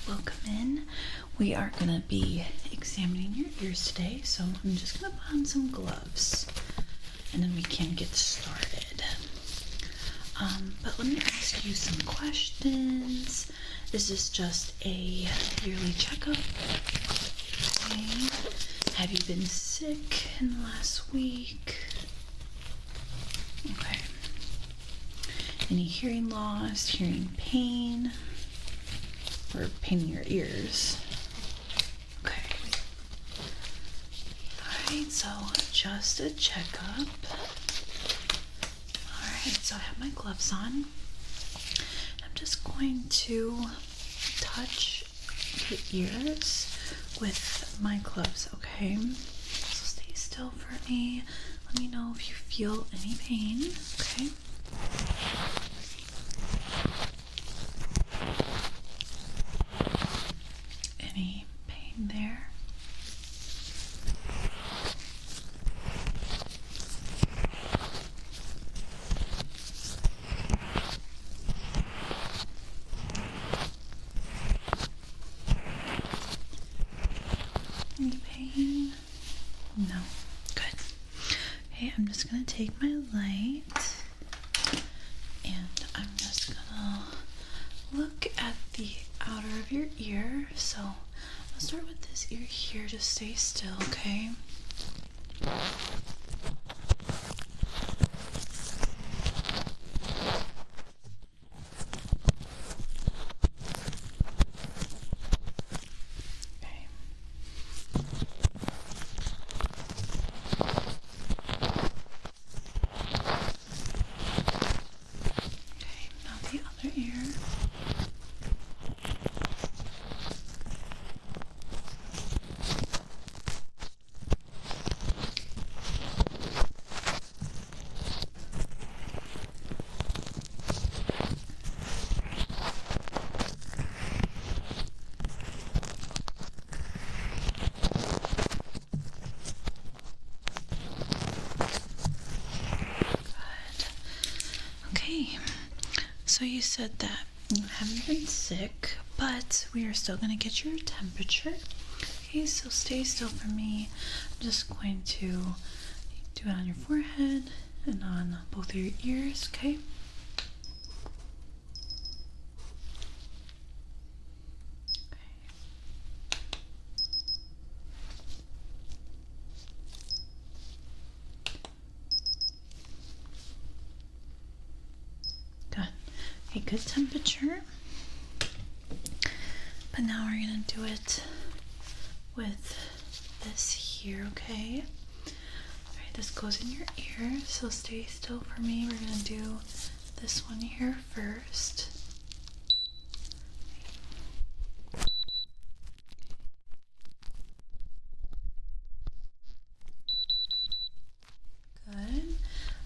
welcome in. We are going to be examining your ears today, so I'm just going to put on some gloves and then we can get started. But let me ask you some questions. Is this just a yearly checkup? Okay. Have you been sick in the last week? Okay. Any hearing loss, hearing pain, or pain in your ears? Okay. Alright, so just a checkup. Alright, so I have my gloves on. I'm just going to touch the ears with my gloves, okay? So stay still for me. Let me know if you feel any pain, okay? Any pain there? Any pain? No. Good. Okay, I'm just gonna take my light and I'm just gonna look at the outer of your ear. So I'll start with this ear here. Just stay still, okay? Okay. Okay, now the other ear. Okay, so you said that you haven't been sick, but we are still going to get your temperature. Okay, so stay still for me. I'm just going to do it on your forehead and on both of your ears, okay? Good. A good temperature. But now we're gonna do it with this here, okay? Alright, this goes in your ear, so stay still for me. We're gonna do this one here first. Good.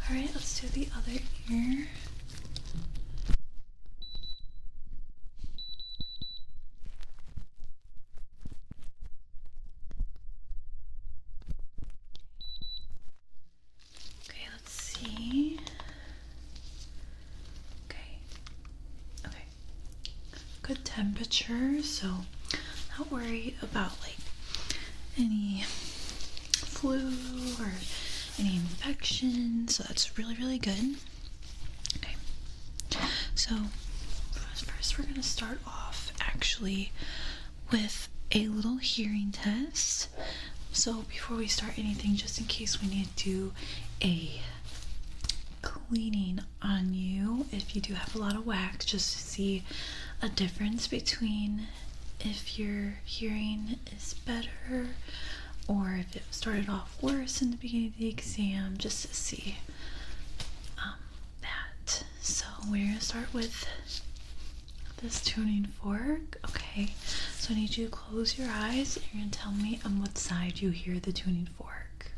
Alright, let's do the other ear. Okay, let's see. Okay. Good temperature, so not worried about like any flu or any infection, so that's really good. Okay, so first we're gonna start off actually with a little hearing test. So before we start anything, just in case we need to do a cleaning on you, if you do have a lot of wax, just to see a difference between if your hearing is better or if it started off worse in the beginning of the exam, just to see that. So we're gonna start with this tuning fork. Okay, so I need you to close your eyes and you're gonna tell me on what side you hear the tuning fork.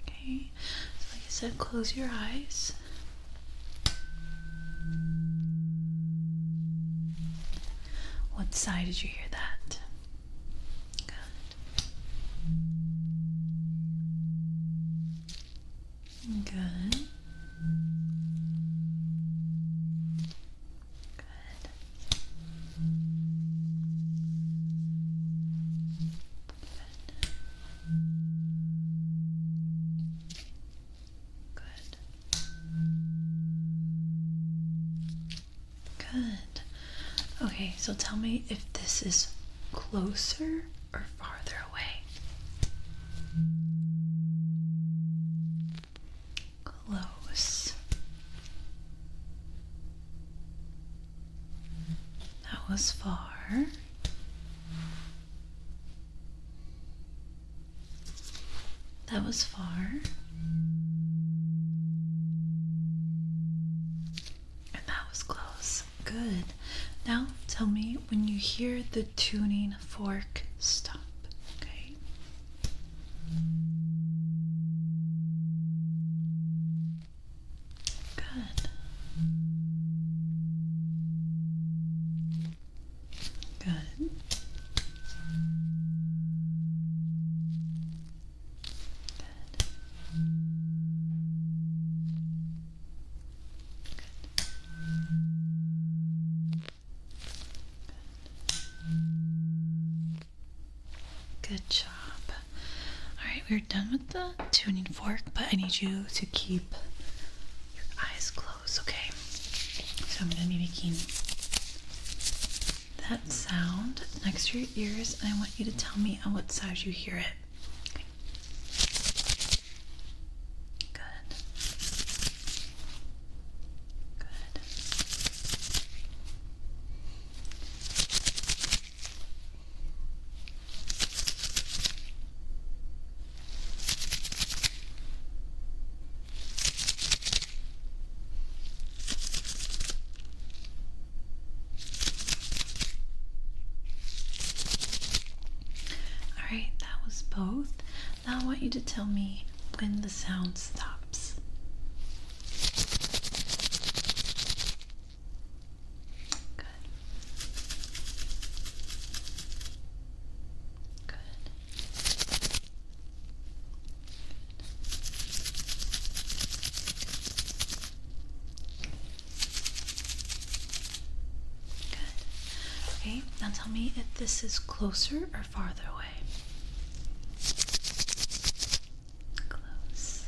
Okay, so like I said, close your eyes. What side did you hear that? Good. Good. Good. Okay, so tell me if this is closer or farther away. Close. That was far. That was far. And that was close. Good. Now tell me when you hear the tuning fork stop. Okay. Good. Good. Good job. Alright, we're done with the tuning fork, but I need you to keep your eyes closed, okay? So I'm going to be making that sound next to your ears, and I want you to tell me on what side you hear it. Okay. Good. Good. Alright, that was both. Now I want you to tell me when the sound stops. Good. Good. Good. Okay, now tell me if this is closer or farther away. Close.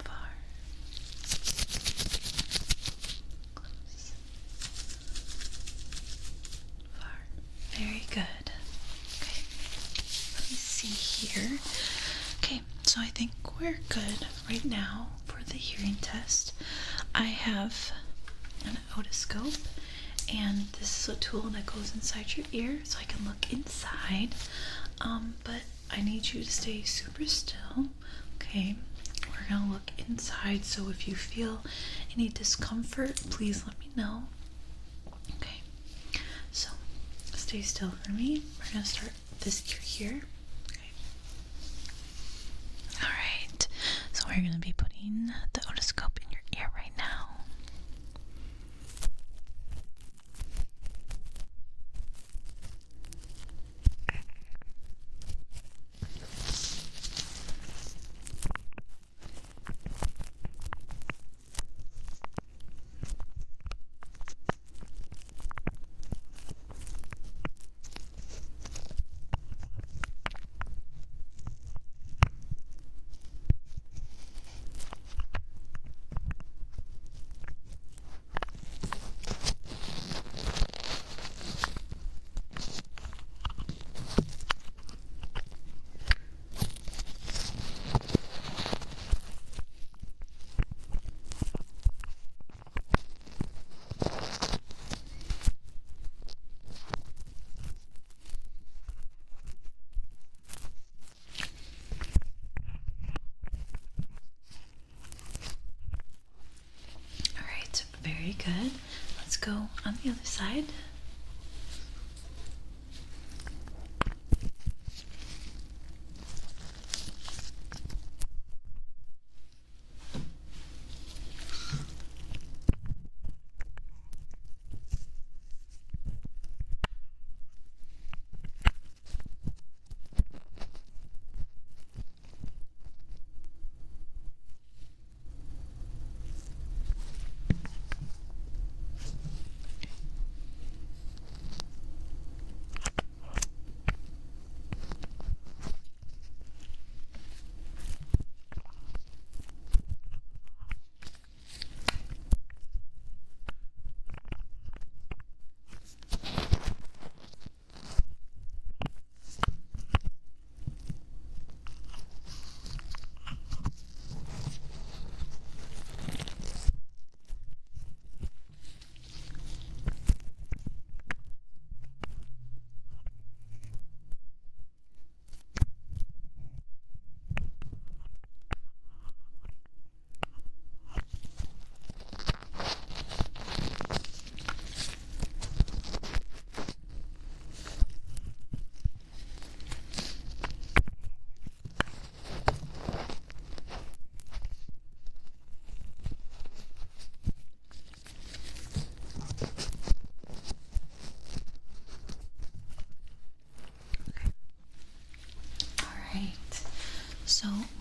Far. Close. Far. Very good. Okay, let me see here. Okay, so I think we're good right now for the hearing test. I have an otoscope, and this is a tool that goes inside your ear so I can look inside. But I need you to stay super still. Okay, we're gonna look inside, so if you feel any discomfort, please let me know. Okay, so stay still for me. We're gonna start this ear here. Okay. Alright, so we're gonna be putting the otoscope in your ear right now. Very good. Let's go on the other side.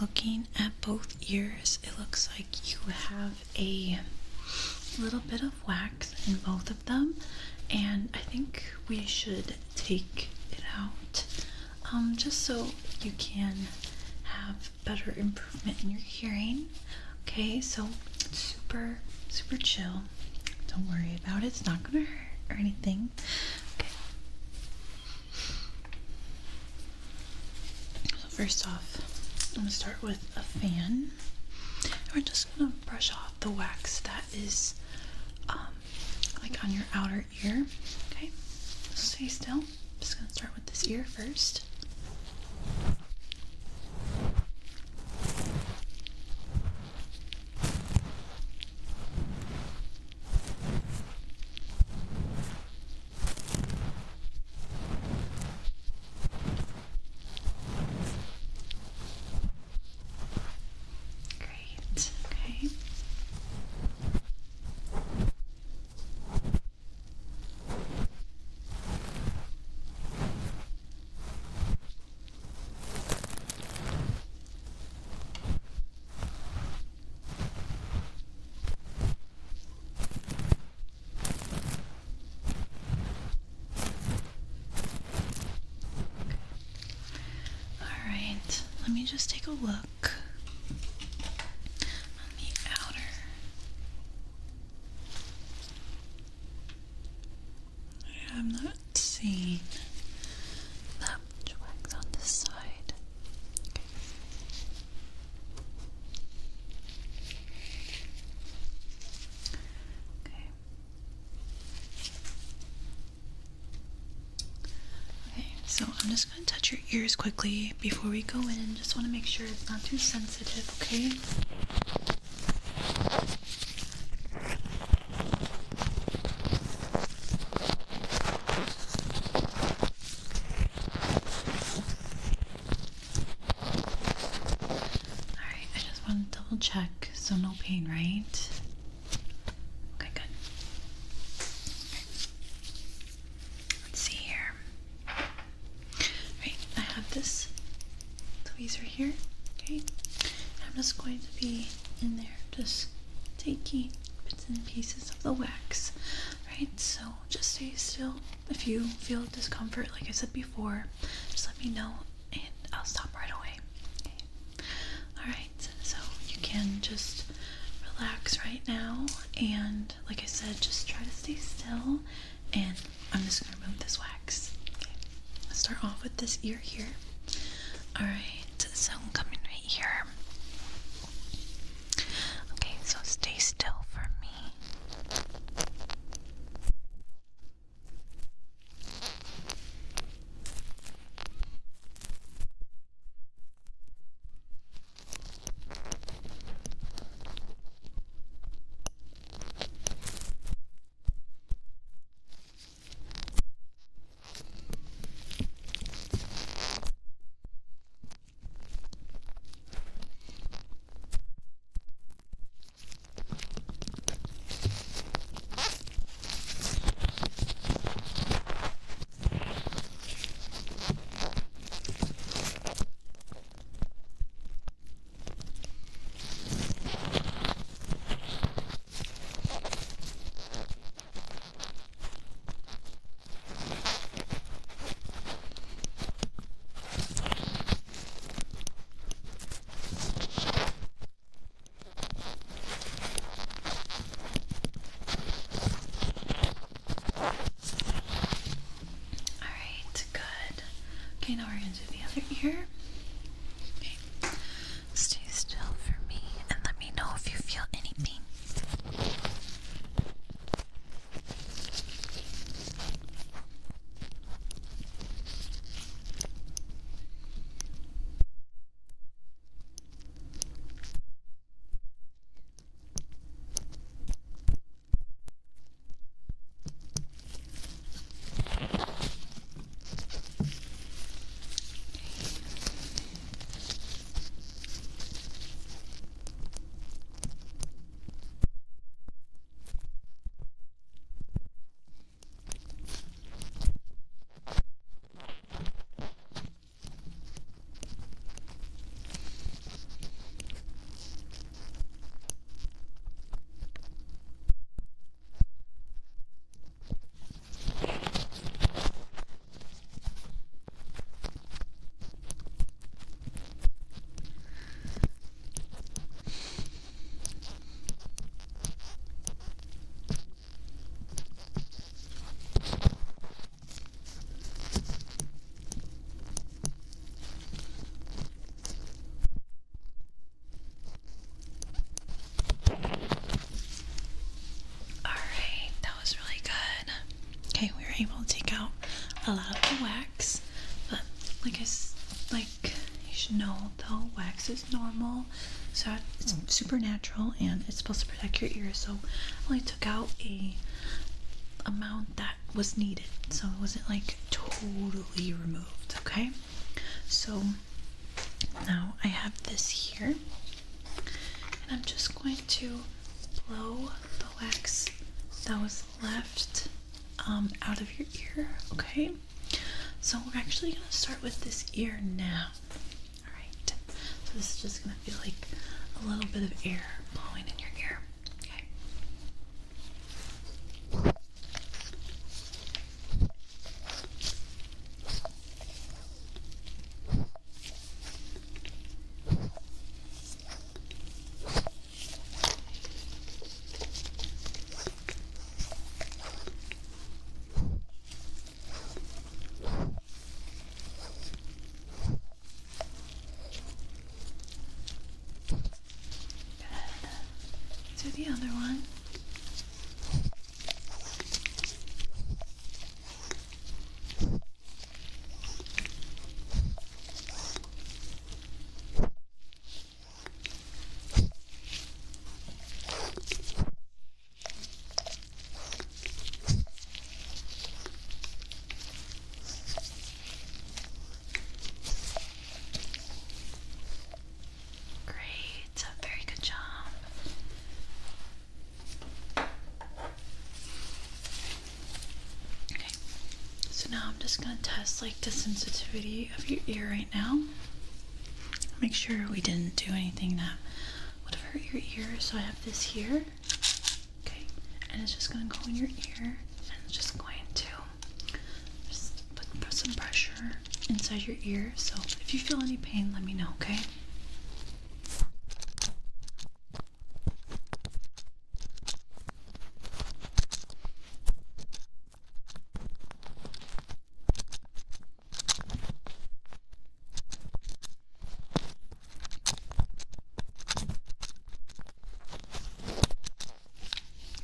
looking at both ears, it looks like you have a little bit of wax in both of them, and I think we should take it out just so you can have better improvement in your hearing. Okay, so super, super chill. Don't worry about it. It's not gonna hurt or anything. Okay. So first off, I'm gonna start with a fan. And we're just gonna brush off the wax that is like on your outer ear. Okay, stay still. I'm just gonna start with this ear first. Great. Okay. Alright, let me just take a look on the outer. I'm not seeing that much wax on this side. Okay. Okay, so I'm just going to touch your ears quickly before we go in. Just want to make sure it's not too sensitive, okay? Alright, I just want to double check, so no pain, right? Okay, good. Let's see here. Right, I have this tweezer here, okay? I'm just going to be in there, just taking bits and pieces of the wax, right? So just stay still. If you feel discomfort, like I said before, just let me know and I'll stop right away. Okay. Alright, so you can just relax right now, and like I said, just try to stay still, and I'm just gonna remove this wax. Okay. Let's start off with this ear here. Alright, so I'm coming right here. Okay, so stay still for me. Okay, now we're going to do the other ear. Okay. Stay still for me and let me know if you feel anything. Okay, we were able to take out a lot of the wax, but like you should know, though, wax is normal, so it's supernatural and it's supposed to protect your ears. So I only took out a amount that was needed, so it wasn't like totally removed. Okay, so now I have this here, and I'm just going to blow the wax that was left out of your ear. Okay, so we're actually going to start with this ear now. Alright, so this is just going to feel like a little bit of air blowing in your ear. Okay. Do the other one. Great, very good job. Okay, so now I'm just gonna test like the sensitivity of your ear right now. Make sure we didn't do anything that would have hurt your ear. So I have this here, okay, and it's just gonna go in your ear, and it's just going to put some pressure inside your ear. So if you feel any pain, let me know, okay?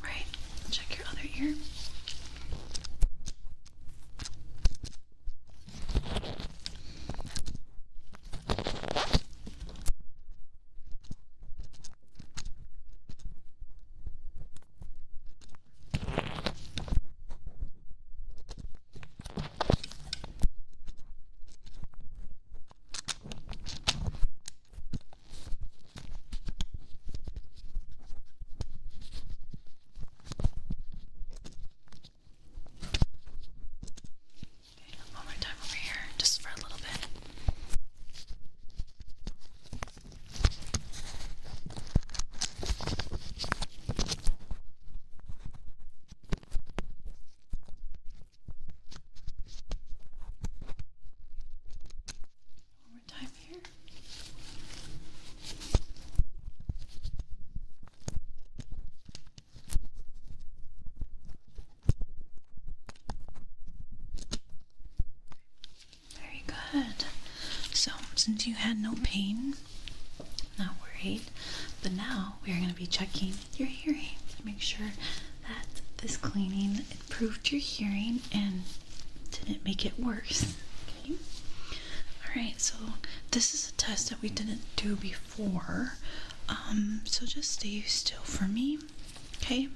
Right, check your other ear. One more time over here, just for a little bit. One more time here. Very good. So, since you had no pain, not worried, but now we are going to be checking your hearing to make sure that this cleaning improved your hearing and didn't make it worse. Okay. Alright, so this is a test that we didn't do before. So just stay still for me. Okay.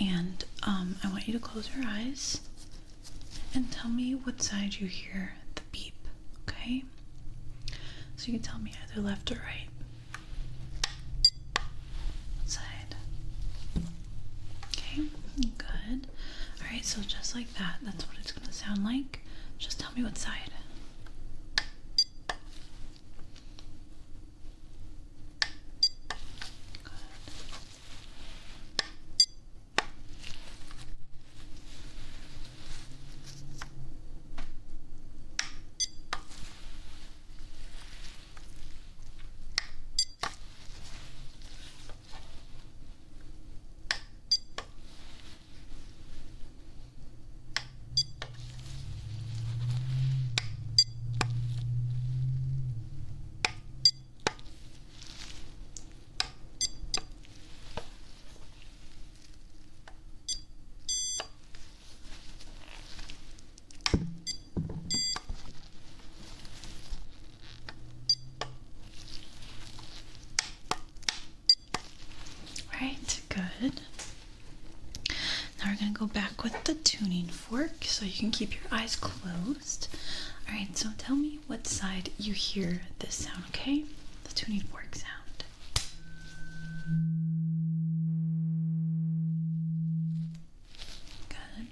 And I want you to close your eyes and tell me what side you hear the beep. Okay. So you can tell me either left or right. What side? Okay, good. Alright, so just like that, that's what it's gonna sound like. Just tell me what side. with the tuning fork so you can keep your eyes closed. Alright, so tell me what side you hear this sound, okay? The tuning fork sound. Good.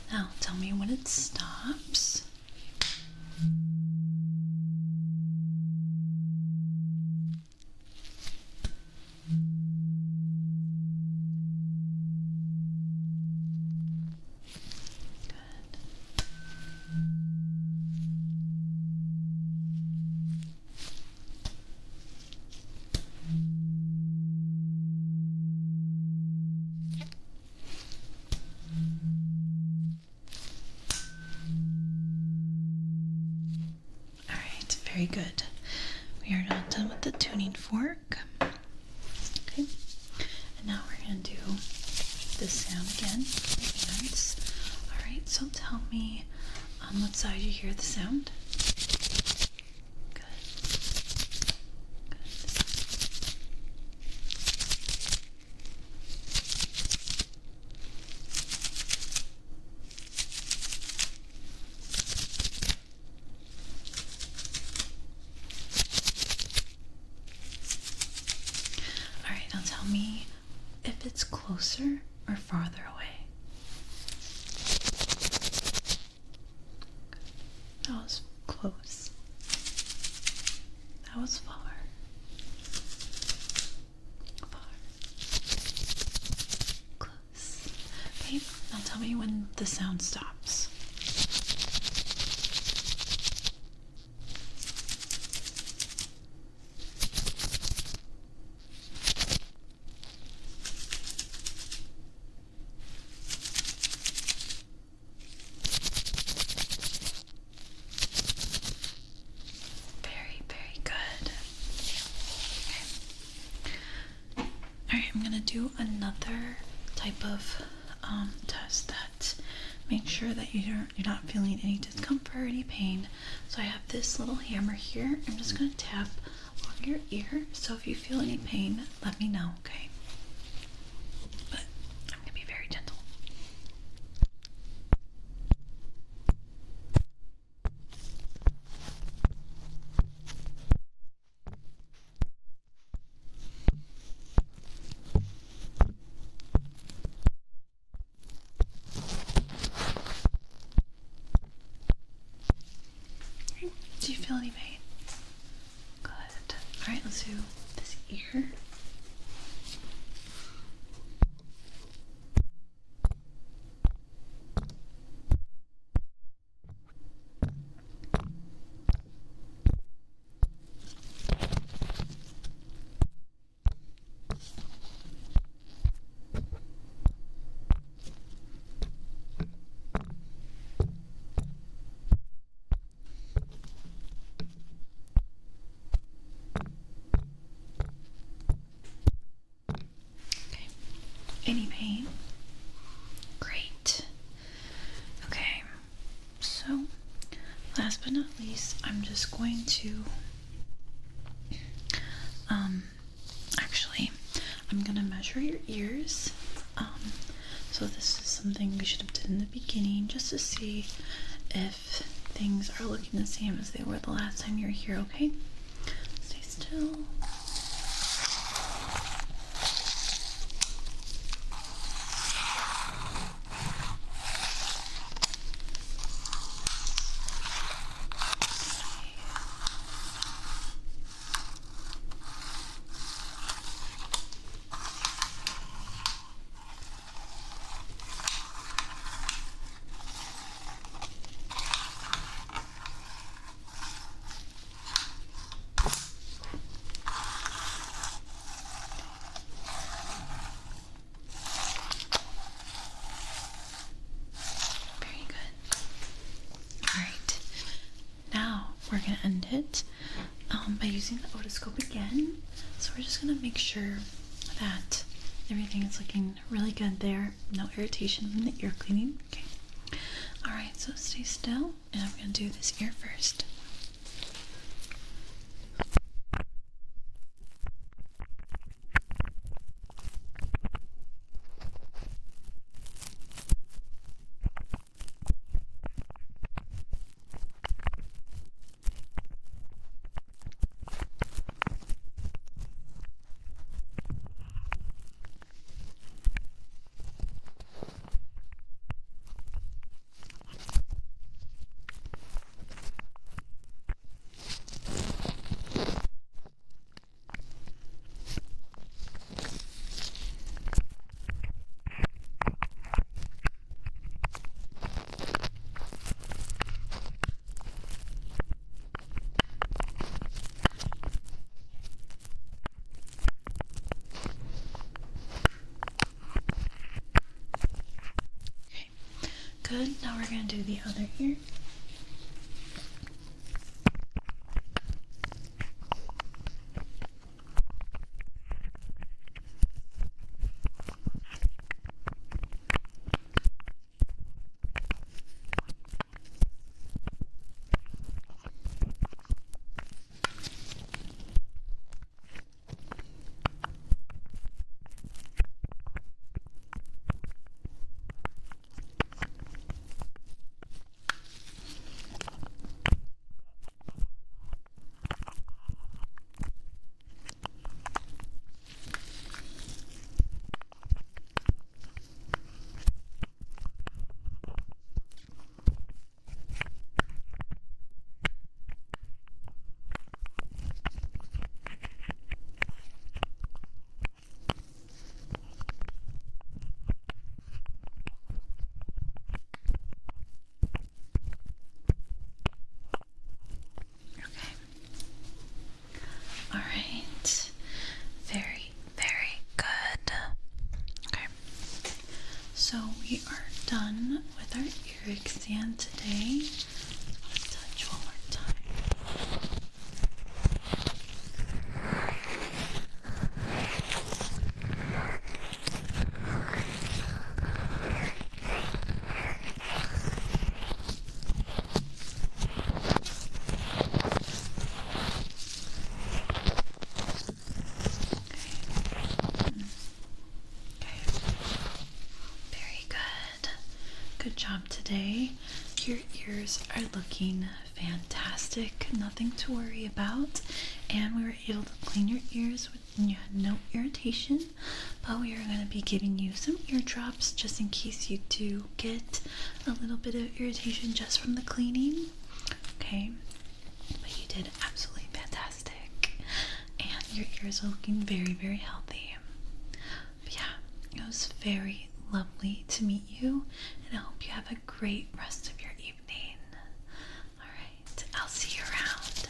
Now tell me when it stops. Alright, very good. We are now done with the tuning fork. Okay, and now we're going to do this sound again. Alright, so tell me on what side you hear the sound. Good. Alright, now tell me if it's closer or farther away. That was close. That was far. Far. Close. Okay, now tell me when the sound stops. Very, very good. Okay. Alright, I'm gonna do another type of test that makes sure that you're not feeling any discomfort, any pain. So I have this little hammer here. I'm just gonna tap on your ear. So if you feel any pain, let me know, okay? But I'm gonna be very gentle. Do you feel any pain? Good. Alright, let's do this ear. Any pain? Great. Okay, so last but not least, I'm just going to actually I'm gonna measure your ears. So this is something we should have done in the beginning just to see if things are looking the same as they were the last time you were here, okay? Stay still. gonna end it by using the otoscope again. So we're just gonna make sure that everything is looking really good there. No irritation from the ear cleaning. Okay. Alright, so stay still, and I'm gonna do this ear first. Good, now we're going to do the other ear. Alright, very, very good. Okay, so we are done with our ear exam today. Let's touch one more time. Very good. Good job today. Your ears are looking fantastic. Nothing to worry about. And we were able to clean your ears when you had no irritation. But we are going to be giving you some ear drops just in case you do get a little bit of irritation just from the cleaning. Okay. But you did absolutely fantastic. And your ears are looking very, very healthy. But yeah, it was very lovely to meet you, and I hope you have a great rest of your evening. Alright, I'll see you around.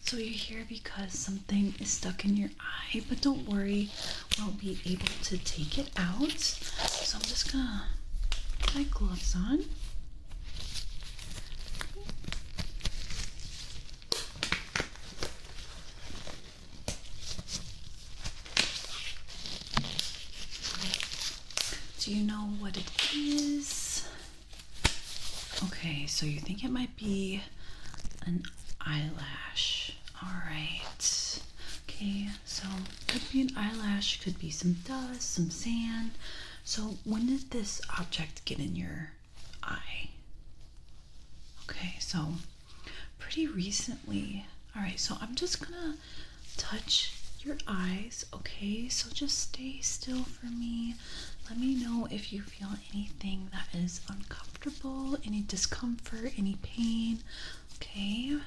So you're here because something is stuck in your eye, but don't worry, we'll be able to take it out. So I'm just gonna put my gloves on. Do you know what it is? Okay, so you think it might be an eyelash. Alright. Okay, so could be an eyelash, could be some dust, some sand. So when did this object get in your eye? Okay, so pretty recently. Alright, so I'm just gonna touch your eyes, okay? So just stay still for me. Let me know if you feel anything that is uncomfortable, any discomfort, any pain, okay?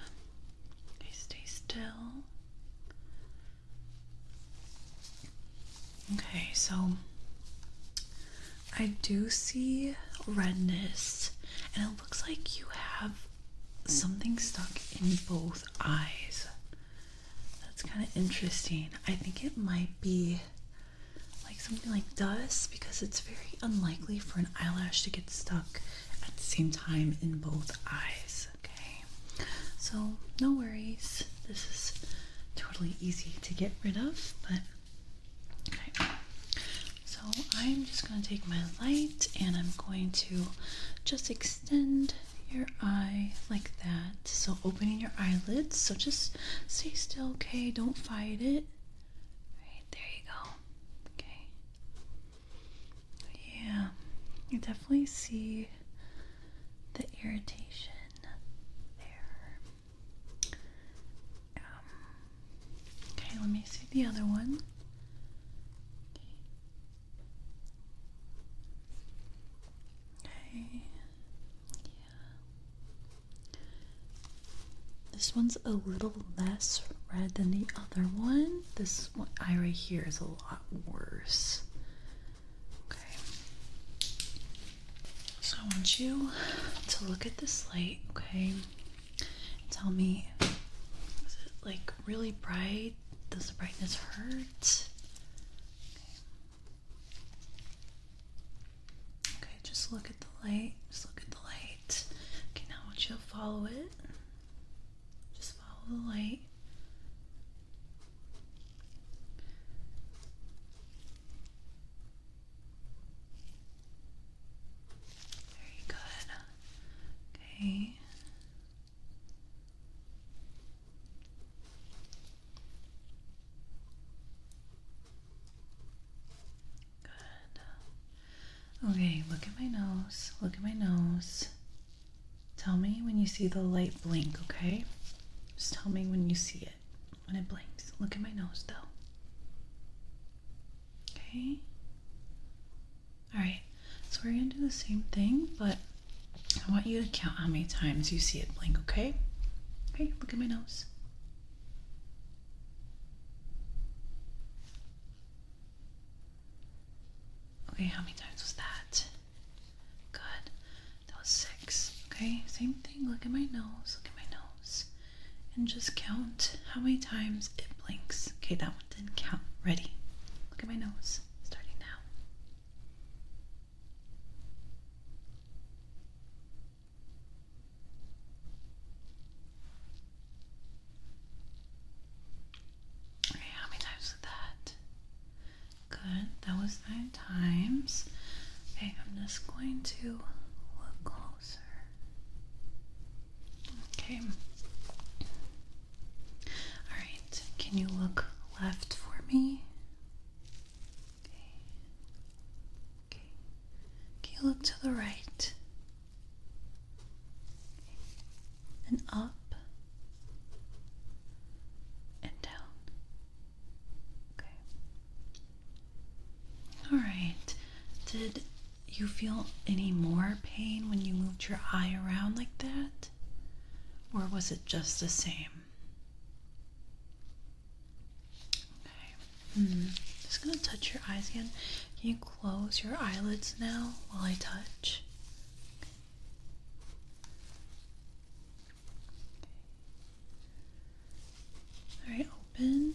Okay, stay still. Okay, so I do see redness, and it looks like you have something stuck in both eyes. That's kind of interesting. I think it might be like something like dust, because it's very unlikely for an eyelash to get stuck at the same time in both eyes. Okay, so no worries. This is totally easy to get rid of, but okay. So I'm just going to take my light and I'm going to just extend your eye like that. So opening your eyelids. So just stay still, okay? Don't fight it. Right, there you go. Okay. Yeah, you definitely see the irritation there. Okay, let me see the other one. Okay. This one's a little less red than the other one. This one eye right here is a lot worse. Okay. So I want you to look at this light, okay? Tell me, is it like really bright? Does the brightness hurt? Okay, just look at the light. Just look at the light. Okay, now I want you to follow it. Just follow the light. Very good. Okay. Good. Okay, look at my nose. Look at my nose. Tell me when you see the light blink, okay? Just tell me when you see it, when it blinks. Look at my nose, though. Okay? Alright, so we're going to do the same thing, but I want you to count how many times you see it blink, okay? Okay, look at my nose. Okay, how many times was that? Good. That was 6. Okay, same thing. Look at my nose. Look at my nose. And just count how many times it blinks. Okay, that one didn't count. Ready? Look at my nose. Starting now. Okay, how many times was that? Good. That was 9 times. Okay, I'm just going to look closer. Okay. Alright, can you look left for me? Okay. Okay. Can you look to the right? Okay. And up and down. Okay. Alright. Did you feel any more pain when you moved your eye around like that? Or was it just the same? Okay. Just gonna touch your eyes again. Can you close your eyelids now while I touch? Okay. Alright, open.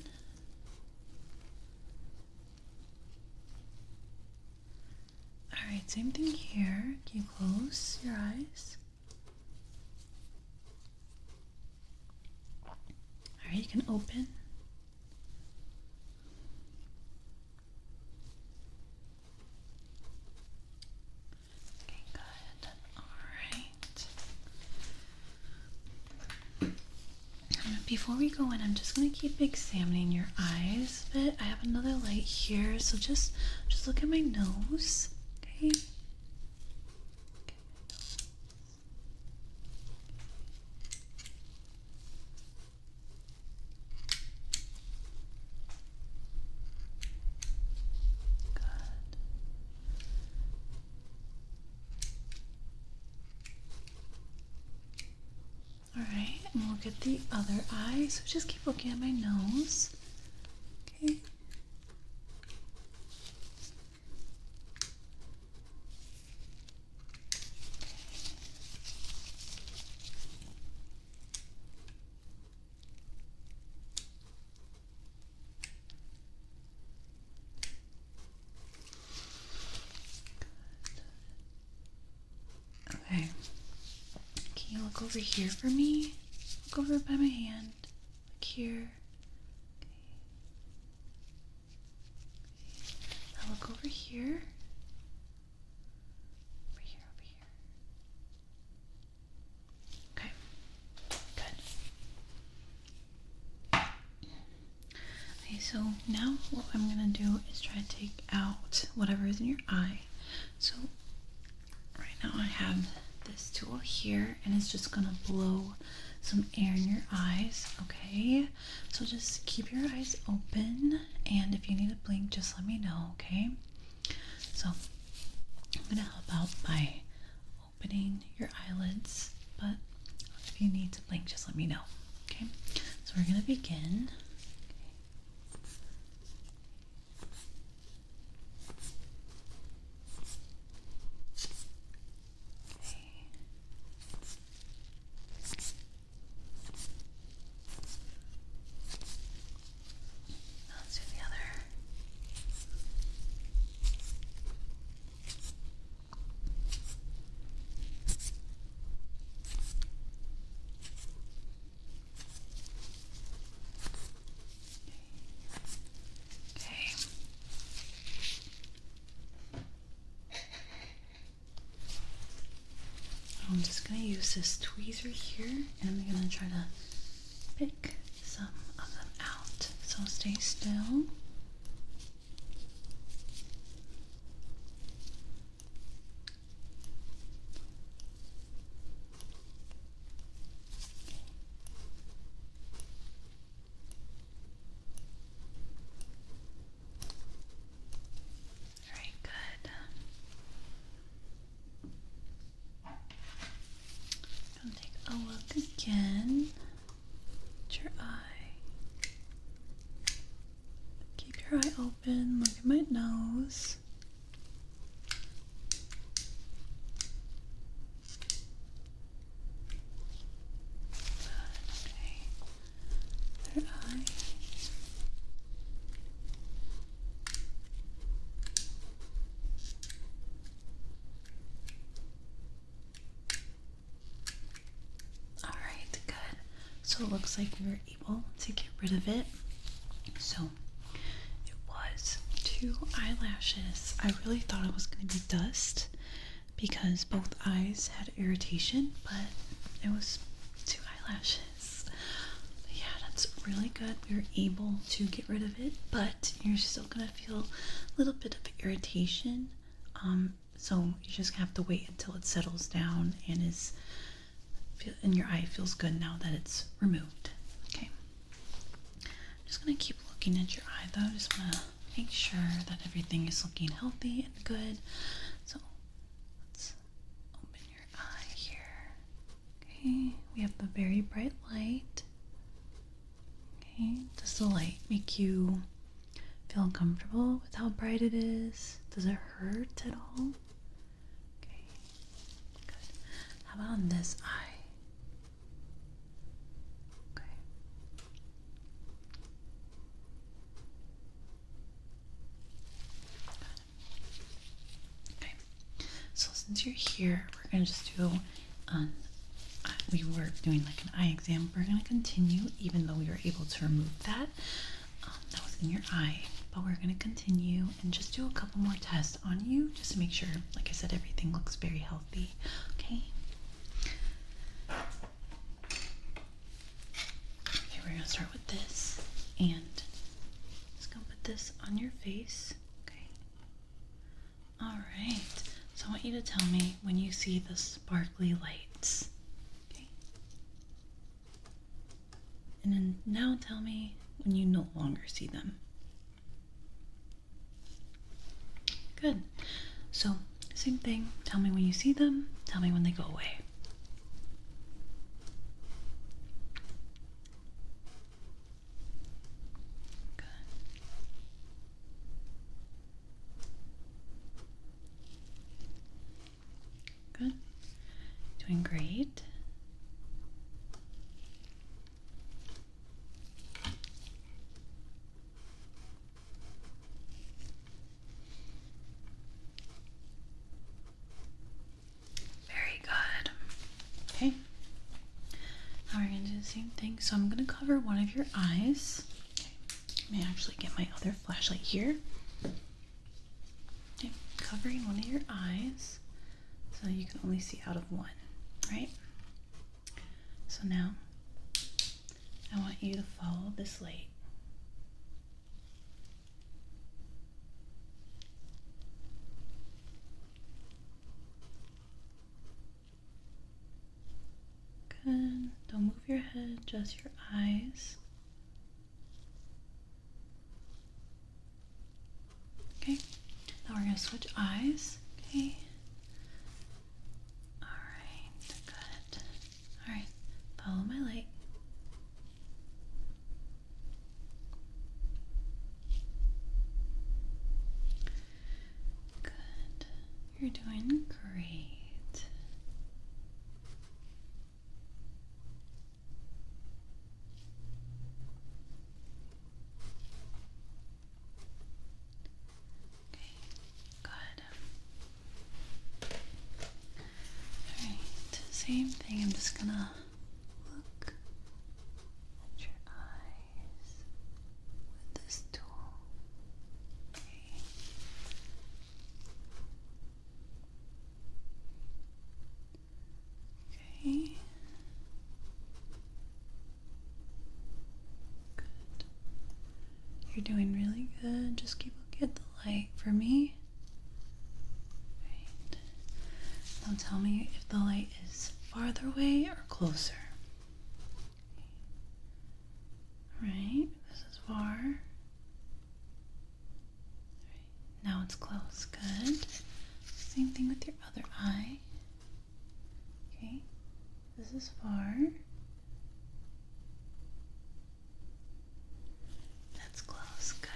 Alright, same thing here. Can you close your eyes? Alright, you can open. Okay, good. Alright. Before we go in, I'm just going to keep examining your eyes a bit. I have another light here, so just look at my nose. Okay. Alright, and we'll get the other eye. So just keep looking at my nose. Okay. Okay. look over here for me. Look over by my hand. Look here. Now look over here. Over here, over here. Okay, good. Okay, so now what I'm gonna do is try to take out whatever is in your eye. So right now I have this tool here and it's just gonna blow some air in your eyes, okay? So just keep your eyes open, and if you need to blink, just let me know, okay? So I'm gonna help out by opening your eyelids, but if you need to blink, just let me know, okay? So we're gonna begin. Let's do the other. Okay. I'm just going to use this tweezer here, and I'm going to try to pick some of them out. So stay still. Very good. I'm going to take a look again at your eye. Keep your eye open. Look at my nose. Okay. Other eye. Alright, good. So it looks like we were able to get rid of it. So it was 2 eyelashes. I really thought it was going to be dust because both eyes had irritation, but it was 2 eyelashes. But yeah, that's really good. We were able to get rid of it, but you're still going to feel a little bit of irritation. So you just have to wait until it settles down and your eye feels good now that it's removed. Okay. I'm just going to keep looking at your eye though. Just want to make sure that everything is looking healthy and good. So let's open your eye here. Okay, we have the very bright light. Okay, does the light make you feel uncomfortable with how bright it is? Does it hurt at all? Okay, good. How about on this eye? Okay. Okay, so since you're here, we're gonna just do we were doing like an eye exam. We're gonna continue, even though we were able to remove that that was in your eye, but we're gonna continue and just do a couple more tests on you, just to make sure, like I said, everything looks very healthy. Okay. Okay, we're gonna start with this, and just gonna put this on your face. Okay. All right. So I want you to tell me when you see the sparkly lights. Okay. And then now tell me when you no longer see them. Good. So same thing. Tell me when you see them. Tell me when they go away. Good. Good. Doing great. Very good. Okay. so I'm gonna cover one of your eyes. Okay. Let me actually get my other flashlight here. Okay, covering one of your eyes so you can only see out of one, right? So now I want you to follow this light. Good. Don't move your head, just your eyes. Okay. Now we're going to switch eyes. Okay. Alright, good. Alright, follow my light. Good. You're doing great. Same thing, I'm just gonna look at your eyes with this tool. Okay. Okay. Good. You're doing really good. Just keep looking at the light for me. Right. Now tell me if the light is farther away or closer. Right, this is far. Right. Now it's close. Good. Same thing with your other eye. Okay, this is far. That's close. Good.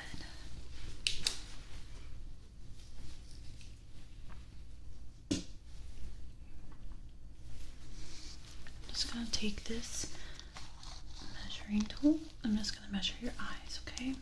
Just gonna take this measuring tool. I'm just gonna measure your eyes, okay?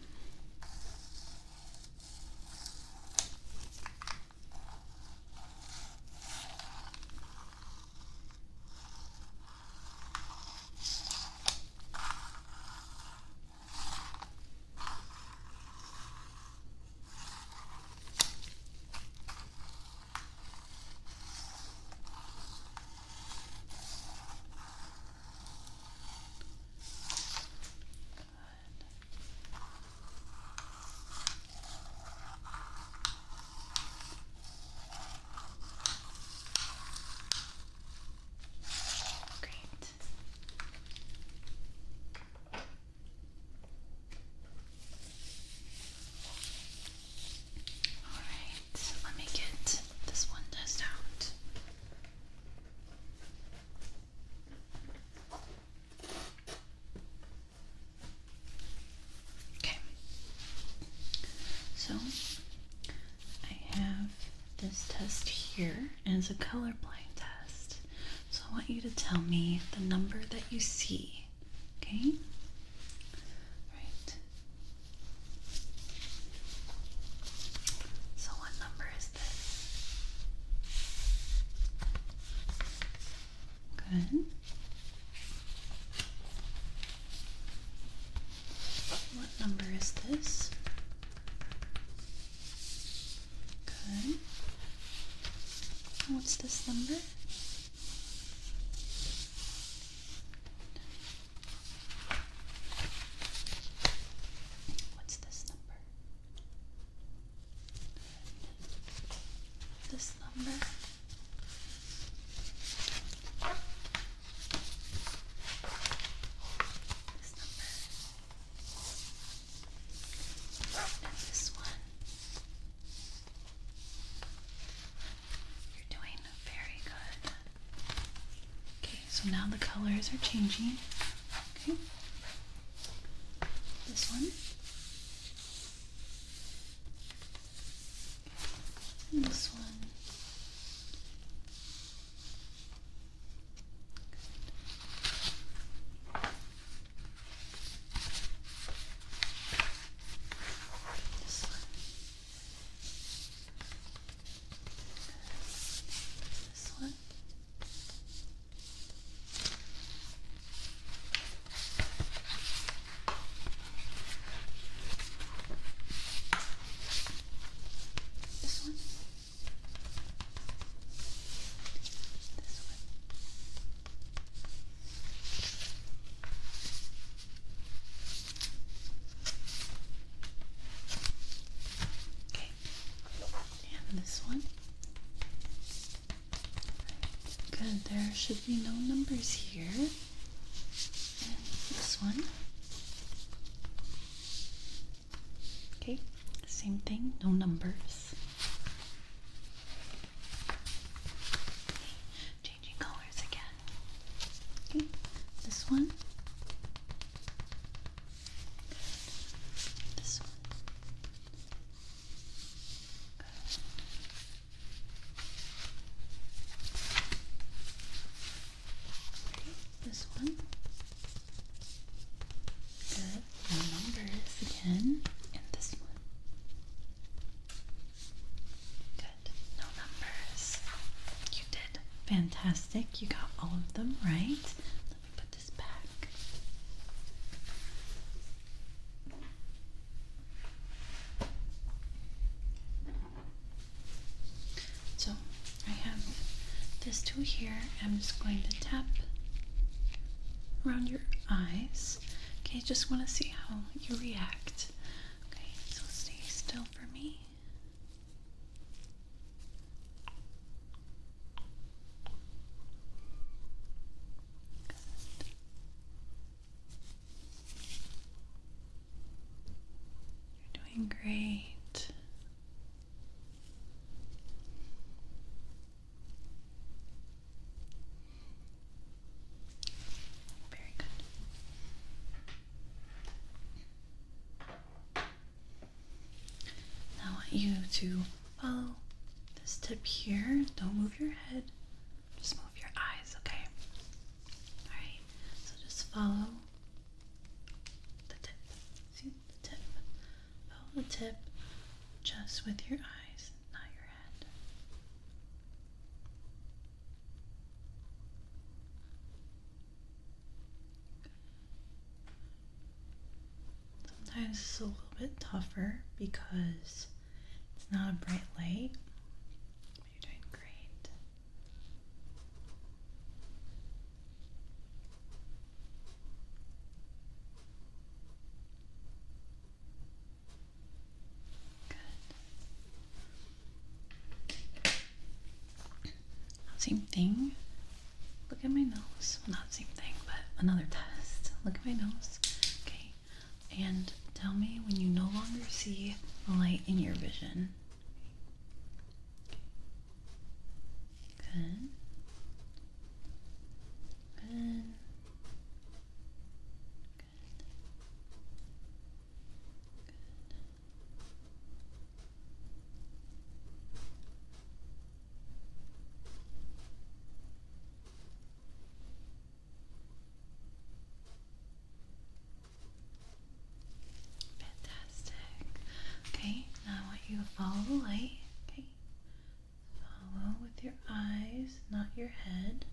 So I have this test here, and it's a colorblind test. So I want you to tell me the number that you see, okay? Right. So what number is this? Good. What number is this? Good. What's this number? What's this number? This number? This number? And this one? You're doing very good. Okay, so now the colors are changing. Okay. This one. And this one. This one. This one. this one. Good, there should be no numbers here. And this one. Okay, same thing, no numbers. Changing colors again. Okay, this one. This one. Good. Okay, this one. Good. No numbers again. And this one. Good. No numbers. You did fantastic. You got all of them right. Let me put this back. So I have this tool here. I'm just going to tap around your eyes. Okay, just want to see how you react. Okay, so stay still for me. Good. You're doing great. Very good. Now I want you to follow this tip here. Don't move your head. Just move your eyes, okay? Alright, so just follow the tip. See the tip? Follow the tip just with your eyes, not your head. Sometimes it's a little bit tougher because it's not a bright light. But you're doing great. Good. Same thing. Look at my nose. Well, not same thing, but another test. Look at my nose. Okay. And tell me when you no longer see the light in your vision. Good. Good. Fantastic. Okay, now I want you to follow the light. Okay. Follow with your eyes, not your head.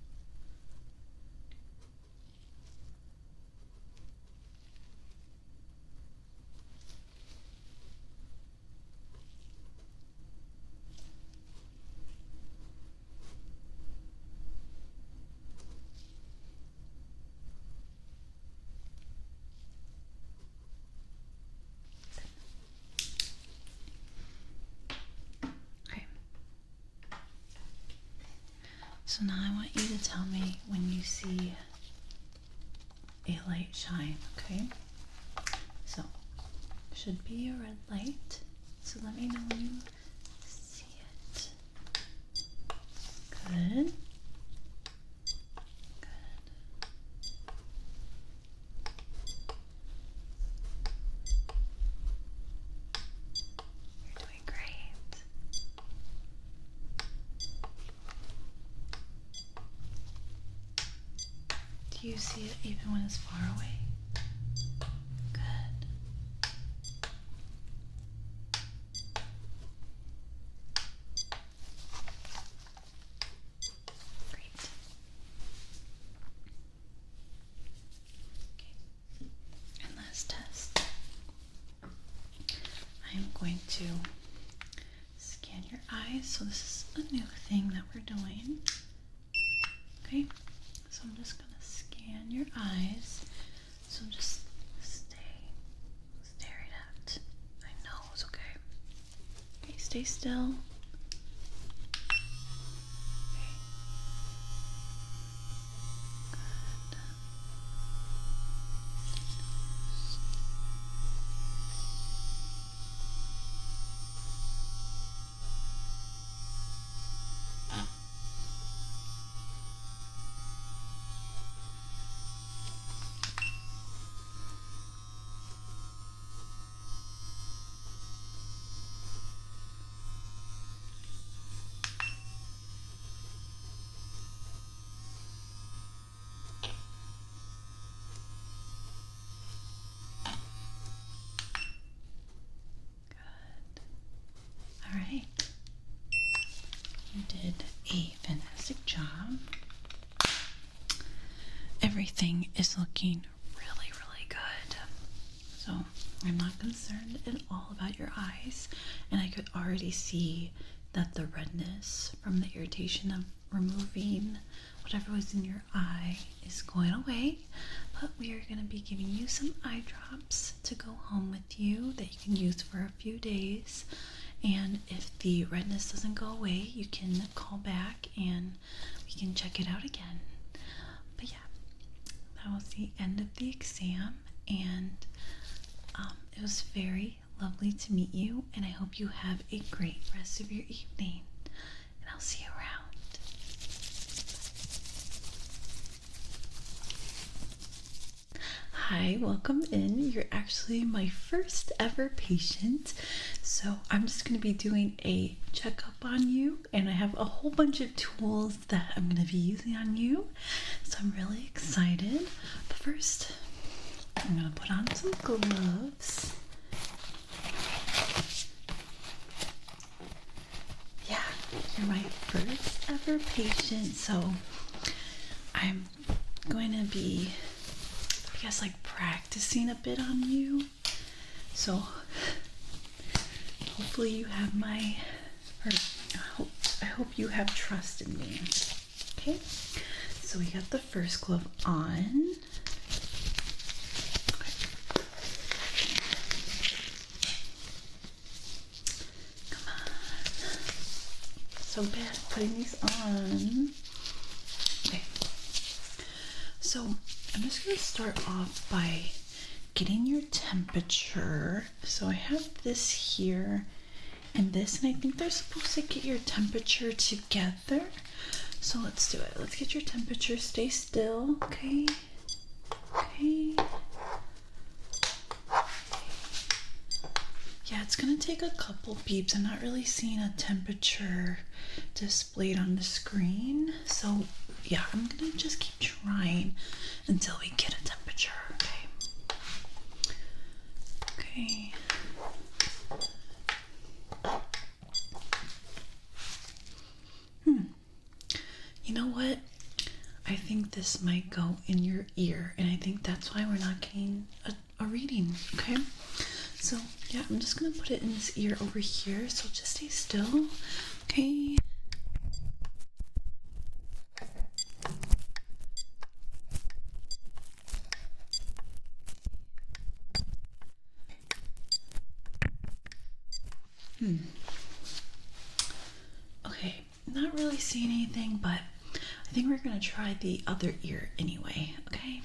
Okay. So now I want you to tell me when you see a light shine, okay? So, should be a red light. So let me know when you see it. Good. Good. You're doing great. Do you see it even when it's far away? Good. Great. Okay. And last test. I am going to scan your eyes. So this is a new thing that we're doing. Okay. So I'm just gonna scan your eyes. So just stay right at my nose, okay? Okay, stay still. You did a fantastic job. Everything is looking really, really good. So I'm not concerned at all about your eyes, and I could already see that the redness from the irritation of removing whatever was in your eye is going away. But we are going to be giving you some eye drops to go home with you that you can use for a few days. And if the redness doesn't go away, you can call back and we can check it out again. But yeah, that was the end of the exam, and it was very lovely to meet you, and I hope you have a great rest of your evening, and I'll see you around. Hi, welcome in. You're actually my first ever patient. So I'm just going to be doing a checkup on you, and I have a whole bunch of tools that I'm going to be using on you. So I'm really excited. But first, I'm going to put on some gloves. Yeah, you're my first ever patient. So I'm going to be, I guess, like practicing a bit on you. So hopefully you have I hope you have trust in me. Okay, so we got the first glove on. Okay. Come on. So bad putting these on. Okay. So I'm just going to start off by getting your temperature. So I have this here and this, and I think they're supposed to get your temperature together. So let's do it. Let's get your temperature. Stay still, okay? Okay. Yeah, it's gonna take a couple beeps. I'm not really seeing a temperature displayed on the screen. So yeah, I'm gonna just keep trying until we get a temperature, okay? Okay. You know what? I think this might go in your ear, and I think that's why we're not getting a reading, okay? So, yeah, I'm just gonna put it in this ear over here, so just stay still, okay? Okay, not really seeing anything, but I think we're gonna try the other ear anyway, okay?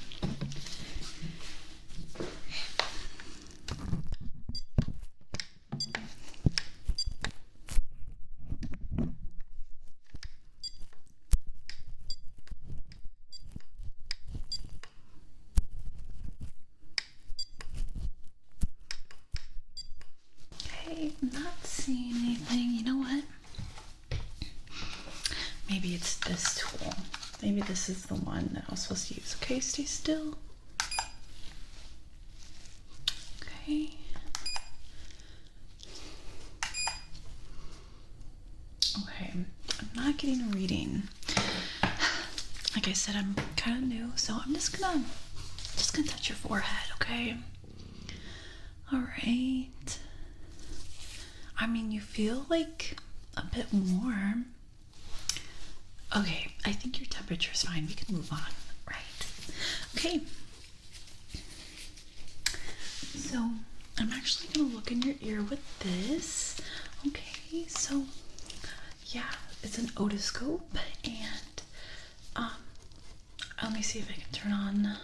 Okay, not seeing anything. You know what? Maybe it's this tool. Maybe this is the one that I was supposed to use. Okay, stay still. Okay. Okay, I'm not getting a reading. Like I said, I'm kind of new, so I'm just gonna touch your forehead, okay? All right. I mean, you feel like a bit warm. Okay, I think your temperature is fine. We can move on, right? Okay. So I'm actually gonna look in your ear with this. Okay, so yeah, it's an otoscope, and let me see if I can turn on.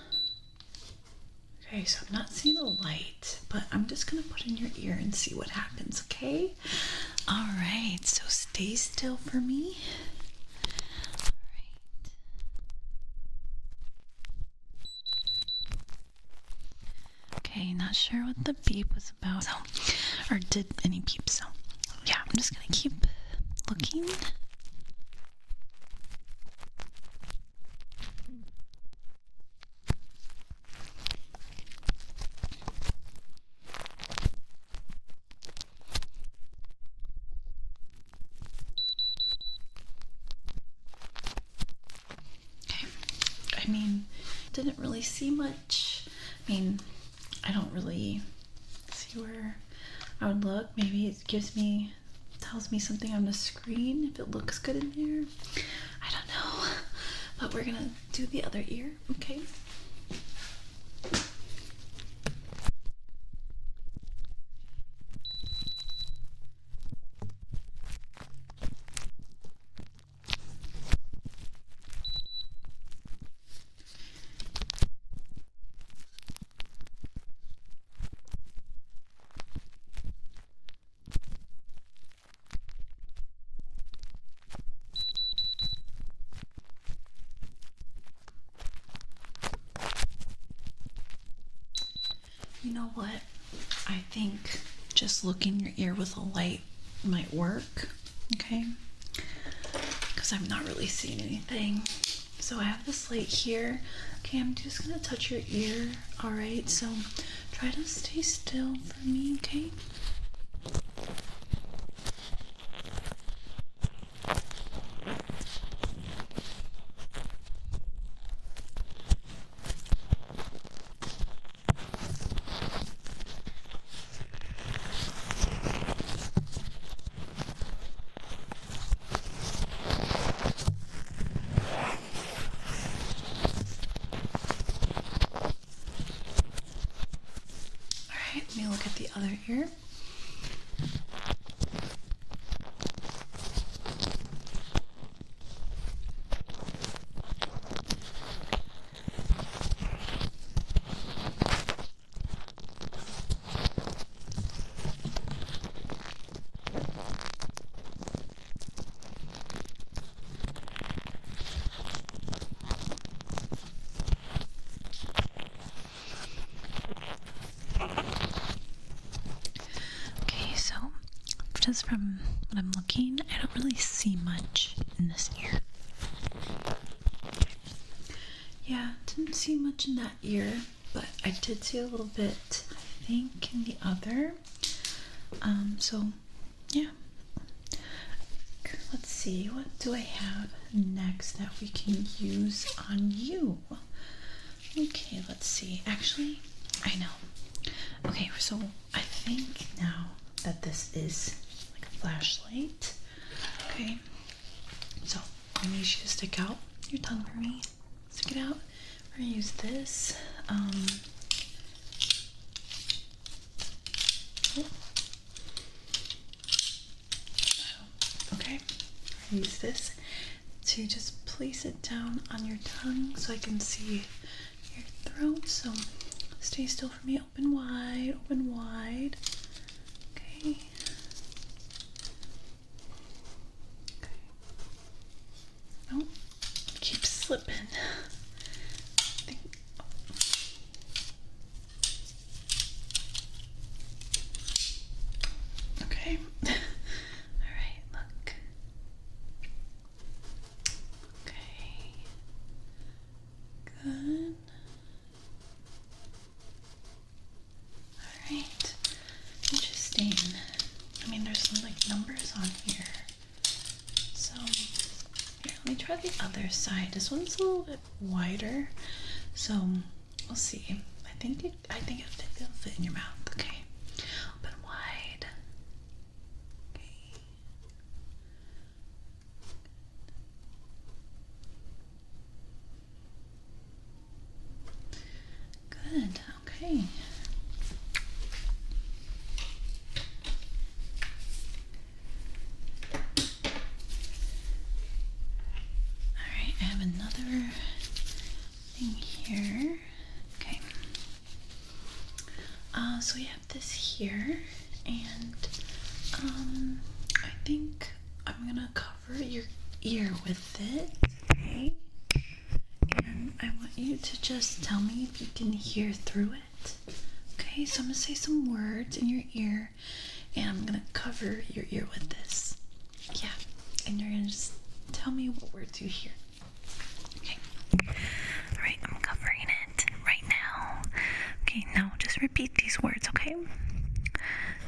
Okay, so I'm not seeing a light, but I'm just gonna put in your ear and see what happens, okay? All right, so stay still for me. Okay, not sure what the beep was about, so, or did any beep, so yeah, I'm just gonna keep looking. I mean, didn't really see much. I mean, I don't really see where I would look. Maybe it tells me something on the screen if it looks good in there. I don't know. But we're gonna do the other ear, okay? You know what? I think just looking your ear with a light might work, okay? Because I'm not really seeing anything. So I have this light here. Okay, I'm just gonna touch your ear, alright? So try to stay still for me, okay? Alright, let me look at the other ear. Okay, so just from what I'm looking, I don't really see much in this ear. Yeah, didn't see much in that ear, but I did see a little bit, I think, in the other. So yeah. Let's see, what do I have next that we can use on you? Okay, let's see. Actually, I know. Okay, so I think now that this is like a flashlight. Okay, so I need you to stick out your tongue for me. Stick it out. We're gonna use this. Oh. Okay, use this to just place it down on your tongue so I can see your throat. So stay still for me. Open wide, open wide. Okay. Okay. Oh, keep slipping. Okay. All right, look. Okay. Good. Alright. Interesting. I mean, there's some like numbers on here. So, here, let me try the other side. This one's a little bit wider. So, we'll see. I think it'll fit in your mouth. Okay. Open wide. Okay. Good. Okay. Alright, I have another thing here. Okay. So we have this here, and I think I'm gonna cover your ear with it. Okay. And I want you to just tell me if you can hear through it. Okay, so I'm gonna say some words in your ear, and I'm gonna cover your ear with this. Yeah, and you're gonna just tell me what words you hear. Okay. Alright, I'm covering it right now. Okay, now just repeat these words, okay?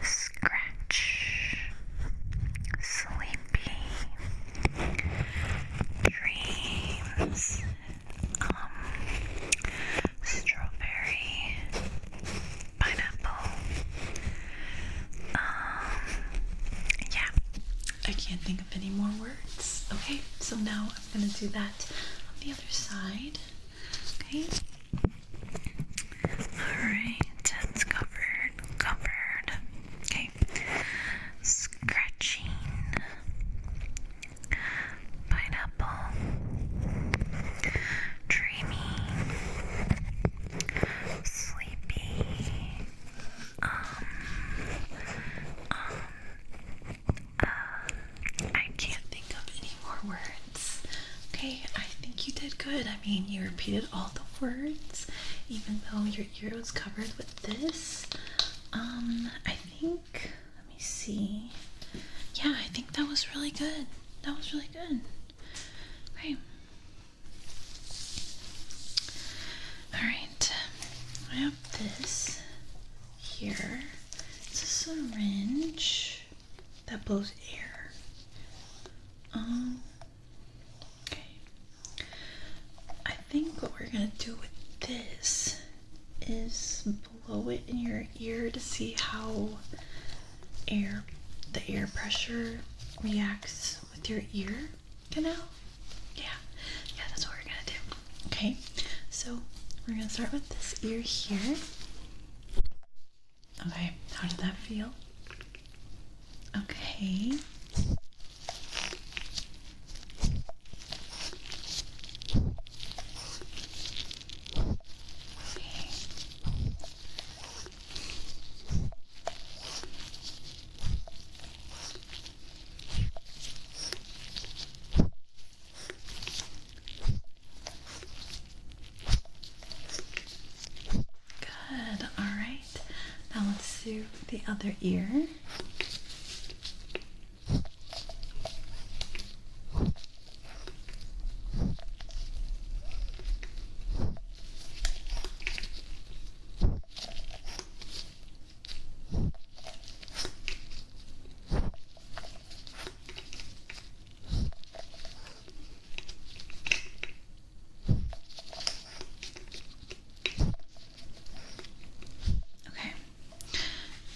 Scratch. Sleepy. Dreams. I can't think of any more words. Okay, so now I'm gonna do that on the other side. Okay. Alright, it's covered. Okay. Scratching. Pineapple. Dreamy. Sleepy. I can't think of any more words. Okay, I think you did good. I mean, you repeated all the words, even though your ear was covered with this. I think, let me see. Yeah, I think that was really good. That was really good. Okay. Alright, I have this here. It's a syringe that blows air. Okay. I think what we're gonna do with this is blow it in your ear to see how the air pressure reacts with your ear canal. Yeah, that's what we're gonna do. Okay, so we're gonna start with this ear here. Okay, how did that feel? Okay. Good, all right. Now let's do the other ear.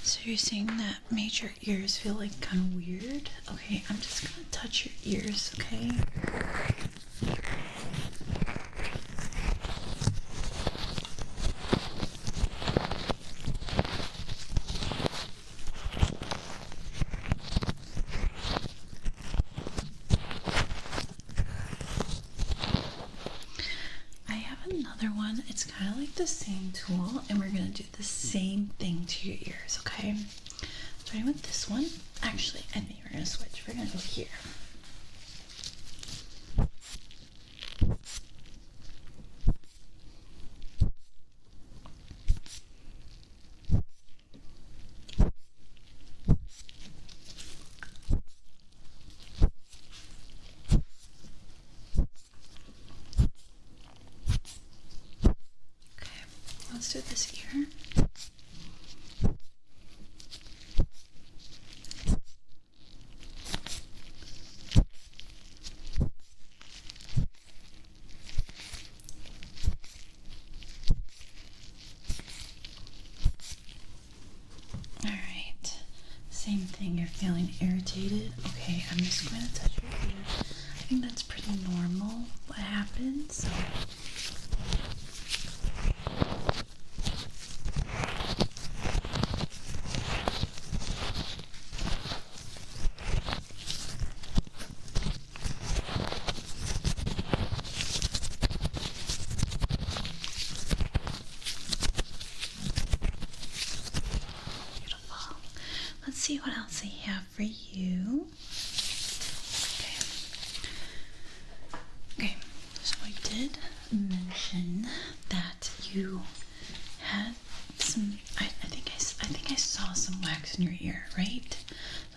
So you're saying that made your ears feel like kind of weird? Okay, I'm just gonna touch your ears, okay? I have another one. It's kind of like the same tool, and we're gonna do the same thing to your ears, okay? Starting with this one. Actually, I think we're gonna switch. We're gonna go here. Okay, let's do this ear. Alright, same thing, you're feeling irritated. Okay, I'm just going to touch your ear. I think that's pretty normal what happens, so. Beautiful. Let's see what else I have for you. Okay, so I did mention that you had some, I think I saw some wax in your ear, right?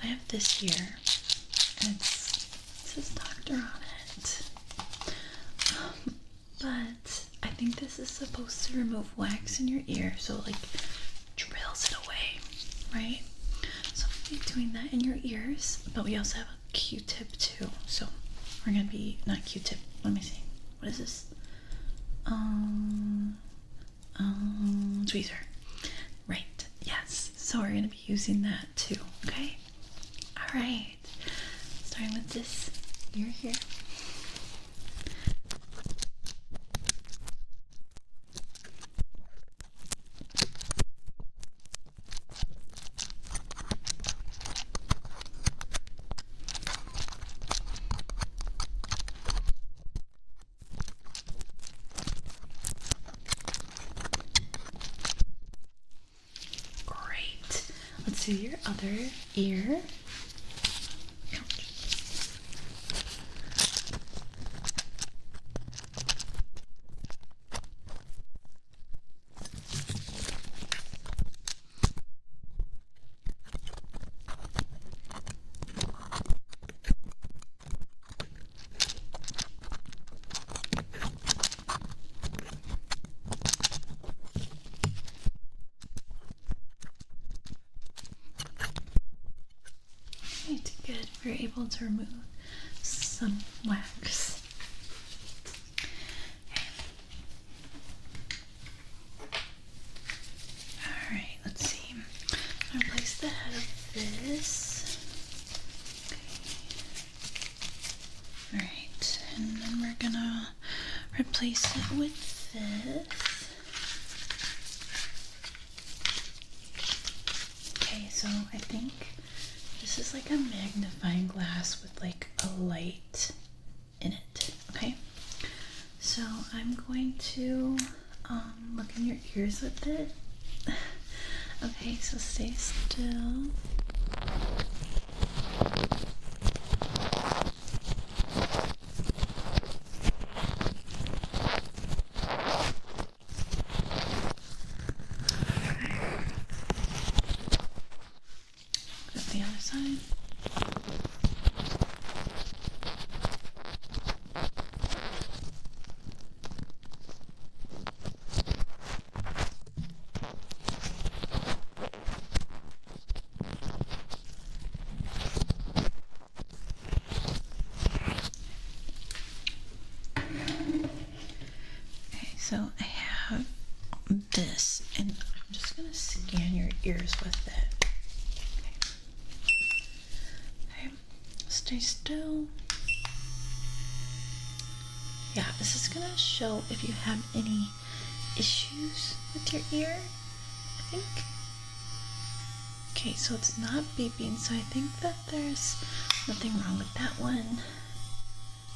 I have this here, and it says doctor on it. But I think this is supposed to remove wax in your ear, so it, like, drills it away, right? So we'll be doing that in your ears, but we also have a Q-tip too. So we're gonna be, not Q-tip, let me see. What is this? Tweezer. Right, yes. So we're gonna be using that too, okay? Alright. starting with this ear here. Great. Let's do your other ear. Right, good. We're able to remove some wax. Alright, let's see. I'm gonna place the head of this. Okay. Alright, and then we're gonna replace it with this. Okay, so I think this is like a magnifying glass with like a light in it, okay? So I'm going to look in your ears with it. Okay, so stay still. The other side. Okay, so I have this, and I'm just gonna scan your ears with it. Okay, stay still. Yeah, this is gonna show if you have any issues with your ear, I think. Okay, so it's not beeping, so I think that there's nothing wrong with that one.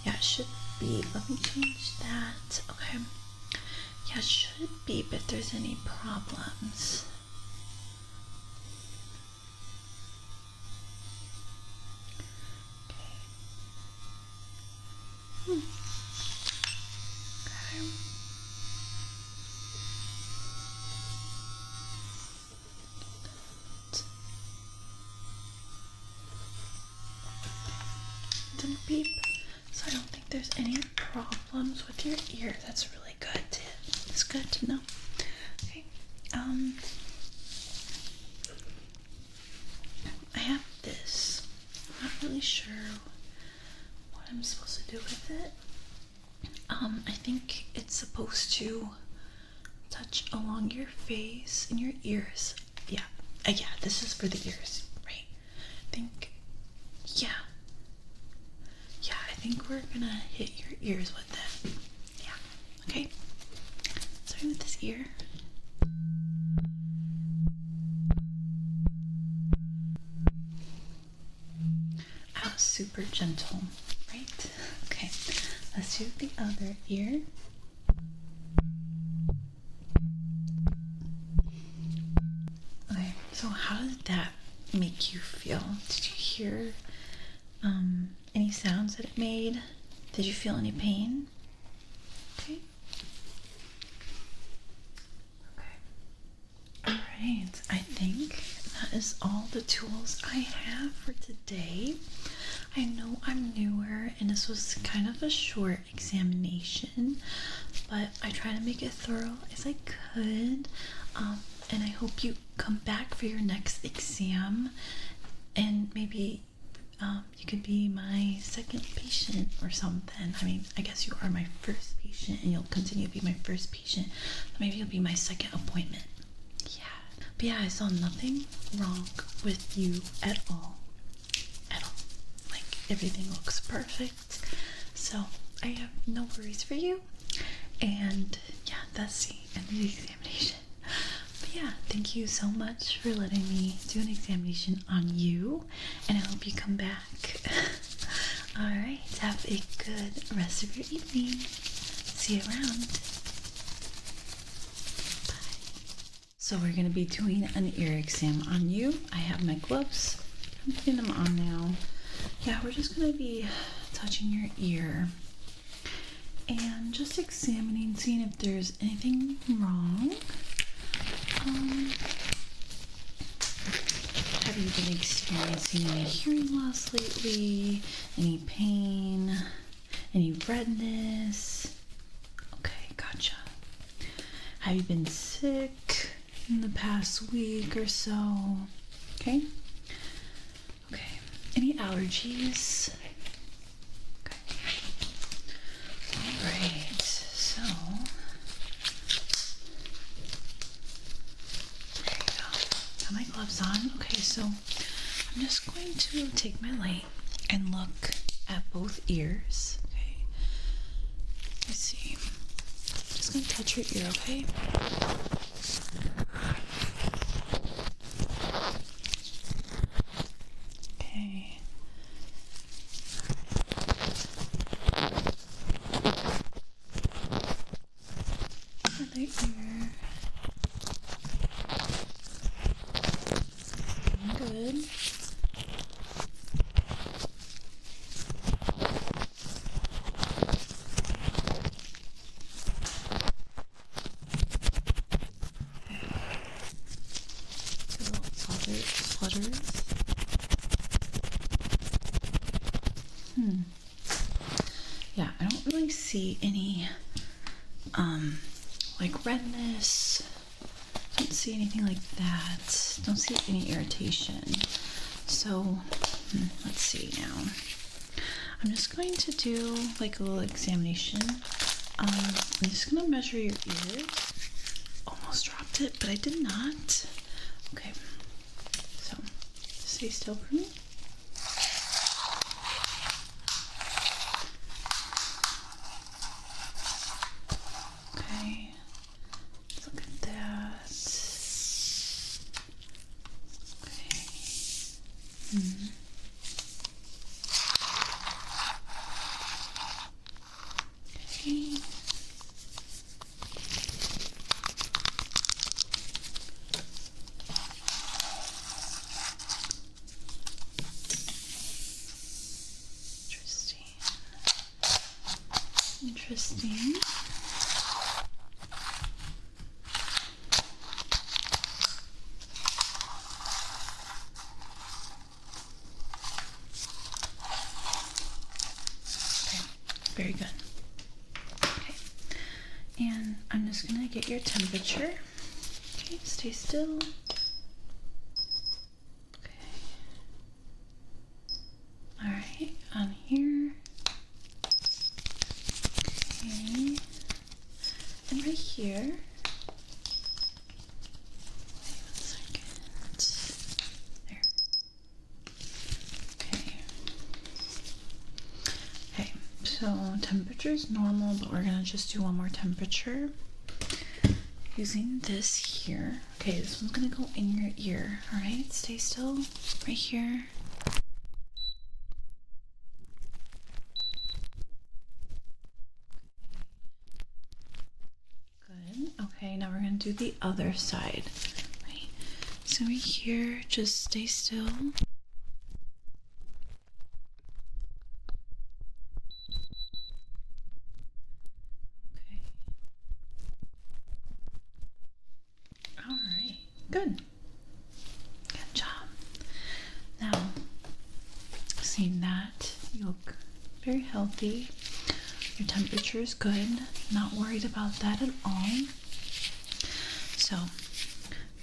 Yeah, it should beep. Let me change that. Okay. Yeah, it should beep if there's any problems. Okay. Okay. Didn't beep, so I don't think there's any problems with your ear. That's really good. It's good to know. Okay. I have this. I'm not really sure what I'm supposed to do with it. I think it's supposed to touch along your face and your ears. Yeah. Yeah, this is for the ears, right? I think, yeah. Yeah, I think we're gonna hit your ears with it. Yeah. Okay. Starting with this ear. I was super gentle, right? Okay. Let's do the other ear. Okay, so how did that make you feel? Did you hear any sounds that it made? Did you feel any pain? Okay. Okay. Alright, I think that is all the tools I have for today. I know I'm newer and this was kind of a short examination, but I tried to make it thorough as I could. And I hope you come back for your next exam and maybe you could be my second patient or something. I mean, I guess you are my first patient and you'll continue to be my first patient. Maybe you'll be my second appointment. Yeah. But yeah, I saw nothing wrong with you at all. At all. Like, everything looks perfect. So I have no worries for you. And yeah, that's the end of the examination. But yeah, thank you so much for letting me do an examination on you, and I hope you come back. Alright, have a good rest of your evening. See you around. Bye. So we're going to be doing an ear exam on you. I have my gloves. I'm putting them on now. Yeah, we're just going to be touching your ear and just examining, seeing if there's anything wrong. Have you been experiencing any hearing loss lately? Any pain? Any redness? Okay, gotcha. Have you been sick in the past week or so? Okay. Okay. Any allergies? Okay. All right. So there you go. Got my gloves on. Okay, so I'm just going to take my light and look at both ears. Okay. Let's see. Just gonna touch your ear, okay? Okay. Other ear. Good. Flutters. Yeah, I don't really see any like redness. Don't see anything like that. Don't see any irritation. So let's see now. I'm just going to do like a little examination. I'm just gonna measure your ears. Almost dropped it, but I did not. Okay. So stay still for me. Okay. Let's look at that. Okay. Okay. Interesting. Okay, very good. Okay, and I'm just gonna get your temperature. Okay, stay still. Okay. All right, on here. Okay, and right here. Wait 1 second. There. Okay. Okay, so temperature is normal, but we're gonna just do one more temperature using this here. Okay, this one's gonna go in your ear. All right, stay still right here. Good. Okay, now we're gonna do the other side. Right. So right here, just stay still. Okay. All right. Good. Good job. Now, seeing that you look very healthy, your temperature is good, not worried about that at all. So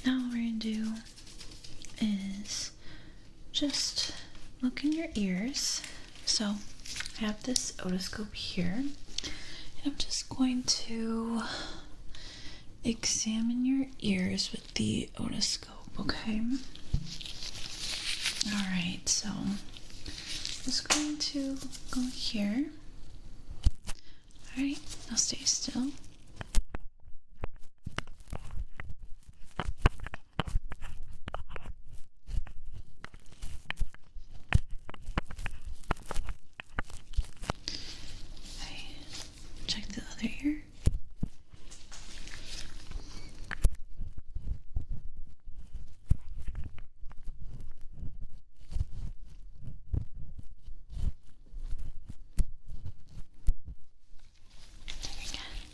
now what we're gonna do is just look in your ears. So I have this otoscope here, and I'm just going to examine your ears with the otoscope, okay? All right, so just going to go here. Alright, now stay still. Okay, check the other ear.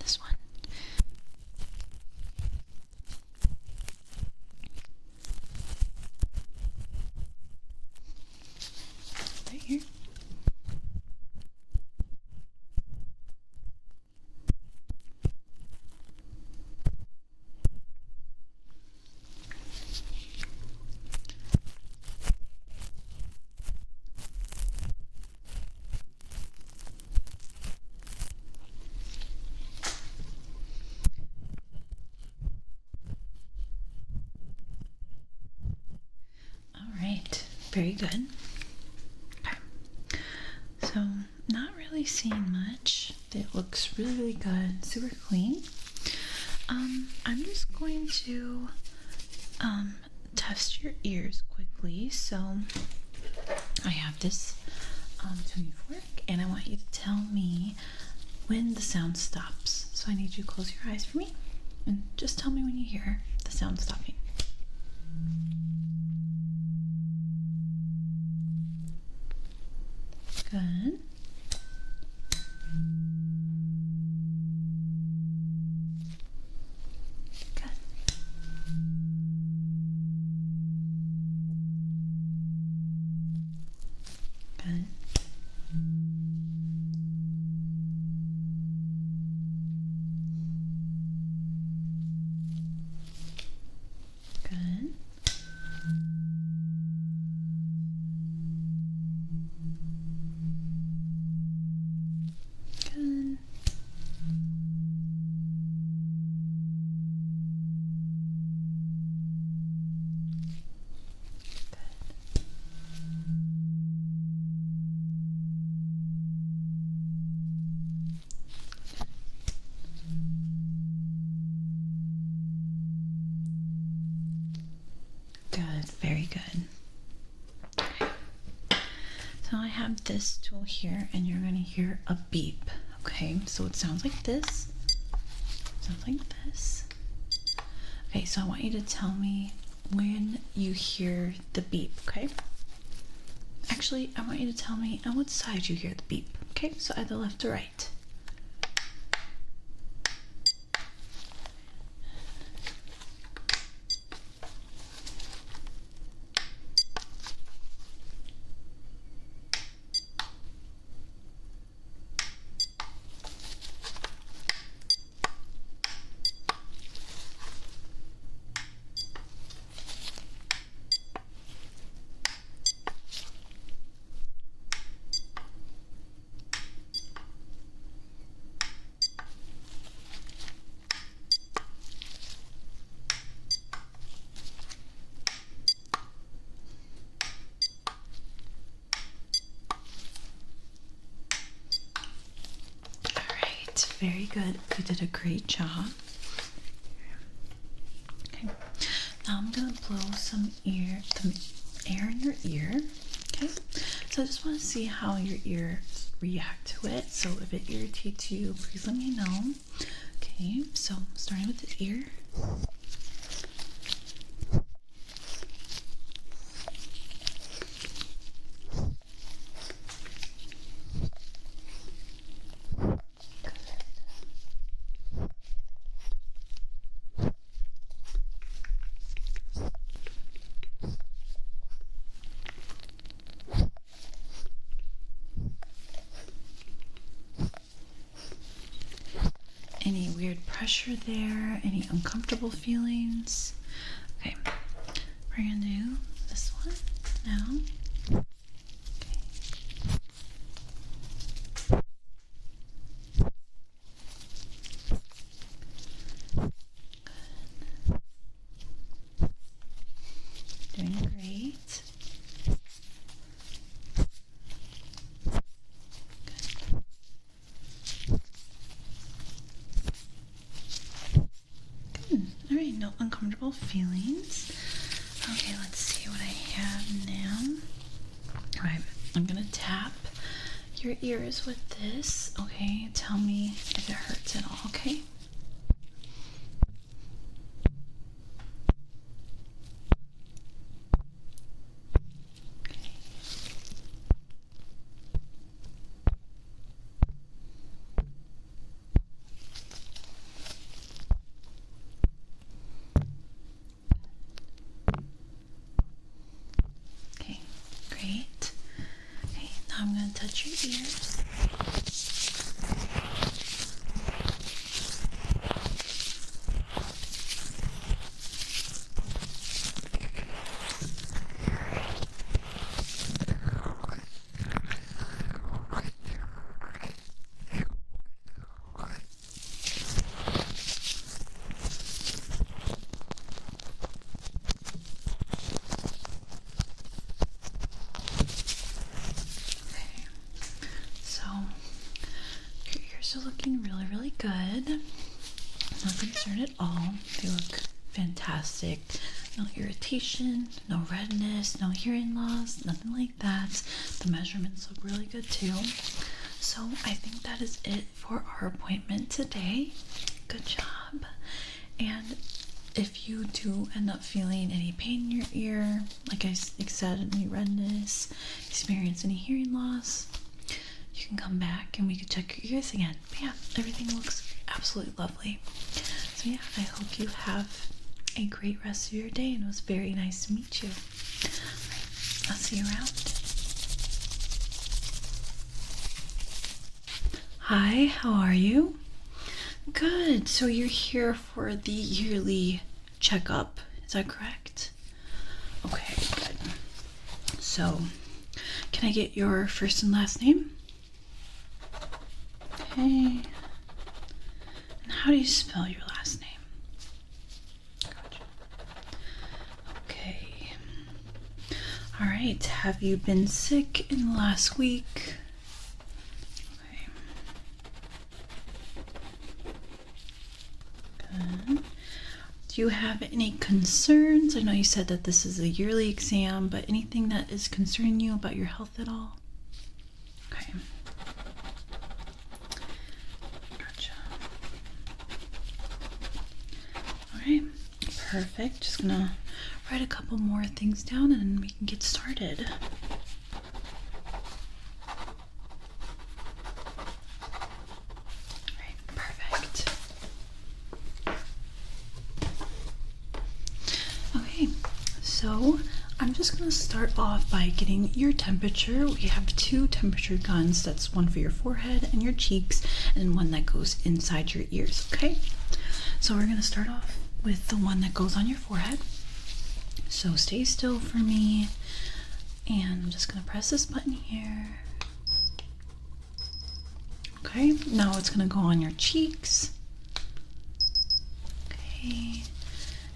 This one. Right here. Alright, very good. Okay. So, not really seeing much. It looks really, really good, super clean. I'm just going to test your ears quickly. So, I have this tuning fork, and I want you to tell me when the sound stops. So, I need you to close your eyes for me, and just tell me when you hear the sound stopping. Good. Good. Good. Good. Good. Good, very good. Okay. So I have this tool here, and you're going to hear a beep. Okay, so it sounds like this. Sounds like this. Okay, so I want you to tell me when you hear the beep, okay? Actually, I want you to tell me on what side you hear the beep. Okay, so either left or right. Very good. You did a great job. Okay. Now I'm gonna blow some air in your ear. Okay. So I just want to see how your ears react to it. So if it irritates you, please let me know. Okay. So starting with the ear. Any weird pressure there? Any uncomfortable feelings? Okay, we're gonna do this one now. Doing great. no uncomfortable feelings. Okay, let's see what I have now. All right, I'm gonna tap your ears with this. Okay, tell me if it hurts at all, okay? Okay, great. Okay, now I'm gonna touch your ears. Okay, so your ears are looking really, really good. Not concerned at all. They look fantastic. No irritation, no redness, no hearing loss, nothing like that. The measurements look really good too. So I think that is it for our appointment today. Good job. And if you do end up feeling any pain in your ear, like I said, any redness, experience any hearing loss, you can come back and we can check your ears again. But yeah, everything looks absolutely lovely. So yeah, I hope you have a great rest of your day, and it was very nice to meet you. I'll see you around. Hi, how are you? Good. So you're here for the yearly checkup, is that correct? Okay, good. So, can I get your first and last name? Okay. And how do you spell your last name? Gotcha. Okay. All right. Have you been sick in the last week? Okay. Good. Do you have any concerns? I know you said that this is a yearly exam, but anything that is concerning you about your health at all? Okay. Gotcha. Alright, perfect. Just gonna write a couple more things down and then we can get started. Alright, perfect. Okay, so I'm just going to start off by getting your temperature. We have two temperature guns. That's one for your forehead and your cheeks, and one that goes inside your ears, okay? So we're going to start off with the one that goes on your forehead. So stay still for me, and I'm just going to press this button here. Okay, now it's going to go on your cheeks. Okay,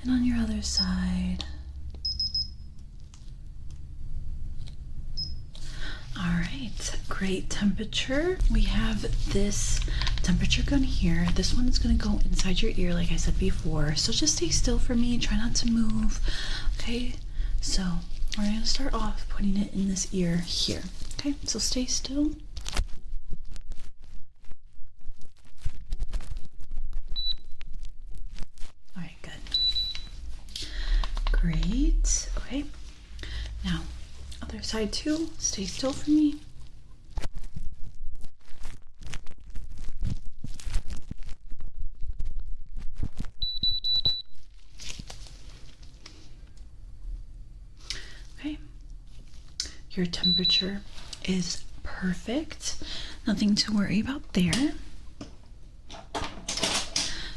and on your other side. Alright, great temperature. We have this temperature gun here. This one is going to go inside your ear like I said before. So just stay still for me. Try not to move. Okay, so we're going to start off putting it in this ear here. Okay, so stay still. Alright, good. Great. Okay, now other side too. Stay still for me. Okay. Your temperature is perfect. Nothing to worry about there.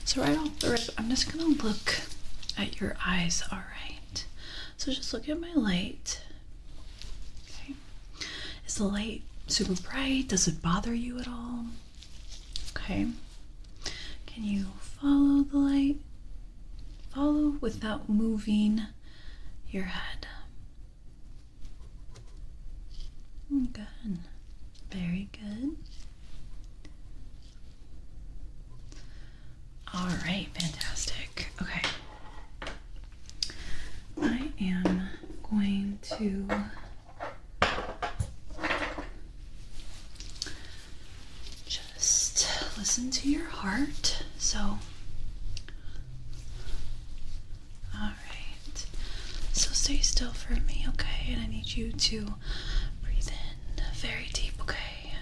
So right off the rip, I'm just gonna look at your eyes. All right. So just look at my light. Is the light super bright? Does it bother you at all? Okay. Can you follow the light? Follow without moving your head. Good. Very good. All right, fantastic. Okay. listen to your heart. So, all right. So stay still for me, okay? And I need you to breathe in very deep, okay?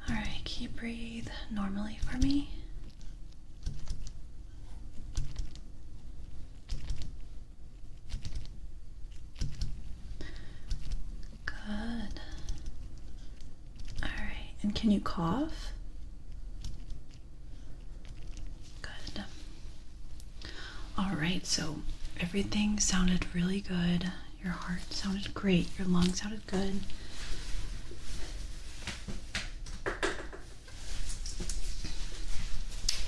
All right, can you breathe normally for me? Good. All right, and can you cough? Good. All right, so everything sounded really good. Your heart sounded great. Your lungs sounded good.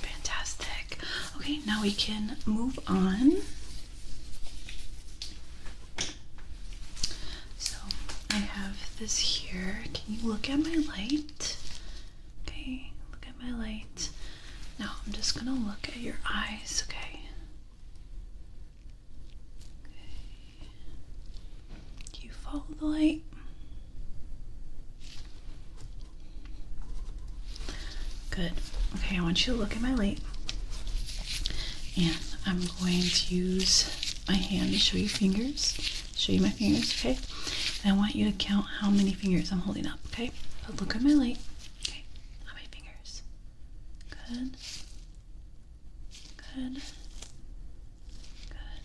Fantastic. Okay, now we can move on. So I have this here. Can you look at my light? Okay, look at my light. Now I'm just gonna look at your eyes, okay? Can you follow the light? Good. Okay, I want you to look at my light. And I'm going to use my hand to show you fingers. Show you my fingers, okay? And I want you to count how many fingers I'm holding up, okay? But look at my light. Okay, how many fingers? Good. Good. Good.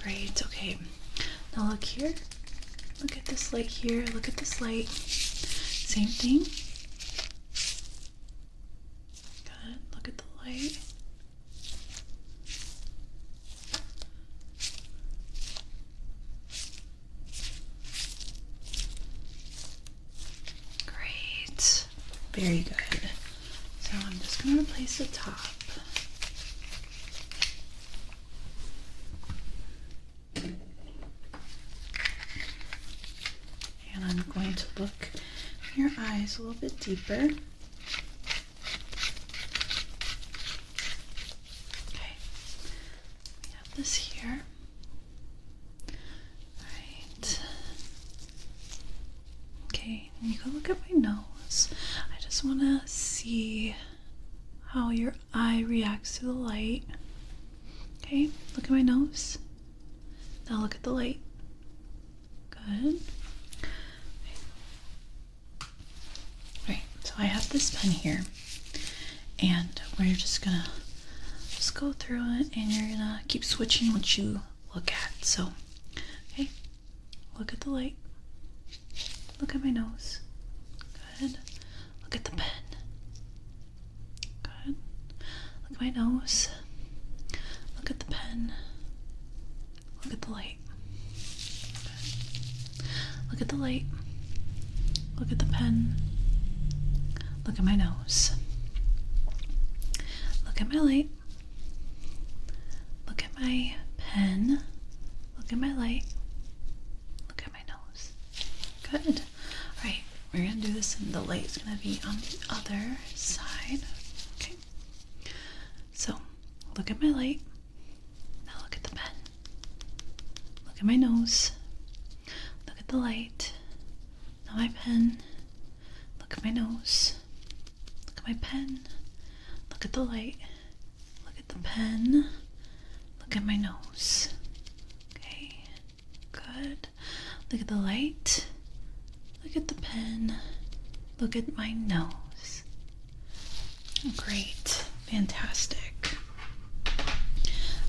Great, okay. Now look here. Look at this light here. Look at this light. Same thing. Good. Look at the light. Great. Very good. So I'm just going to replace the top. And I'm going to look in your eyes a little bit deeper. Okay. We have this here. Right. Okay, and you can look at my nose. I just want to see how your eye reacts to the light. Okay, look at my nose. Now look at the light. Good. Right, so I have this pen here, and we're just gonna go through it, and you're gonna keep switching what you look at. So, okay, look at the light. Look at my nose. Good. Look at the pen. Good. Look at my nose. Look at the pen. Look at the light. Good. Look at the light. Look at the pen. Look at my nose. Look at my light. Look at my pen. Look at my light. Look at my nose. Good. Alright, we're going to do this, and the light's going to be on the other side. Okay. So, look at my light. Now look at the pen. Look at my nose. Look at the light. Now my pen. Look at my nose. Look at my pen. Look at the light. Look at the pen. Look at my nose. Okay, good. Look at the light. Look at the pen. Look at my nose. Great. Fantastic.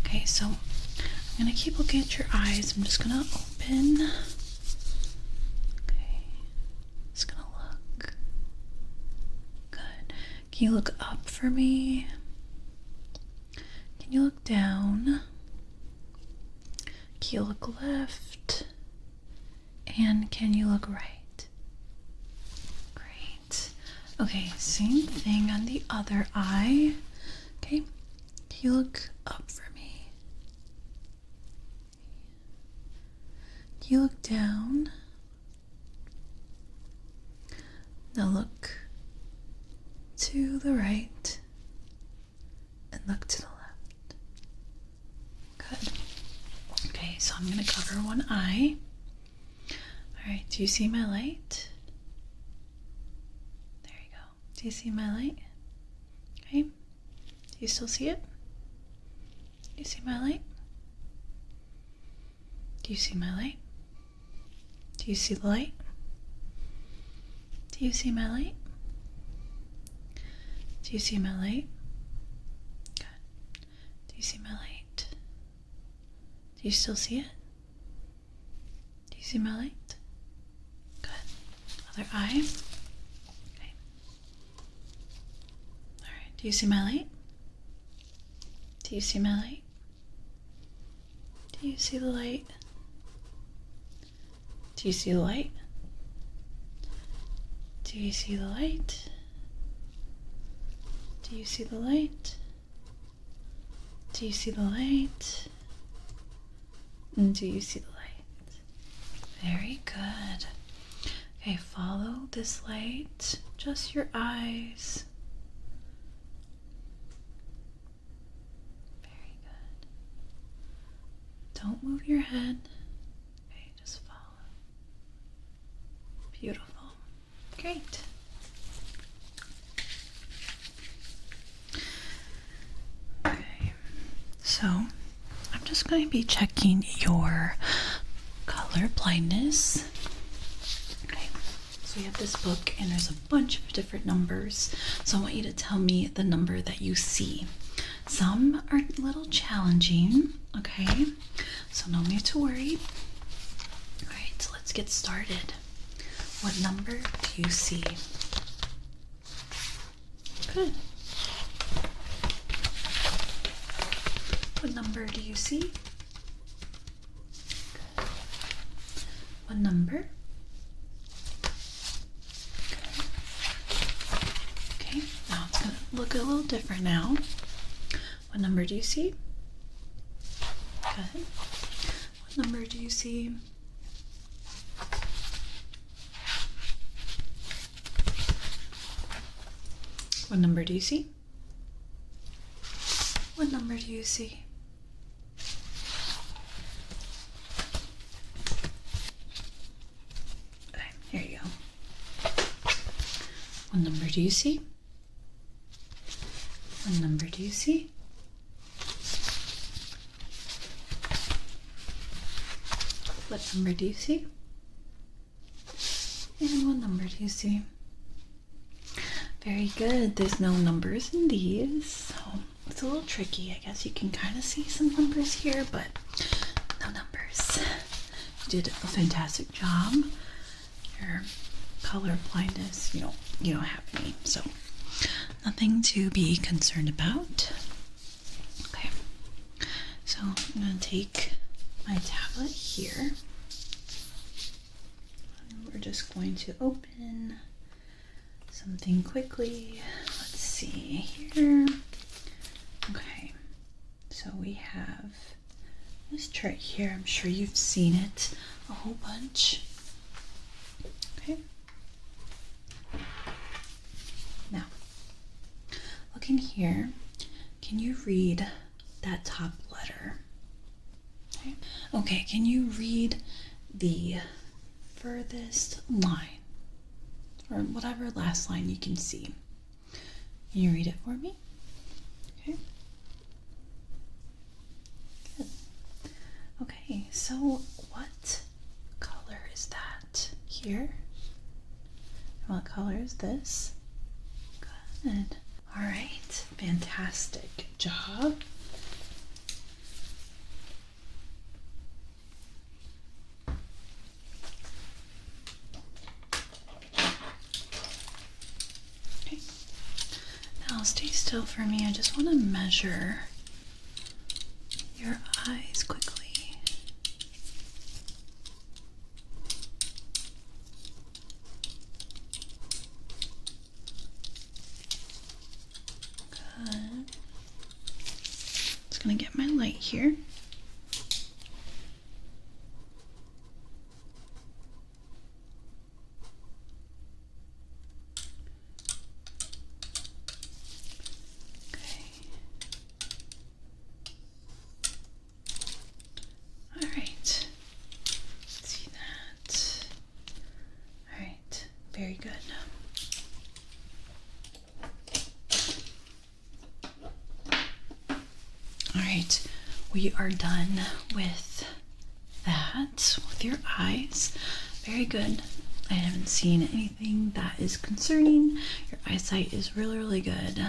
Okay, so I'm going to keep looking at your eyes. I'm just going to open. Okay. Just going to look. Good. Can you look up for me? Can you look down? Can you look left? And can you look right? Great. Okay, same thing on the other eye. Okay, can you look up for me? Can you look down? Now look to the right and look to the left. so I'm gonna cover one eye. All right, do you see my light? There you go. Do you see my light? Okay. Do you still see it? Do you see my light? Do you see my light? Do you see the light? Do you see my light? Do you see my light? Good. Do you see my light? Do you still see it? Do you see my light? Good. Other eye. Okay. Alright, do you see my light? Do you see my light? Do you see the light? Do you see the light? Do you see the light? Do you see the light? Do you see the light? And do you see the light? Very good. Okay, follow this light, just your eyes. Very good. Don't move your head. Okay, just follow. Beautiful. Great. Okay, so I'm just going to be checking your color blindness. Okay, so we have this book and there's a bunch of different numbers. So I want you to tell me the number that you see. Some are a little challenging, okay? So no need to worry. All right, so let's get started. What number do you see? Good. What number do you see? Good. What number? Good. Okay, now it's going to look a little different now. What number do you see? Good. What number do you see? What number do you see? What number do you see? Okay, here you go. What number do you see? What number do you see? What number do you see? And what number do you see? Very good. There's no numbers in these, so it's a little tricky. I guess you can kind of see some numbers here, but no numbers. You did a fantastic job. Your color blindness, you don't have any, so nothing to be concerned about. Okay, so I'm gonna take my tablet here. And we're just going to open something quickly. Let's see here. Okay, so we have this chart here. I'm sure you've seen it a whole bunch. Okay. Now, looking here, can you read that top letter? Okay. Okay, can you read the furthest line? Or whatever last line you can see. Can you read it for me? Okay. Good. Okay, so what color is that here? What color is this? Good. All right, fantastic job. Stay still for me. I just want to measure your eyes quickly. Good. Just gonna get my light here. Alright, All right, we are done with that, with your eyes. Very good. I haven't seen anything that is concerning. Your eyesight is really, really good.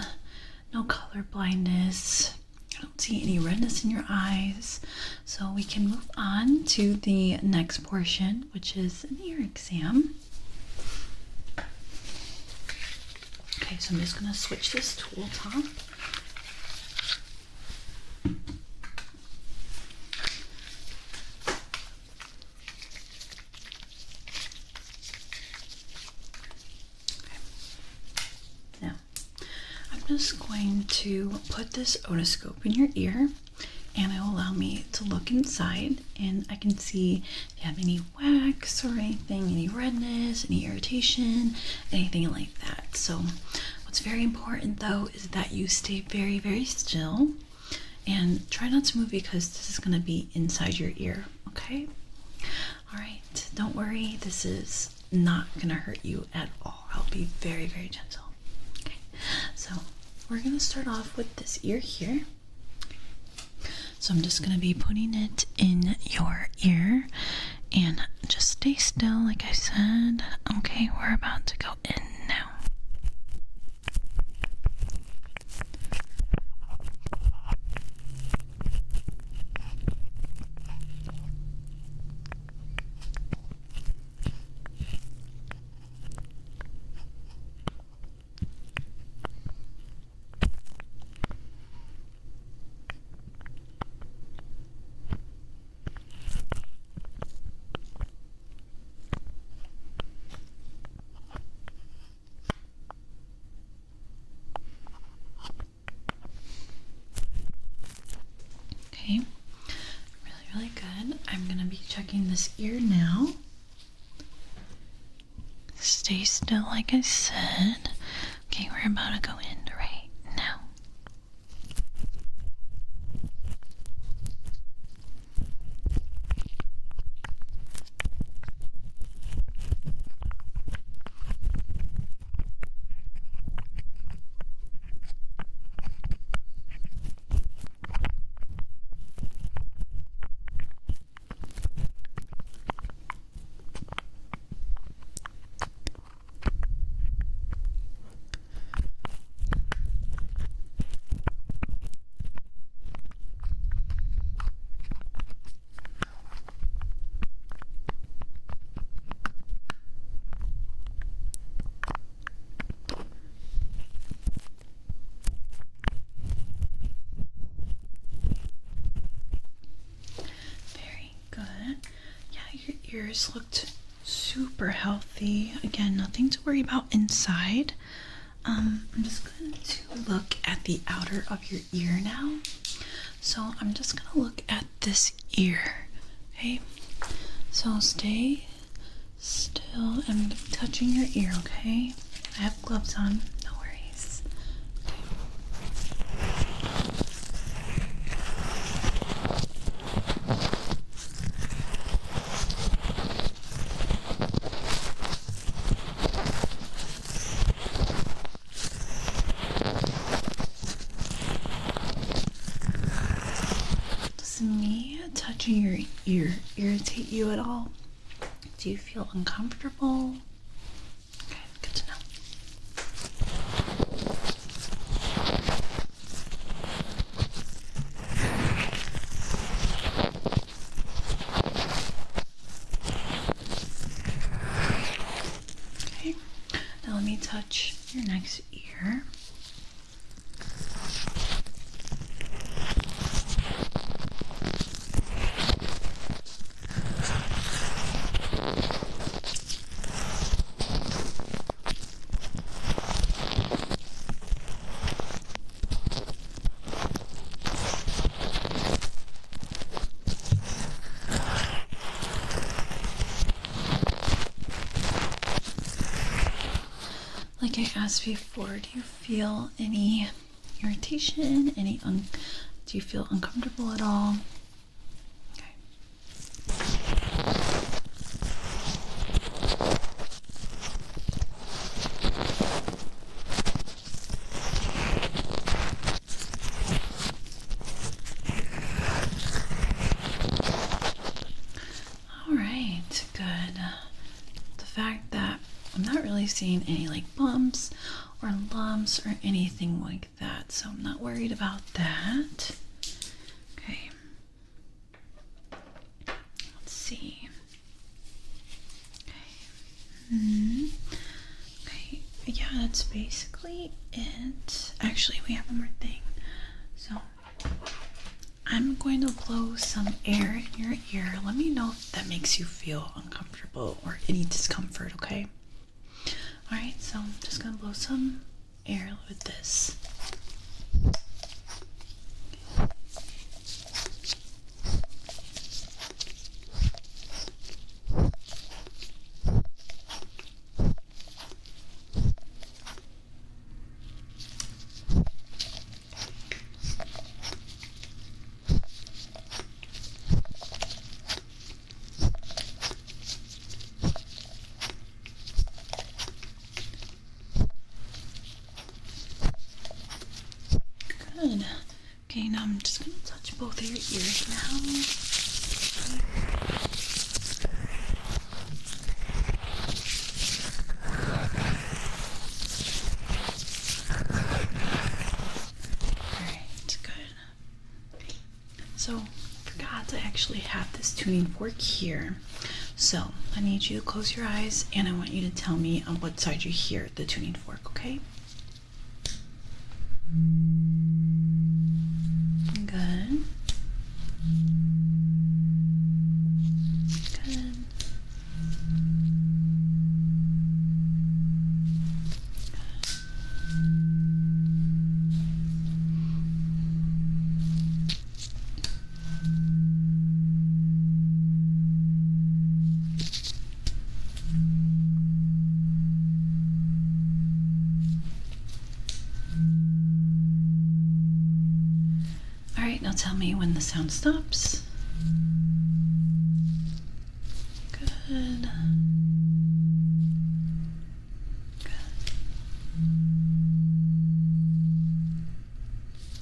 No color blindness. I don't see any redness in your eyes. So we can move on to the next portion, which is an ear exam. Okay, so I'm just going to switch this tool top. Just going to put this otoscope in your ear, and it will allow me to look inside, and I can see if you have any wax or anything, any redness, any irritation, anything like that. So what's very important though is that you stay very, very still and try not to move because this is going to be inside your ear. Okay? All right, don't worry, this is not going to hurt you at all. I'll be very, very gentle. Okay, so we're going to start off with this ear here. So I'm just going to be putting it in your ear, and just stay still like I said. Okay, we're about to go in now. Okay, really, really good. I'm going to be checking this ear now. Stay still like I said. Okay, we're about to go in right now. Ears looked super healthy. Again, nothing to worry about inside. I'm just going to look at the outer of your ear now. So I'm just going to look at this ear. Okay, so stay still. I'm going to be touching your ear. Okay, I have gloves on. No worries. Touching your ear irritate you at all? Do you feel uncomfortable? Okay, good to know. Okay, now let me touch your next ear. Like I asked before, do you feel any irritation? Do you feel uncomfortable at all? Okay. really seeing any like bumps or lumps or anything like that, so I'm not worried about that. Okay. Let's see. Okay. Okay. Yeah, that's basically it. Actually, we have one more thing. So I'm going to blow some air in your ear. Let me know if that makes you feel uncomfortable or any discomfort, okay? Alright, so I'm just going to blow some air with this. Good. Okay, now I'm just going to touch both of your ears now. Alright, good. So, I forgot to actually have this tuning fork here. So, I need you to close your eyes and I want you to tell me on what side you hear the tuning fork, okay? Good. Good. Alright, now tell me when the sound stops. Good. Good.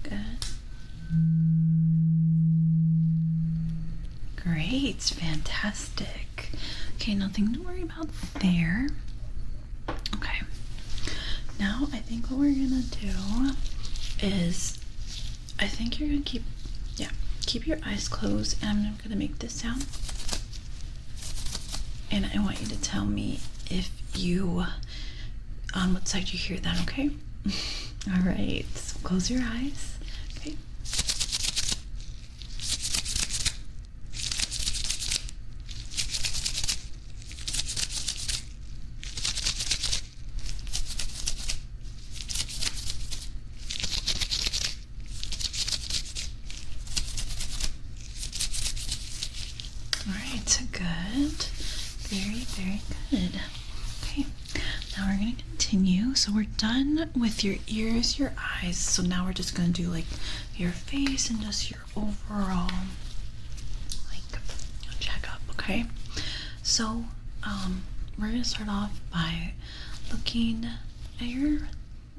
Good. Great, fantastic. Okay, nothing to worry about there. Okay. Now I think what we're gonna do is I think you're gonna keep your eyes closed and I'm gonna make this sound. And I want you to tell me if you on what side you hear that, okay? Alright, so close your eyes. Okay. Alright, good. Very, very good. Okay, now we're going to continue. So we're done with your ears, your eyes. So now we're just going to do like your face and just your overall like checkup, okay? So we're going to start off by looking at your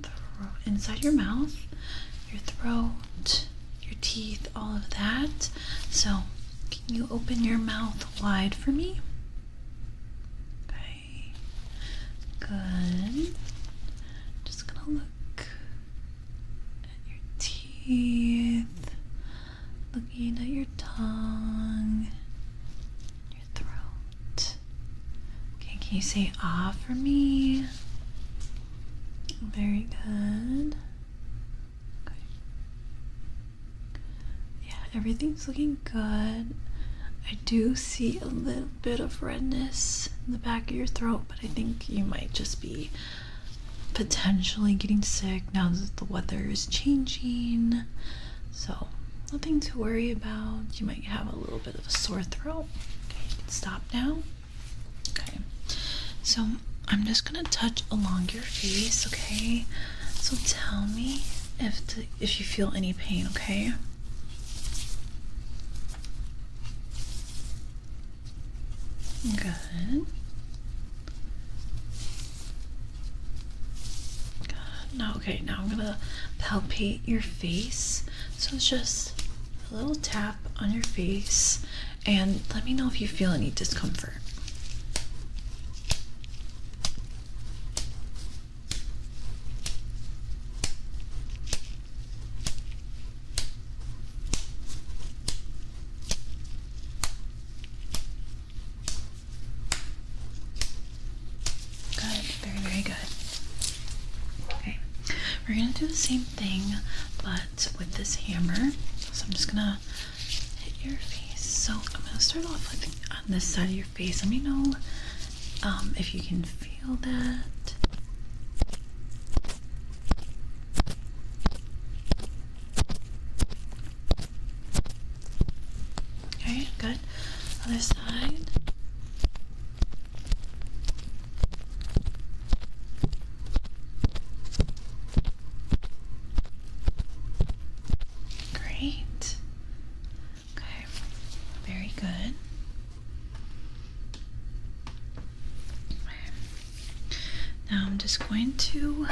throat, inside your mouth, your throat, your teeth, all of that. So can you open your mouth wide for me? Okay. Good. Just gonna look at your teeth, looking at your tongue, your throat. Okay, can you say ah for me? Very good. Okay. Yeah, everything's looking good. I do see a little bit of redness in the back of your throat, but I think you might just be potentially getting sick now that the weather is changing. So, nothing to worry about. You might have a little bit of a sore throat. Okay, you can stop now. Okay, so I'm just gonna touch along your face, okay? So tell me if you feel any pain, okay? Good. Good. Now, okay, now I'm gonna palpate your face. So it's just a little tap on your face and let me know if you feel any discomfort. do the same thing, but with this hammer. So I'm just gonna hit your face. So I'm gonna start off with on this side of your face. Let me know if you can feel that. Okay, good. Other side. Great. Okay, very good. Now I'm just going to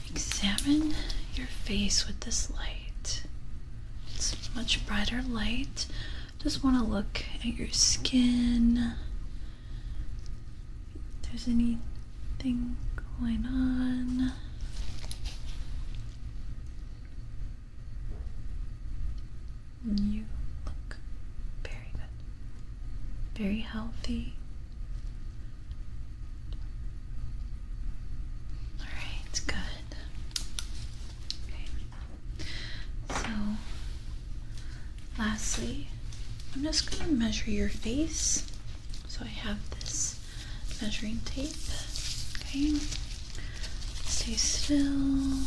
examine your face with this light. It's much brighter light. Just want to look at your skin. If there's anything going on. You look very good. Very healthy. Alright, good. Okay. So, lastly, I'm just going to measure your face. So I have this measuring tape. Okay. Stay still.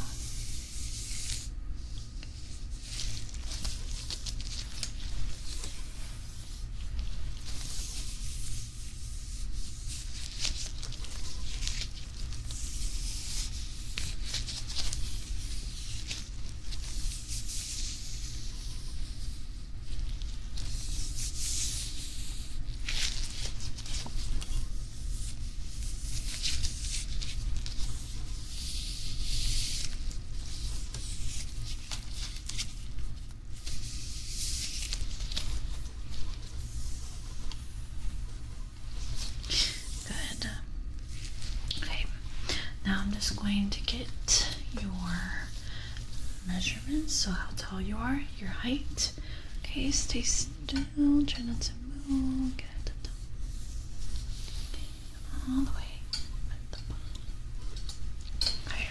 Now I'm just going to get your measurements, so how tall you are, your height. Okay, stay still, try not to move. Get it all the way at the bottom. Okay.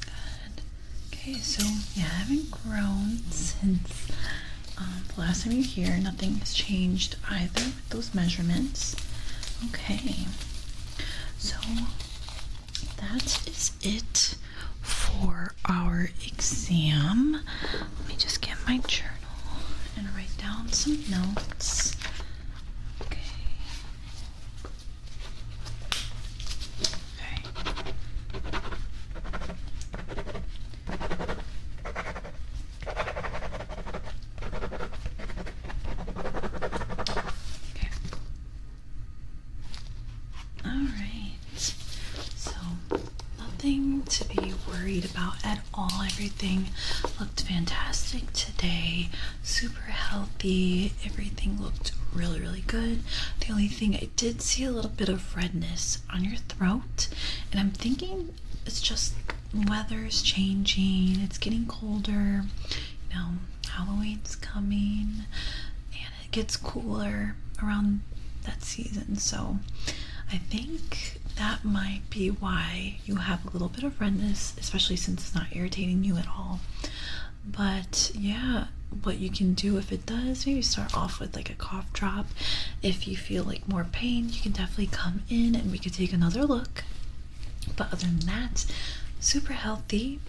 Good. Okay, so you haven't grown since the last time you were here. Nothing has changed either with those measurements. Okay. So that is it for our exam. Let me just get my journal and write down some notes. Okay. Okay. All right. So nothing to be worried about at all. Everything looked fantastic today. Super healthy. Everything looked really, really good. The only thing, I did see a little bit of redness on your throat, and I'm thinking it's just weather's changing. It's getting colder. You know, Halloween's coming, and it gets cooler around that season. So I think that might be why you have a little bit of redness, especially since it's not irritating you at all. But yeah, what you can do if it does, maybe start off with like a cough drop. If you feel like more pain, you can definitely come in and we could take another look. But other than that, super healthy,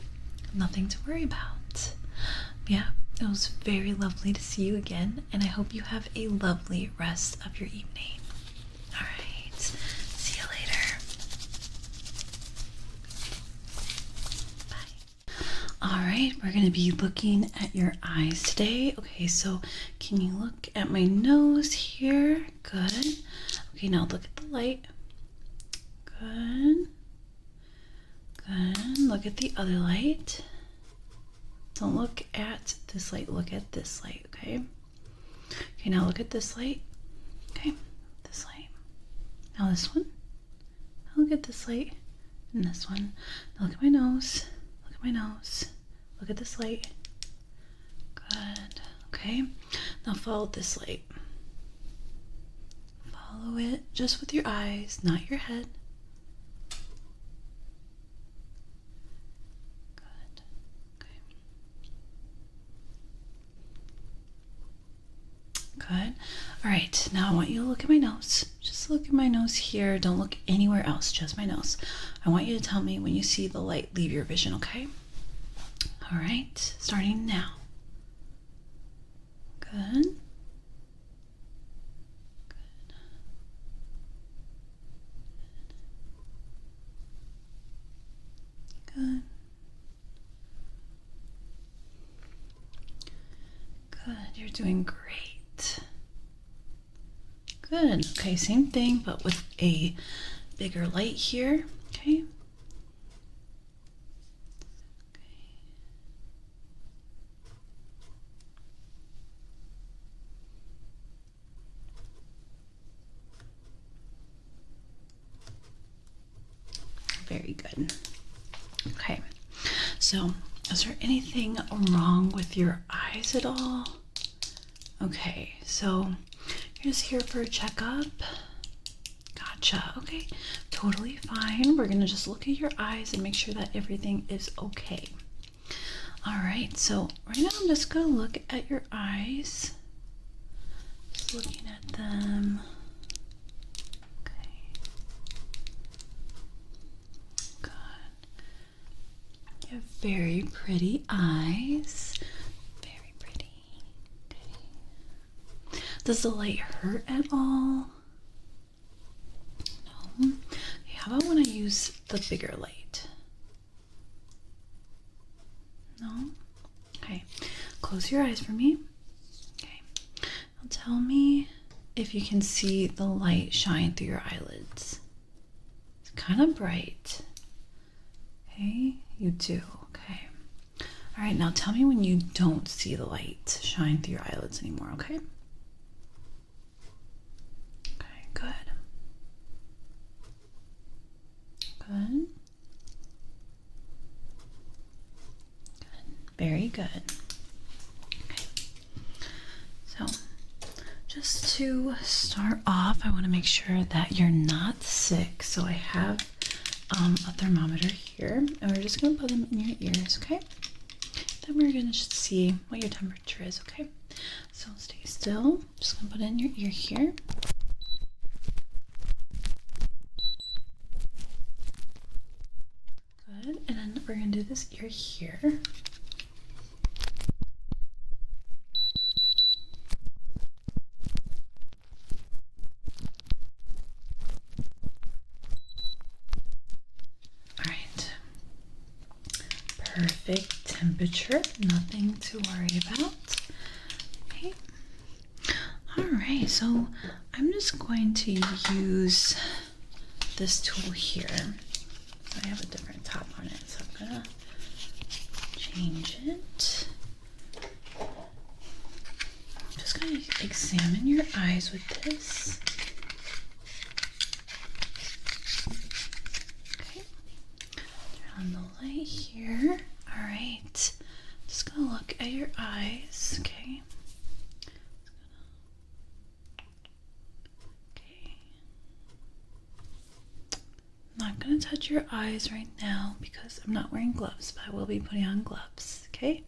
nothing to worry about. Yeah, it was very lovely to see you again, and I hope you have a lovely rest of your evening. All right, see you later. Bye. All right, we're going to be looking at your eyes today. Okay, so can you look at my nose here? Good. Okay, now look at the light. Good. Good. Look at the other light. Don't look at this light, look at this light, okay? Okay, now look at this light. Okay, this light. Now this one. Now look at this light and this one. Now look at my nose. Look at my nose. Look at this light. Good. Okay. Now follow this light. Follow it just with your eyes, not your head. Good. All right, now I want you to look at my nose. Just look at my nose here. Don't look anywhere else, just my nose. I want you to tell me when you see the light leave your vision, okay? All right, starting now. Good. Good. Good. Good. You're doing great. Good. Okay, same thing, but with a bigger light here. Okay. Very good. Okay, so is there anything wrong with your eyes at all? Okay, so you're just here for a checkup. Gotcha. Okay, totally fine. We're gonna just look at your eyes and make sure that everything is okay. All right, so right now I'm just gonna look at your eyes. Just looking at them. You have very pretty eyes. Very pretty. Okay. Does the light hurt at all? No. Okay, how about when I use the bigger light? No? Okay. Close your eyes for me. Okay. Now tell me if you can see the light shine through your eyelids. It's kind of bright. Okay. You do, okay. All right, now tell me when you don't see the light shine through your eyelids anymore, okay? Okay, good. Good. Good, very good. Okay, so just to start off, I wanna make sure that you're not sick. So I have a thermometer here, and we're just going to put them in your ears, okay? Then we're going to just see what your temperature is, okay? So stay still. Just going to put it in your ear here. Good. And then we're going to do this ear here. Perfect temperature, nothing to worry about. Okay. All right, so I'm just going to use this tool here. I have a different top on it, so I'm gonna change it. I'm just gonna examine your eyes with this. On the light here. All right, just gonna look at your eyes. Okay. Okay. I'm not gonna touch your eyes right now because I'm not wearing gloves, but I will be putting on gloves. Okay.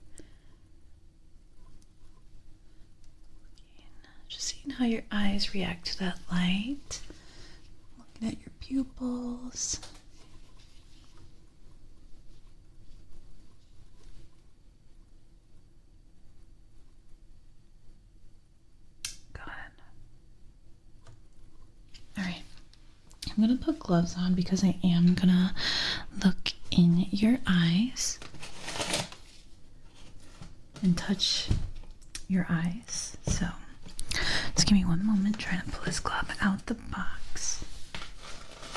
Just seeing how your eyes react to that light. Looking at your pupils. I'm gonna put gloves on because I am gonna look in your eyes and touch your eyes. So just give me one moment trying to pull this glove out the box.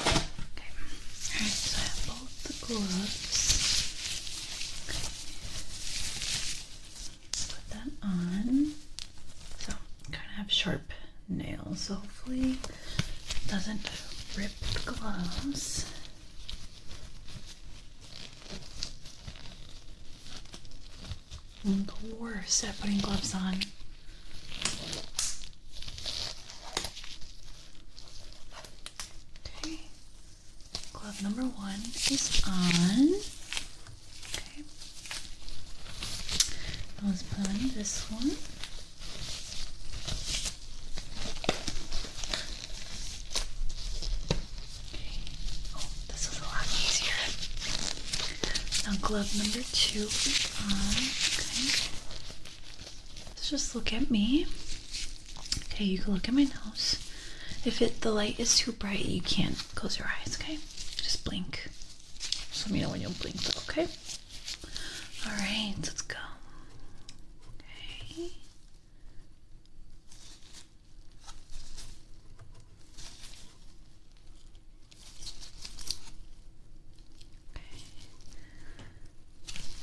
Okay. Alright, so I have both the gloves. Okay. Put that on. So I kind of have sharp nails, so hopefully it doesn't rip the gloves. I'm the worst at putting gloves on. Okay, glove number 1 is on. Okay, now let's put on this one. glove number 2 is on. Okay. Let's just look at me. Okay, you can look at my nose. If the light is too bright, you can't close your eyes, okay? Just blink. Just let me know when you'll blink, though, okay? Alright, let's go. Okay.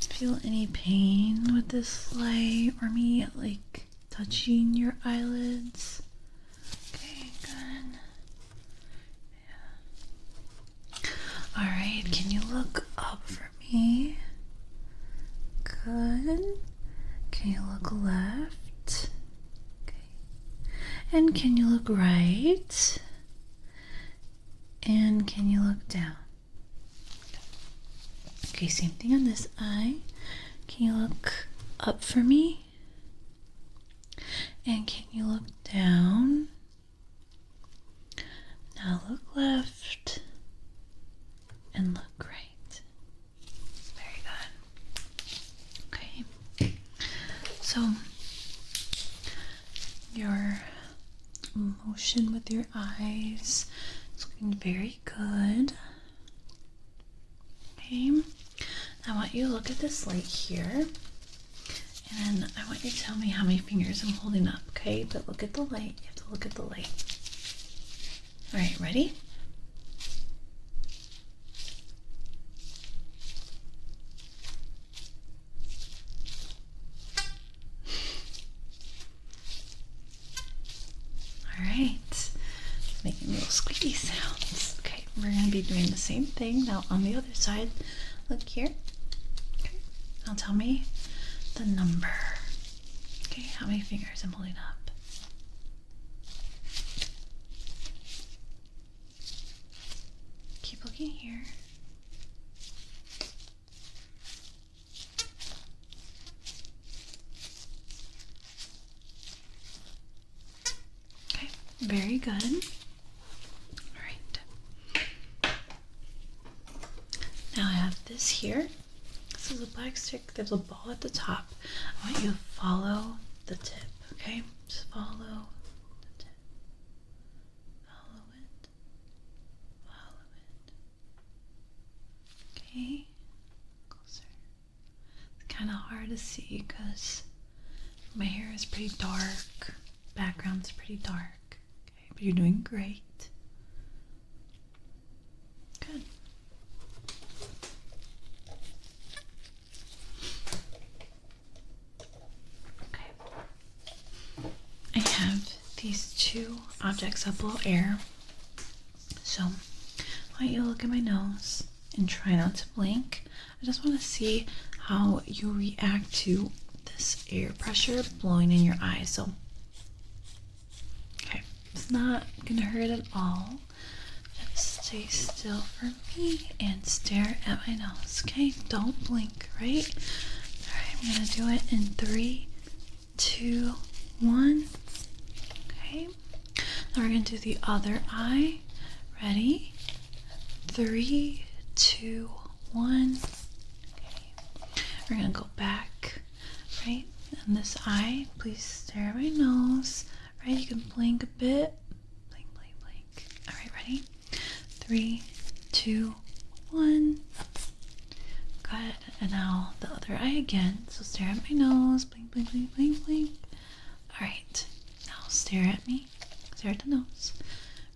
Feel any pain with this light or me like touching your eyelids? Okay, good. Yeah. Alright, can you look up for me? Good. Can you look left? Okay. And can you look right? And can you look down? Okay, same thing on this eye. Can you look up for me? And can you look down? Now look left and look right. Very good. Okay. So your motion with your eyes is looking very good. Okay. I want you to look at this light here, and I want you to tell me how many fingers I'm holding up, okay? But look at the light. You have to look at the light. All right, ready? All right. It's making little squeaky sounds. Okay, we're going to be doing the same thing now on the other side. Look here. Okay. Now tell me the number. Okay, how many fingers I'm holding up? Keep looking here. Okay, very good. All right. Now I have this here. This is a black stick. There's a ball at the top. I want you to follow the tip, okay? Just follow the tip. Follow it. Follow it. Okay? Closer. It's kind of hard to see because my hair is pretty dark. Background's pretty dark. Okay, but you're doing great. Good. I have these two objects that blow air. So, I want you to look at my nose and try not to blink. I just want to see how you react to this air pressure blowing in your eyes. So, okay, it's not gonna hurt at all. Just stay still for me and stare at my nose. Okay, don't blink, right? Alright, I'm gonna do it in 3, 2, 1. Okay, now we're going to do the other eye. Ready? 3, 2, 1. Okay, we're going to go back, right? And this eye, please stare at my nose. Right, you can blink a bit. Blink, blink, blink. All right, ready? 3, 2, 1. Good. And now the other eye again. So stare at my nose. Blink, blink, blink, blink, blink. All right. Now stare at me. Stare at the nose.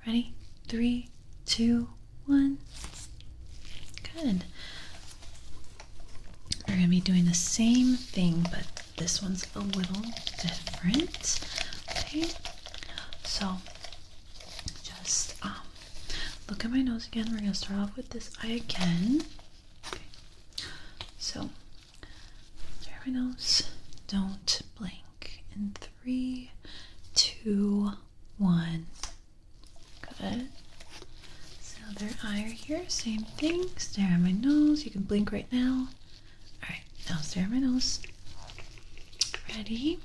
Ready? 3, 2, 1. Good. We're going to be doing the same thing, but this one's a little different. Okay. So just look at my nose again. We're going to start off with this eye again. Okay. So stare at my nose. Don't blink. In 3, 2, 1. Good. So other eye right here, same thing. Stare at my nose. You can blink right now. Alright, now stare at my nose. Ready?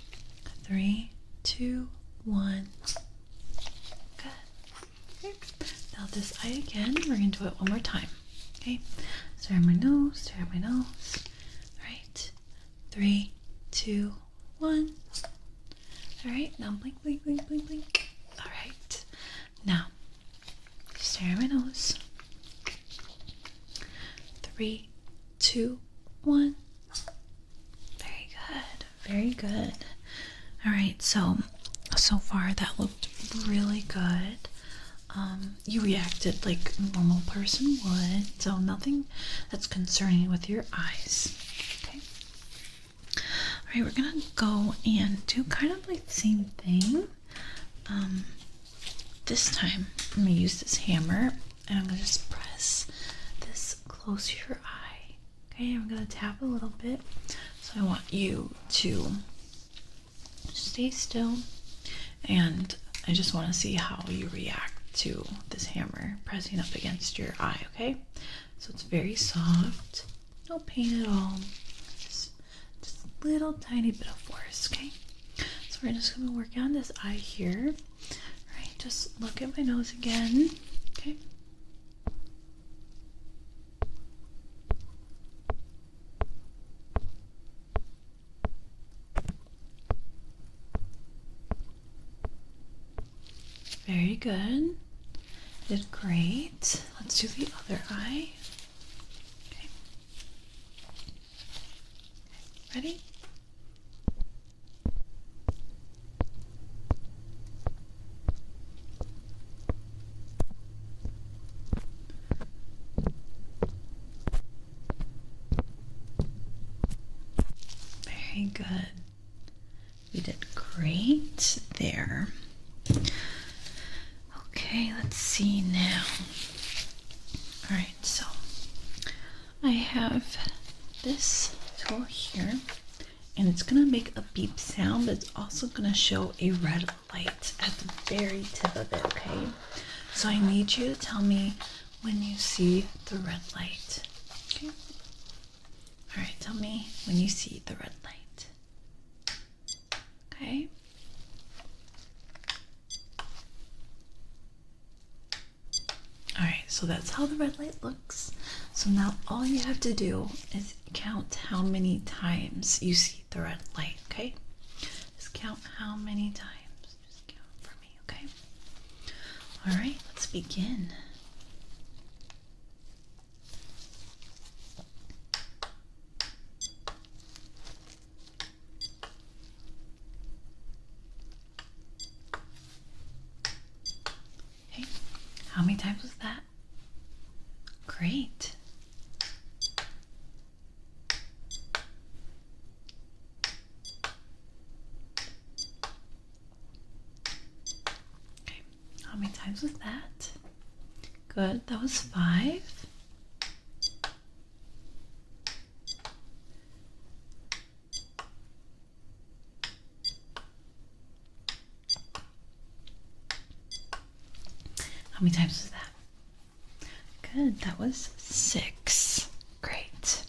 3, 2, 1. Good. Okay. Now this eye again. We're going to do it one more time. Okay? Stare at my nose, stare at my nose. Alright. 3, 2, 1. Alright, now blink, blink, blink, blink, blink. Alright. Now, stare at my nose. 3, 2, 1. Very good. Very good. Alright, so far that looked really good. You reacted like a normal person would, so nothing that's concerning with your eyes. Okay. Alright, we're gonna go and do kind of like the same thing. This time I'm gonna use this hammer and I'm gonna just press this close to your eye. Okay, I'm gonna tap a little bit. So I want you to stay still, and I just want to see how you react to this hammer pressing up against your eye. Okay, so it's very soft, no pain at all, just a little tiny bit of force. Okay, so we're just going to work on this eye here. All right, just look at my nose again. Okay. Very good. Did great. Let's do the other eye. Okay. Ready? Very good. You did great there. Okay, let's see now. Alright, so I have this tool here, and it's going to make a beep sound, but it's also going to show a red light at the very tip of it, okay? So I need you to tell me when you see the red light. Okay? Alright, tell me when you see the red light. Okay? Alright, so that's how the red light looks. So now all you have to do is count how many times you see the red light, okay? Just count how many times. Just count for me, okay? Alright, let's begin. Okay, how many times was that? Great. Okay, how many times was that? Good, that was 5. How many times was that? Good, that was 6. Great.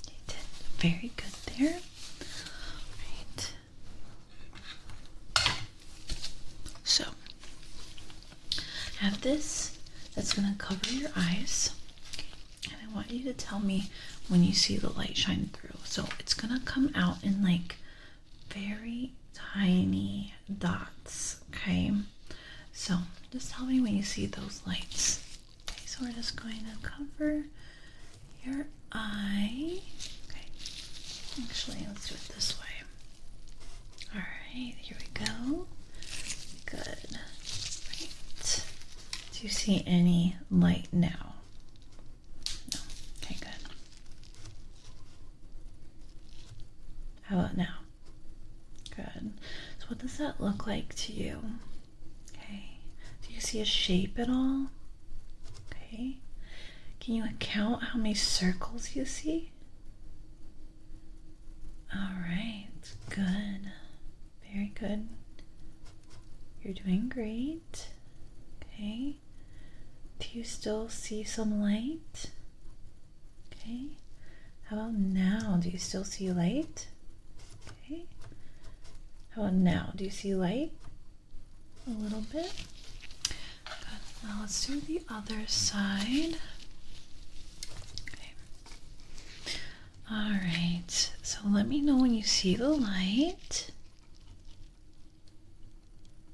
You did very good there. Right. So, I have this that's going to cover your eyes. Okay. And I want you to tell me when you see the light shine through. So, it's going to come out in like very tiny dots. Okay. So, just tell me when you see those lights. Okay, so we're just going to cover your eye. Okay, actually, let's do it this way. Alright, here we go. Good. Right. Do you see any light now? No. Okay, good. How about now? Good. So what does that look like to you? Okay. Do you see a shape at all? Okay. Can you count how many circles you see? Alright, good. Very good. You're doing great. Okay. Do you still see some light? Okay. How about now? Do you still see light? Okay. How about now? Do you see light? A little bit. Good. Now let's do the other side. Okay. All right, so let me know when you see the light.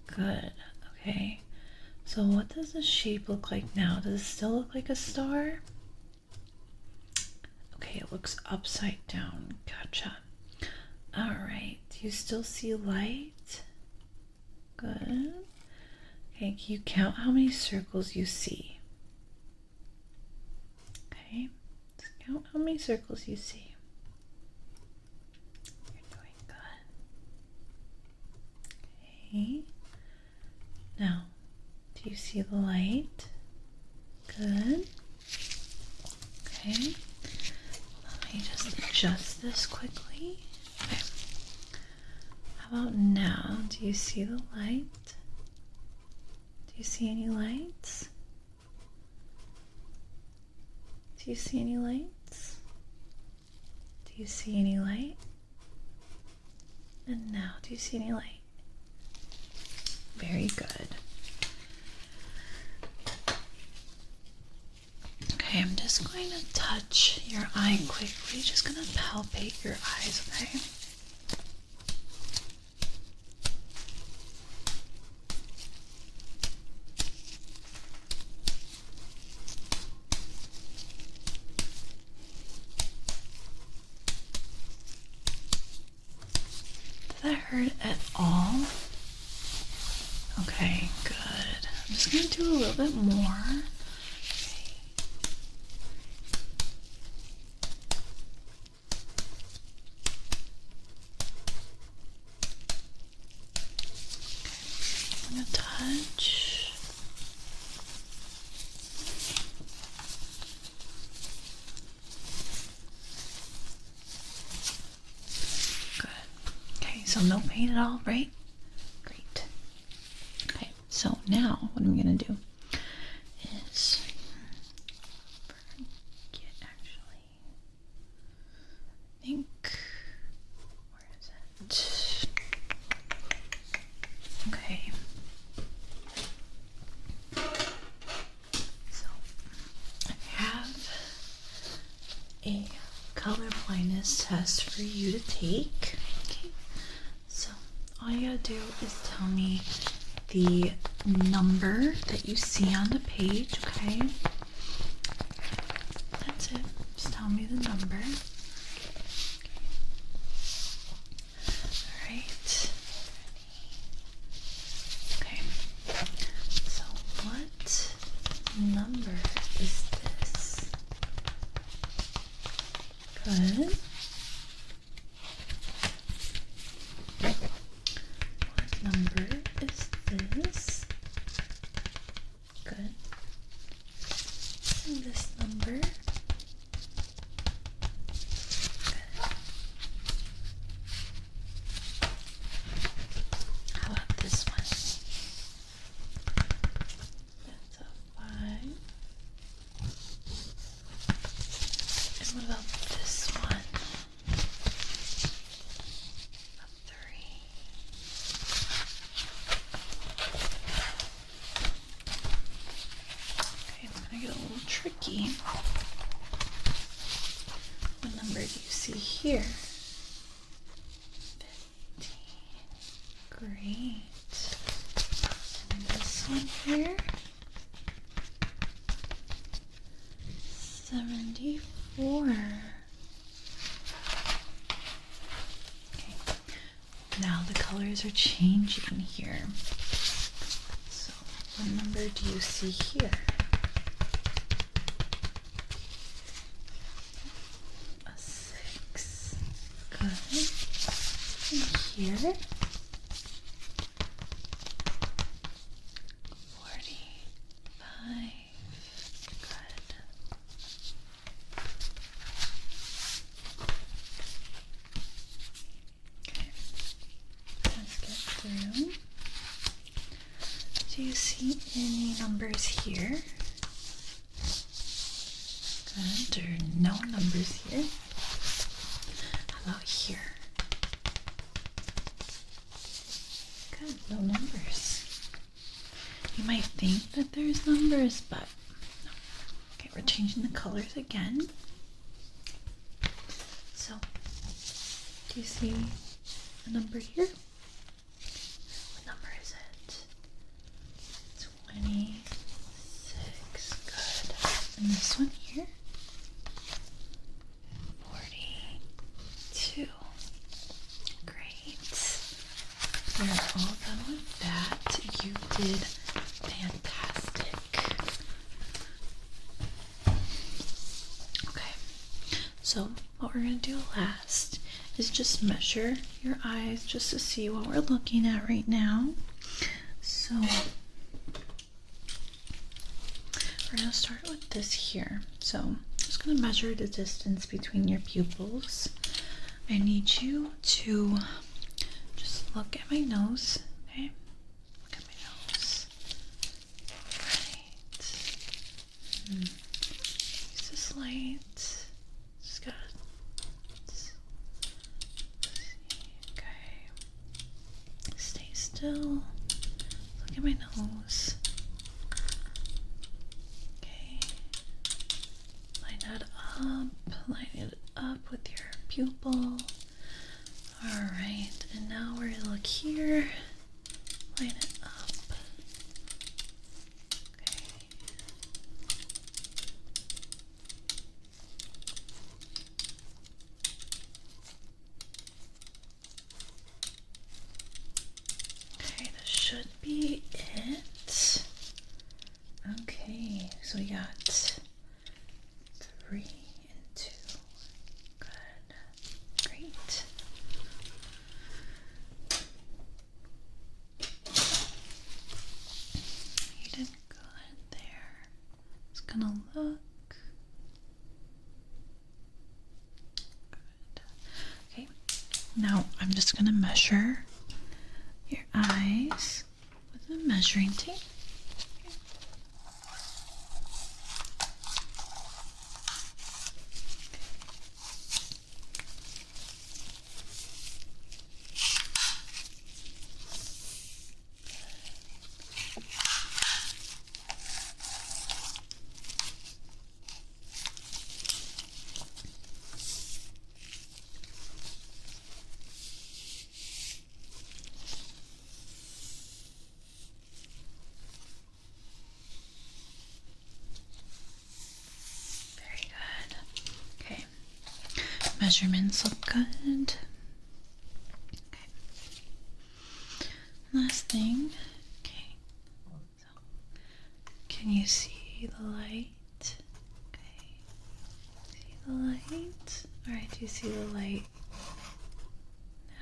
Good, okay. So what does the shape look like now? Does it still look like a star? Okay, it looks upside down. Gotcha. All right, do you still see light? Good. Okay, can you count how many circles you see? Okay, let's count how many circles you see. You're doing good. Okay. Now, do you see the light? Good. Okay. Let me just adjust this quickly. Okay. How about now? Do you see the light? Do you see any lights? Do you see any lights? Do you see any light? And now, do you see any light? Very good. Okay, I'm just going to touch your eye quickly. Just going to palpate your eyes, okay? Did that hurt at all? Okay, good. I'm just going to do a little bit more. I'm going to touch. Good. Okay, so no pain at all, right? Great. Okay, so now what I'm going to do is I think, where is it? Okay. So I have a color blindness test for you to take. Okay. So all you gotta do is tell me the number that you see on the page, okay? That's it. Just tell me the number. Alright. Okay. So what number is this? Good. What number is this? Good. And this number? Good. How about this one? That's a 5. And what about this one? A 3. Okay, it's gonna get a little tricky. What number do you see here? 15. Great. And this one here? 74. Okay. Now the colors are changing here. So what number do you see here? A 6. Good. And here? 45. Good. Okay. Let's get through. Do you see any numbers here? Good. There are no numbers here. How about here? Good. No numbers. You might think that there's numbers, but no. Okay, we're changing the colors again. Do you see a number here? What number is it? 26. Good. And this one here? 42. Great. We're all done with that. You did fantastic. Okay. So what we're going to do last is just measure your eyes just to see what we're looking at right now. So we're going to start with this here. So I'm just going to measure the distance between your pupils. I need you to just look at my nose, okay? Look at my nose. Right. Use this light. Just gotta see. Okay. Stay still. Look at my nose. Okay. Line that up. Line it up with your pupil. Alright, and now we're gonna look here. Line it up. Okay. Okay, this should be it. Okay, so we got 3 and 2. Good. Great. You did good there. It's gonna look good. Okay, now I'm just gonna measure your eyes with a measuring tape. Very good. Okay. Measurements look good. Okay. Last thing. Okay. So, can you see the light? Okay. See the light? Alright, do you see the light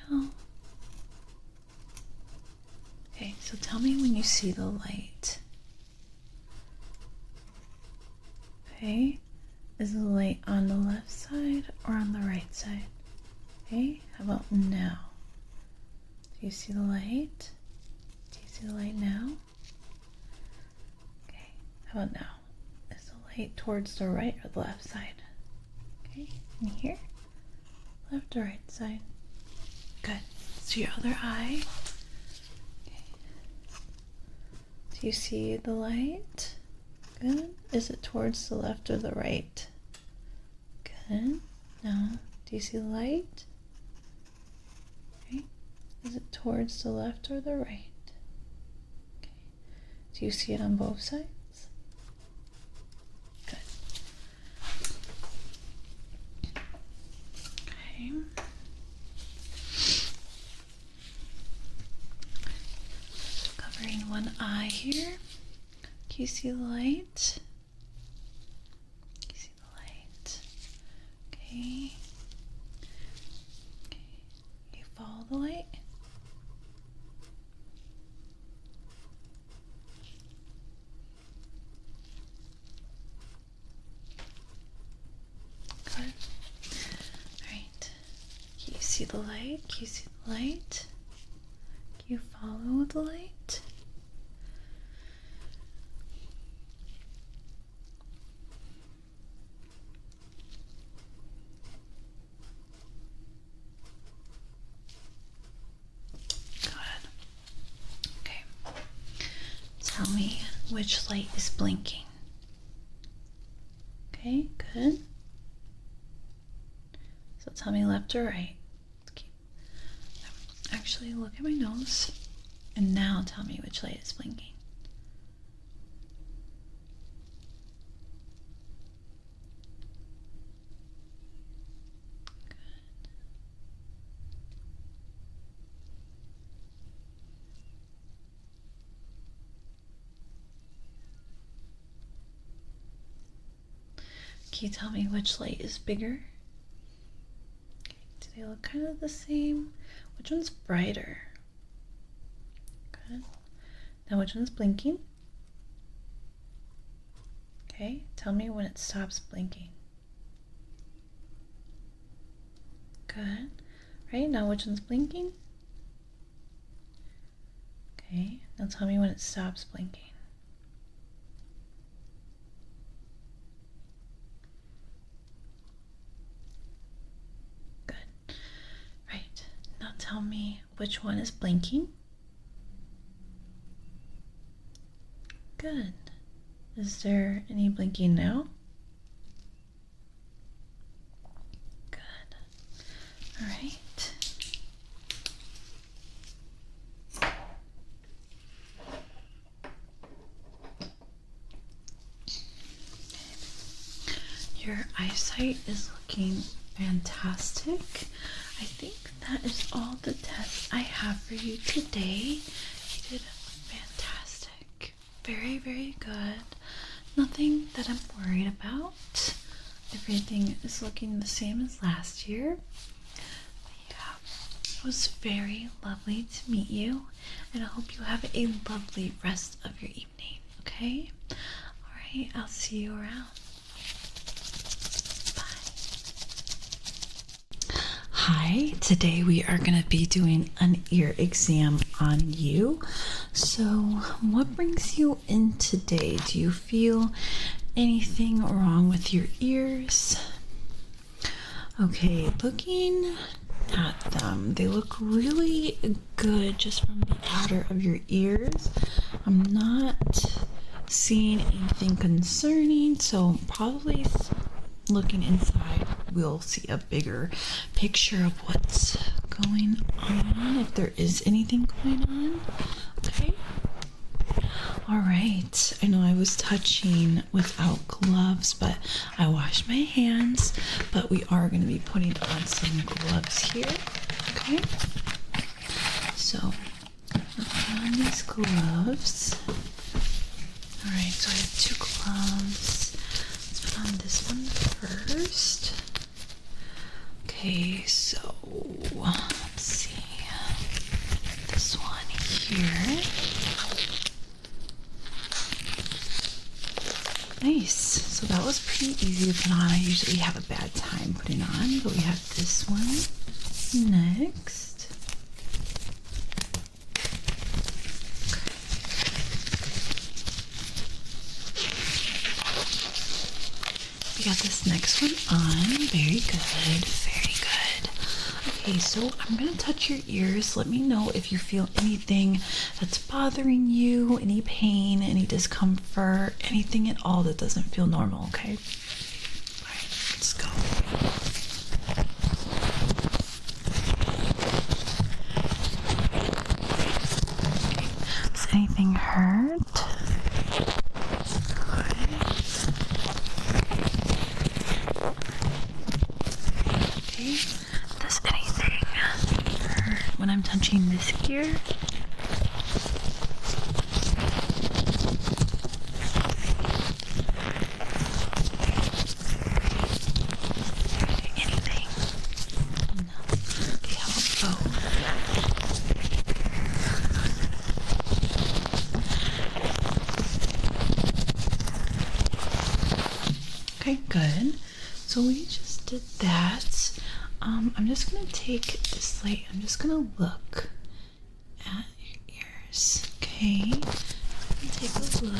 now? Okay, so tell me when you see the light. Okay, is the light on the left side or on the right side? Okay, how about now? Do you see the light? Do you see the light now? Okay, how about now? Is the light towards the right or the left side? Okay, and here? Left or right side? Good. So your other eye. Okay. Do you see the light? Good. Is it towards the left or the right? Good. Now, do you see the light? Okay. Is it towards the left or the right? Okay. Do you see it on both sides? Good. Okay. Covering one eye here. Can you see the light? Can you see the light? Okay. Okay. You follow the light? Good. Alright. Can you see the light? Can you see the light? Can you follow the light? Tell me which light is blinking. Okay, good. So tell me left or right. Can actually look at my nose and now tell me which light is blinking. Can you tell me which light is bigger? Okay, do they look kind of the same? Which one's brighter? Good. Now which one's blinking? Okay, tell me when it stops blinking. Good. Right, now which one's blinking? Okay, now tell me when it stops blinking. Right, now tell me which one is blinking. Good. Is there any blinking now? Good. All right. Your eyesight is looking fantastic. I think that is all the tests I have for you today. You did fantastic. Very, very good. Nothing that I'm worried about. Everything is looking the same as last year. Yeah, it was very lovely to meet you, and I hope you have a lovely rest of your evening, okay? All right, I'll see you around. Hi, today we are going to be doing an ear exam on you. So, what brings you in today? Do you feel anything wrong with your ears? Okay, looking at them, they look really good just from the outer of your ears. I'm not seeing anything concerning, so probably looking inside, we'll see a bigger picture of what's going on, if there is anything going on. Okay. All right. I know I was touching without gloves, but I washed my hands. But we are going to be putting on some gloves here. Okay. So, put on these gloves. All right. So I have 2 gloves. On this one first. Okay, so let's see. This one here. Nice. So that was pretty easy to put on. I usually have a bad time putting on, but we have this one next. We got this next one on. Very good. Very good. Okay, so I'm going to touch your ears. Let me know if you feel anything that's bothering you, any pain, any discomfort, anything at all that doesn't feel normal, okay? All right, let's go. Okay. Does anything hurt? Does anything hurt when I'm touching this ear? Anything? No. Okay, how about both? Okay, good. So we just did that. I'm just gonna take this light. I'm just gonna look at your ears. Okay, take a look.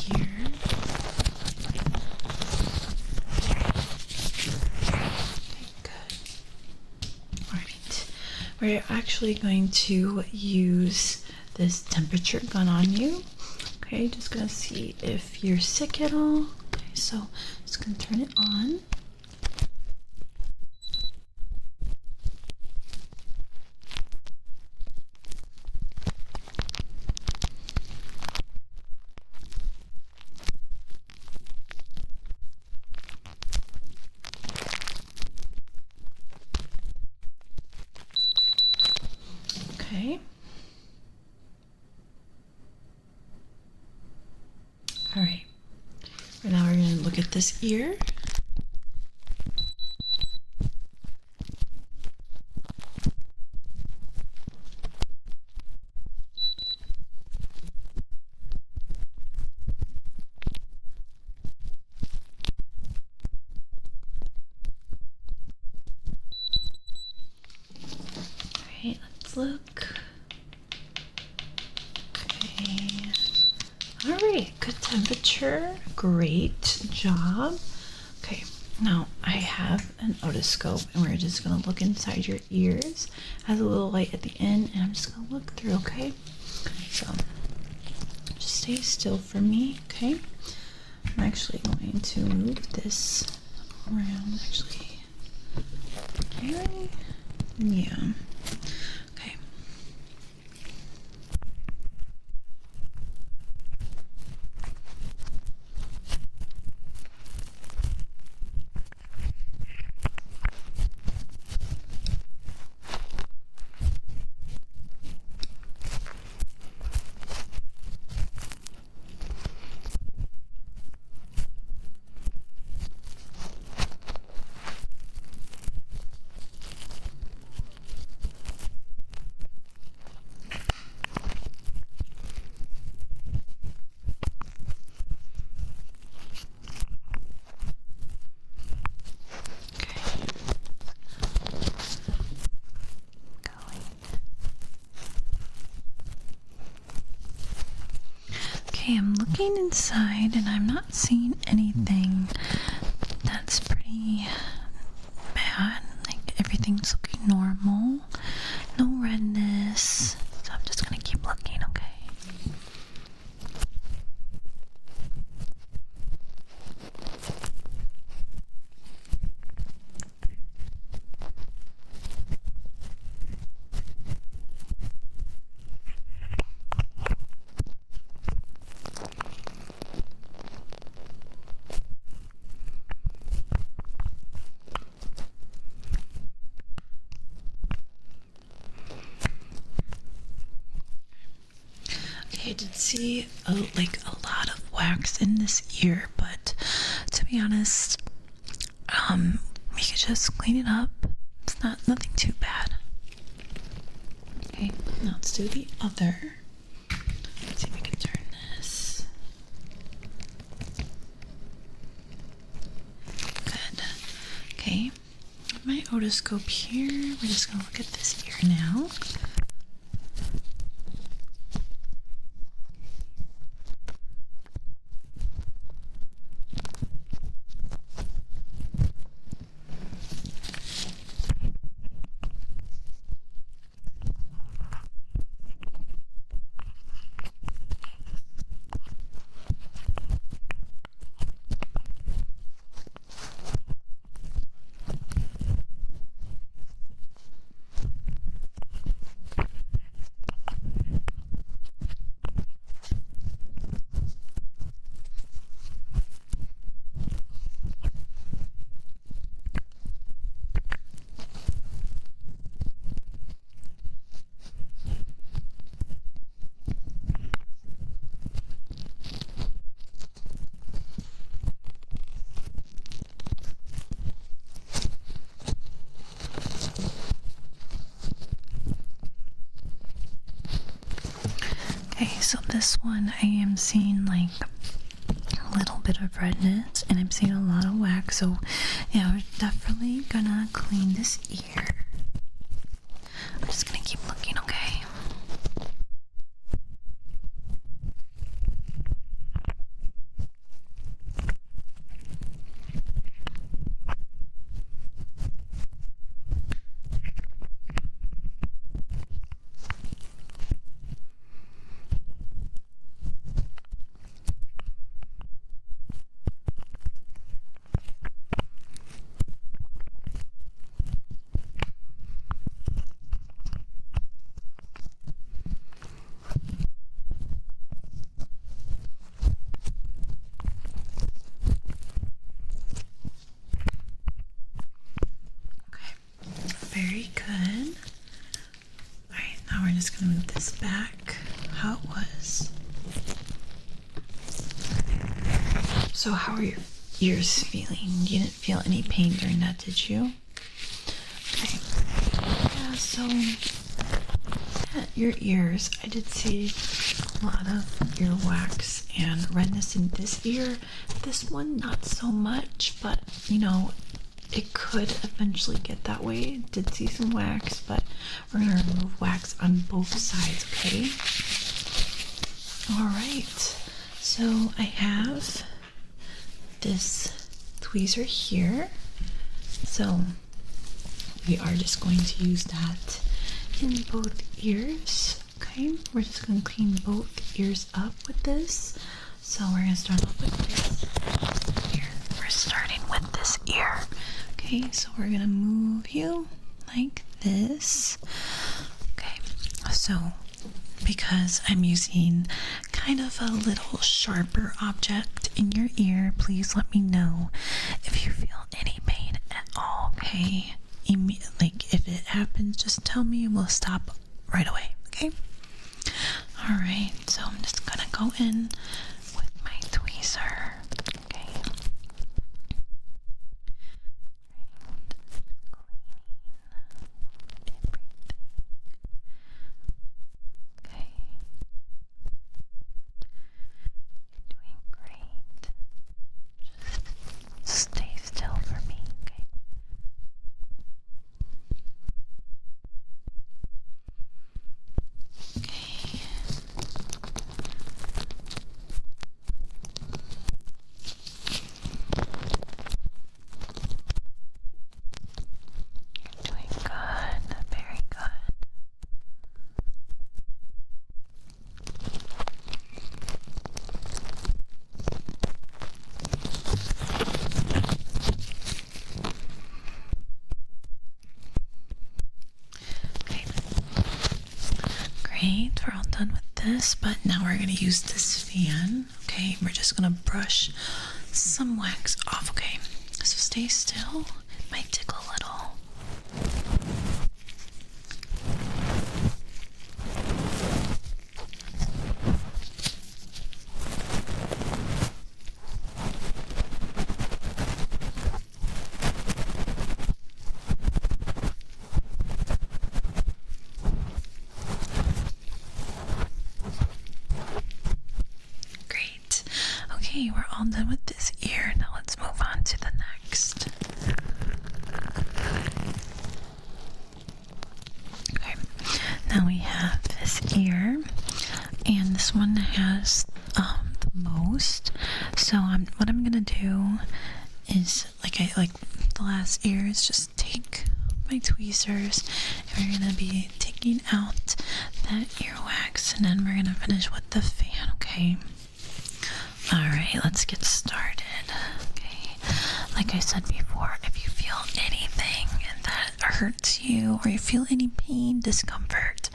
Here. Okay, good. All right. We're actually going to use this temperature gun on you. Okay, just gonna see if you're sick at all. Okay. so just gonna turn it on. Okay. All right. Now we're going to look at this ear. All right, let's look. Okay. All right, good temperature. Great job. Okay, now I have an otoscope and we're just gonna look inside your ears. It has a little light at the end and I'm just gonna look through, okay? So just stay still for me, okay? I'm actually going to move this around, actually. Okay. Yeah. Okay. Okay, I'm looking inside and I'm not seeing anything that's pretty bad. Like everything's looking normal. No redness. So I'm just gonna keep looking, okay? I did see a lot of wax in this ear, but to be honest, we could just clean it up. It's nothing too bad. Okay, now let's do the other. Let's see if we can turn this. Good. Okay, my otoscope here. We're just gonna look at this ear now. Okay, so this one I am seeing like a little bit of redness and I'm seeing a lot of wax, so yeah, we're definitely gonna clean this ear. I'm just gonna keep looking, okay? very good. Alright, now we're just gonna move this back how it was. So how are your ears feeling? You didn't feel any pain during that, did you? Okay. Yeah, so your ears, I did see a lot of earwax and redness in this ear. This one, not so much, but you know, it could eventually get that way. Did see some wax, but we're gonna remove wax on both sides, okay? All right, so I have this tweezer here. So we are just going to use that in both ears. Okay, we're just going to clean both ears up with this. So we're going to start off with this ear. We're starting with this ear. Okay, so we're going to move you like this. Okay, so because I'm using kind of a little sharper object in your ear, please let me know if you feel any pain at all, okay? Like if it happens, just tell me and we'll stop right away, okay? All right, so I'm just gonna go in with my tweezer, okay? Okay. You're doing great. Just stay still for me, okay? Okay. You're doing good. Very good. Okay. Great. We're all done with this, but now we're going to use this fan. Okay. We're just going to brush some wax off. Okay. So stay still. It might tickle a little. Great. Okay, we're all done with this ear. Now let's move on to the next. Okay. Now we have this ear, and this one has the most. So what I'm gonna do is like the last ear is just take my tweezers and we're gonna be taking out that earwax, and then we're gonna finish with the fan, okay? Alright, let's get started. Okay, like I said before, if you feel anything that hurts you or you feel any pain, discomfort,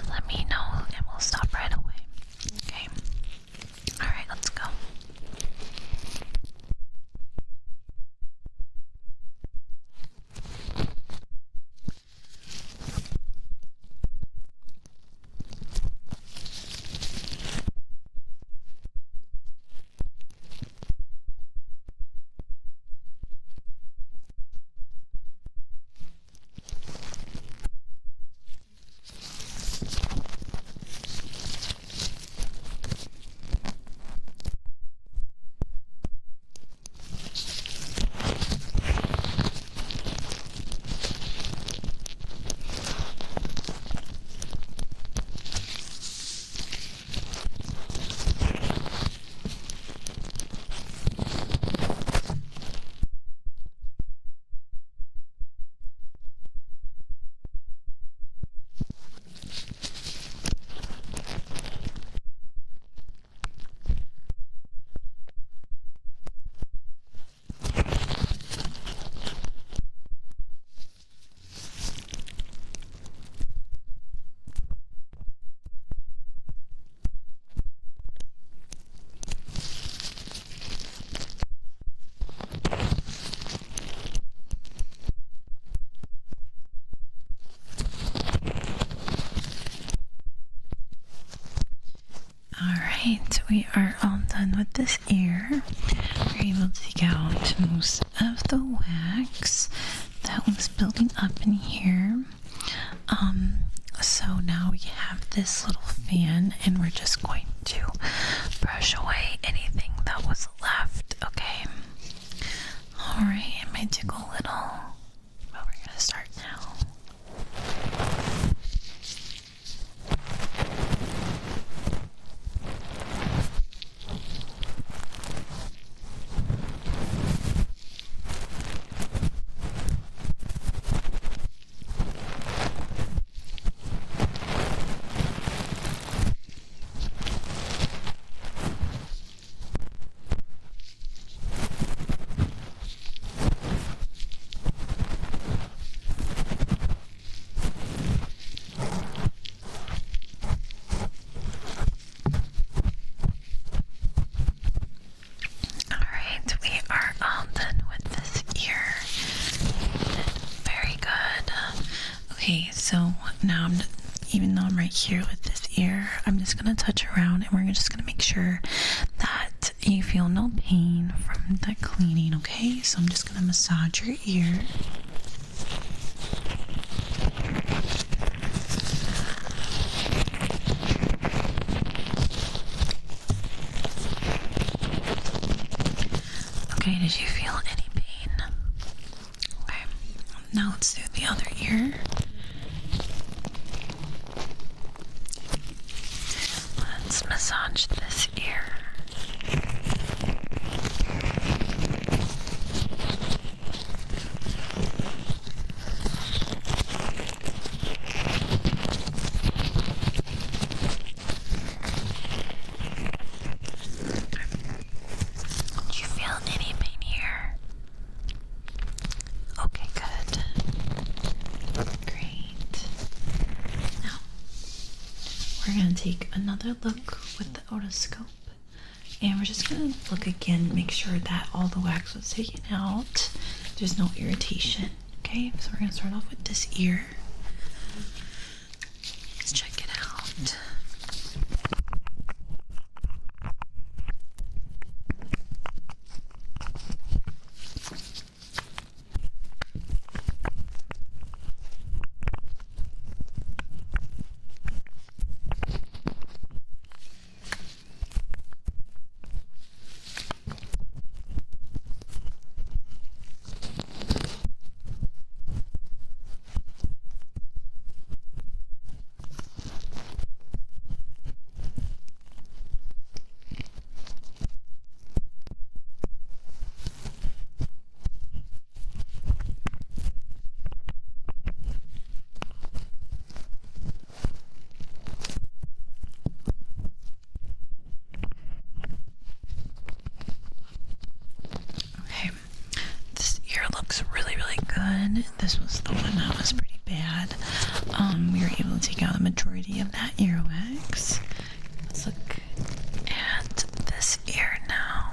let me know and we'll stop right away. Okay, alright, let's go. Alright, we are all done with this ear. We're able to take out most of the wax that was building up in here. So now we have this little fan, and we're just going to brush away anything that was left, okay? Alright, it might take a little, but we're gonna start now. Okay, so now even though I'm right here with this ear, I'm just gonna touch around, and we're just gonna make sure that you feel no pain from that cleaning, okay? So I'm just gonna massage your ear. Okay, did you feel any pain? Okay, now let's do the other ear. Let's massage this ear. Do you feel any pain here? Okay, good. Great. Now, we're going to take another look with the otoscope, and we're just going to look again, make sure that all the wax was taken out. There's no irritation, okay? So we're going to start off with this ear. Let's check it out. This was the one that was pretty bad. We were able to take out a majority of that earwax. Let's look at this ear now.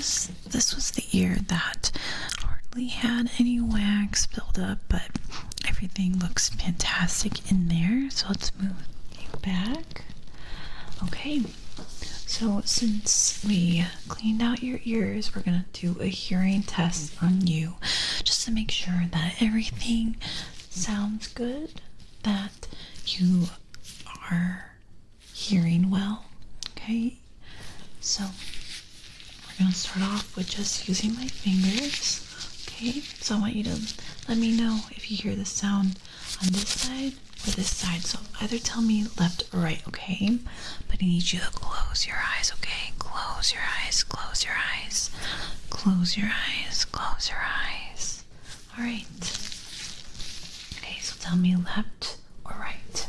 So this was the ear that hardly had any wax build up, but everything looks fantastic in there. So let's move you back. Okay, so since we cleaned out your ears, we're gonna do a hearing test on you just to make sure that everything sounds good. that you are hearing well. Okay, so we're going to start off with just using my fingers. Okay, so I want you to let me know if you hear the sound on this side or this side. So either tell me left or right, okay? But I need you to close your eyes, okay? Close your eyes, close your eyes, close your eyes, close your eyes. All right. Okay, so tell me left or right.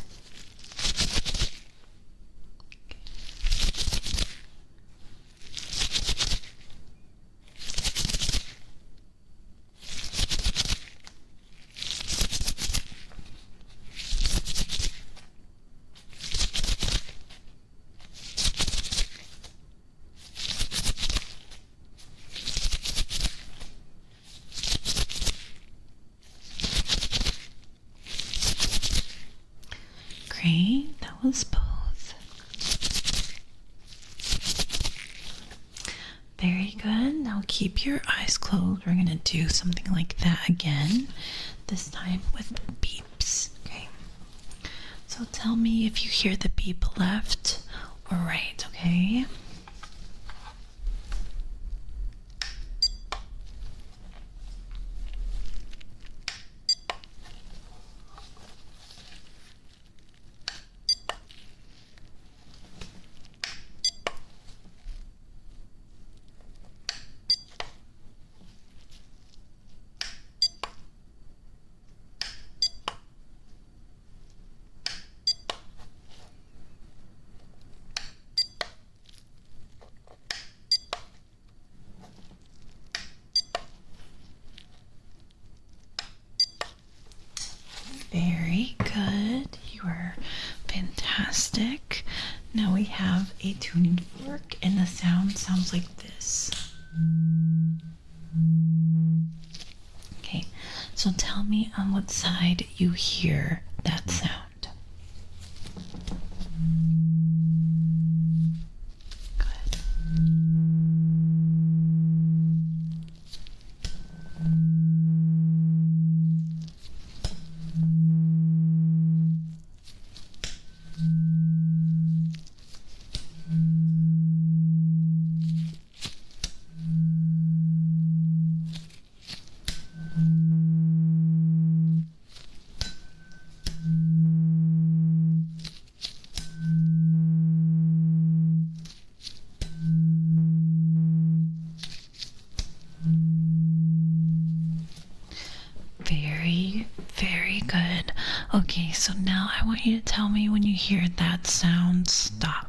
Great, that was both. Very good. Now keep your eyes closed. We're gonna do something like that again, this time with beeps. Okay. So tell me if you hear the beep left or right, okay? Very good. You are fantastic. Now we have a tuning fork, and the sound sounds like this. Okay, so tell me on what side you hear that sound. Good. Very, very good. Okay, so now I want you to tell me when you hear that sound stop.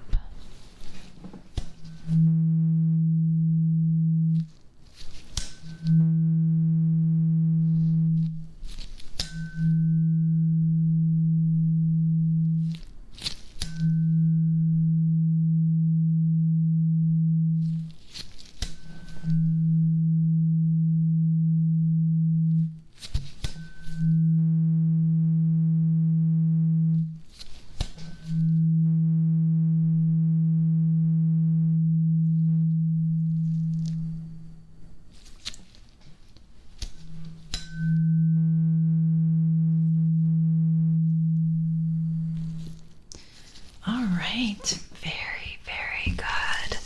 All right, very, very good.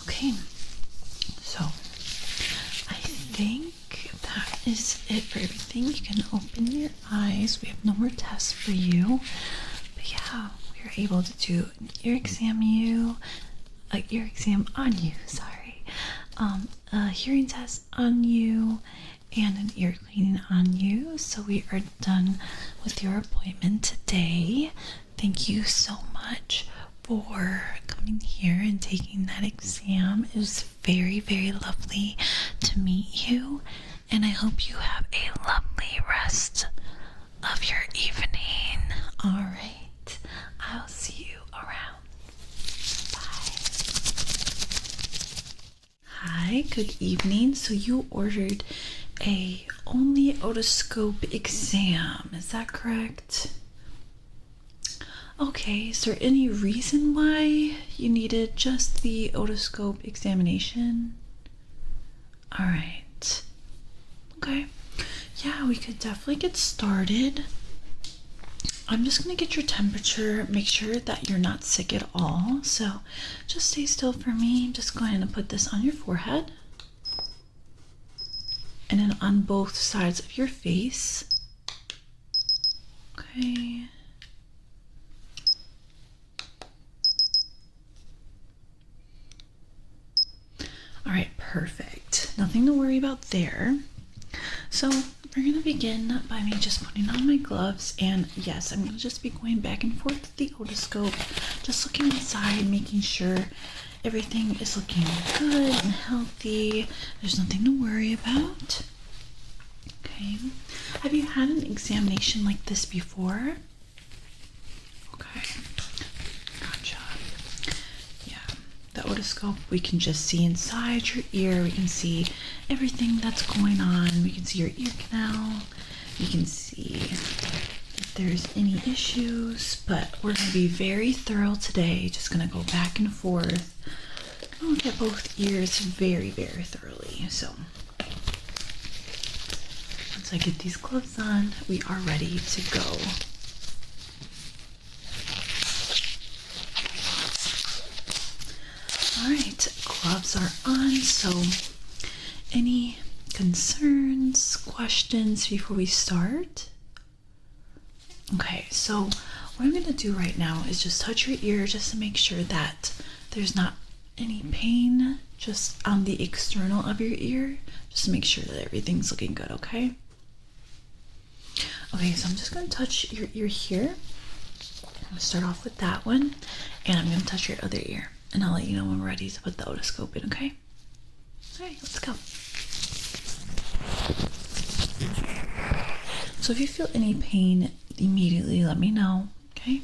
Okay, so I think that is it for everything. You can open your eyes. We have no more tests for you. But yeah, we were able to do an ear exam on you, sorry. A hearing test on you and an ear cleaning on you. So we are done with your appointment today. Thank you so much for coming here and taking that exam. It was very, very lovely to meet you, and I hope you have a lovely rest of your evening. All right, I'll see you around. Bye. Hi, good evening. So you ordered a only otoscope exam, is that correct? Okay, is there any reason why you needed just the otoscope examination? All right. Okay. Yeah, we could definitely get started. I'm just gonna get your temperature, make sure that you're not sick at all. So just stay still for me. I'm just going to put this on your forehead and then on both sides of your face. Okay. All right, perfect. Nothing to worry about there. So we're gonna begin by me just putting on my gloves, and yes, I'm gonna just be going back and forth with the otoscope, just looking inside, making sure everything is looking good and healthy. There's nothing to worry about. Okay. Have you had an examination like this before? Okay. Gotcha. Yeah. The otoscope, we can just see inside your ear. We can see everything that's going on. We can see your ear canal. We can see if there's any issues, but we're going to be very thorough today. Just going to go back and forth. Look at both ears very, very thoroughly. So once I get these gloves on, we are ready to go. All right, gloves are on. So any concerns, questions before we start? Okay, so what I'm going to do right now is just touch your ear just to make sure that there's not any pain just on the external of your ear, just to make sure that everything's looking good, okay? Okay, so I'm just going to touch your ear here. I'm going to start off with that one, and I'm going to touch your other ear, and I'll let you know when we're ready to put the otoscope in, okay? All right, let's go. So if you feel any pain, immediately let me know, okay?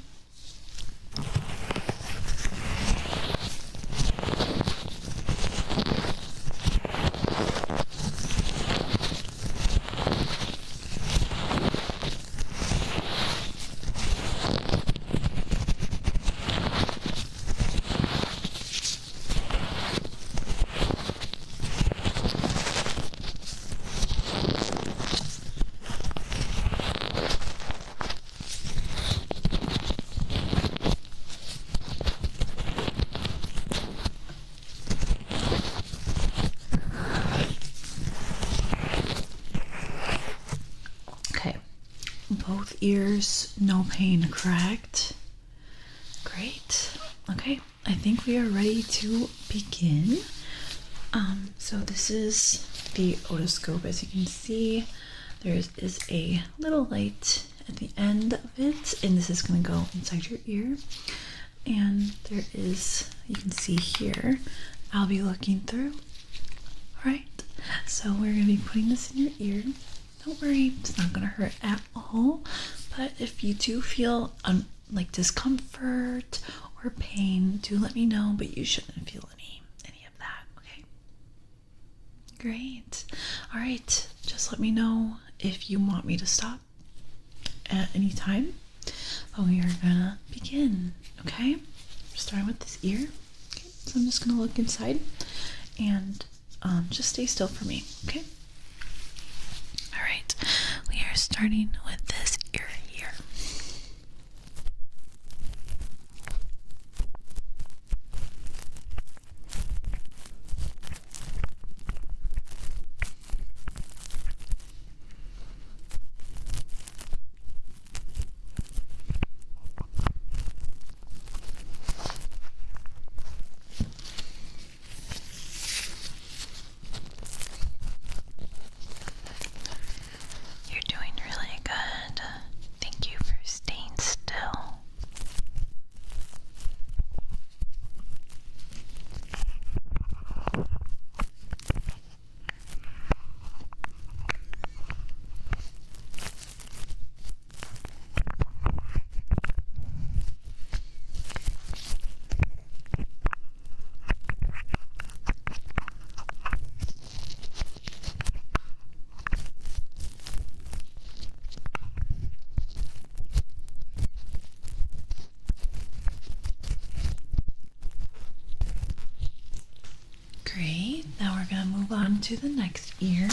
Both ears, no pain, correct? Great. Okay, I think we are ready to begin. So this is the otoscope. As you can see, there is a little light at the end of it, and this is going to go inside your ear. And there is, you can see here, I'll be looking through. All right, so we're going to be putting this in your ear. Don't worry, it's not going to hurt at all, but if you do feel like discomfort or pain, do let me know, but you shouldn't feel any of that, okay? Great. All right, just let me know if you want me to stop at any time, but we are going to begin, okay? We're starting with this ear. Okay, so I'm just going to look inside and just stay still for me, okay? All right, we are starting with this ear here. You're doing really good. Thank you for staying still. Great. Now we're going to move on to the next ear.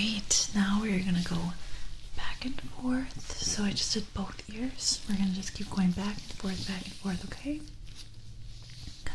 Great. Now we're gonna go back and forth. So I just did both ears. We're gonna just keep going back and forth, okay? Okay.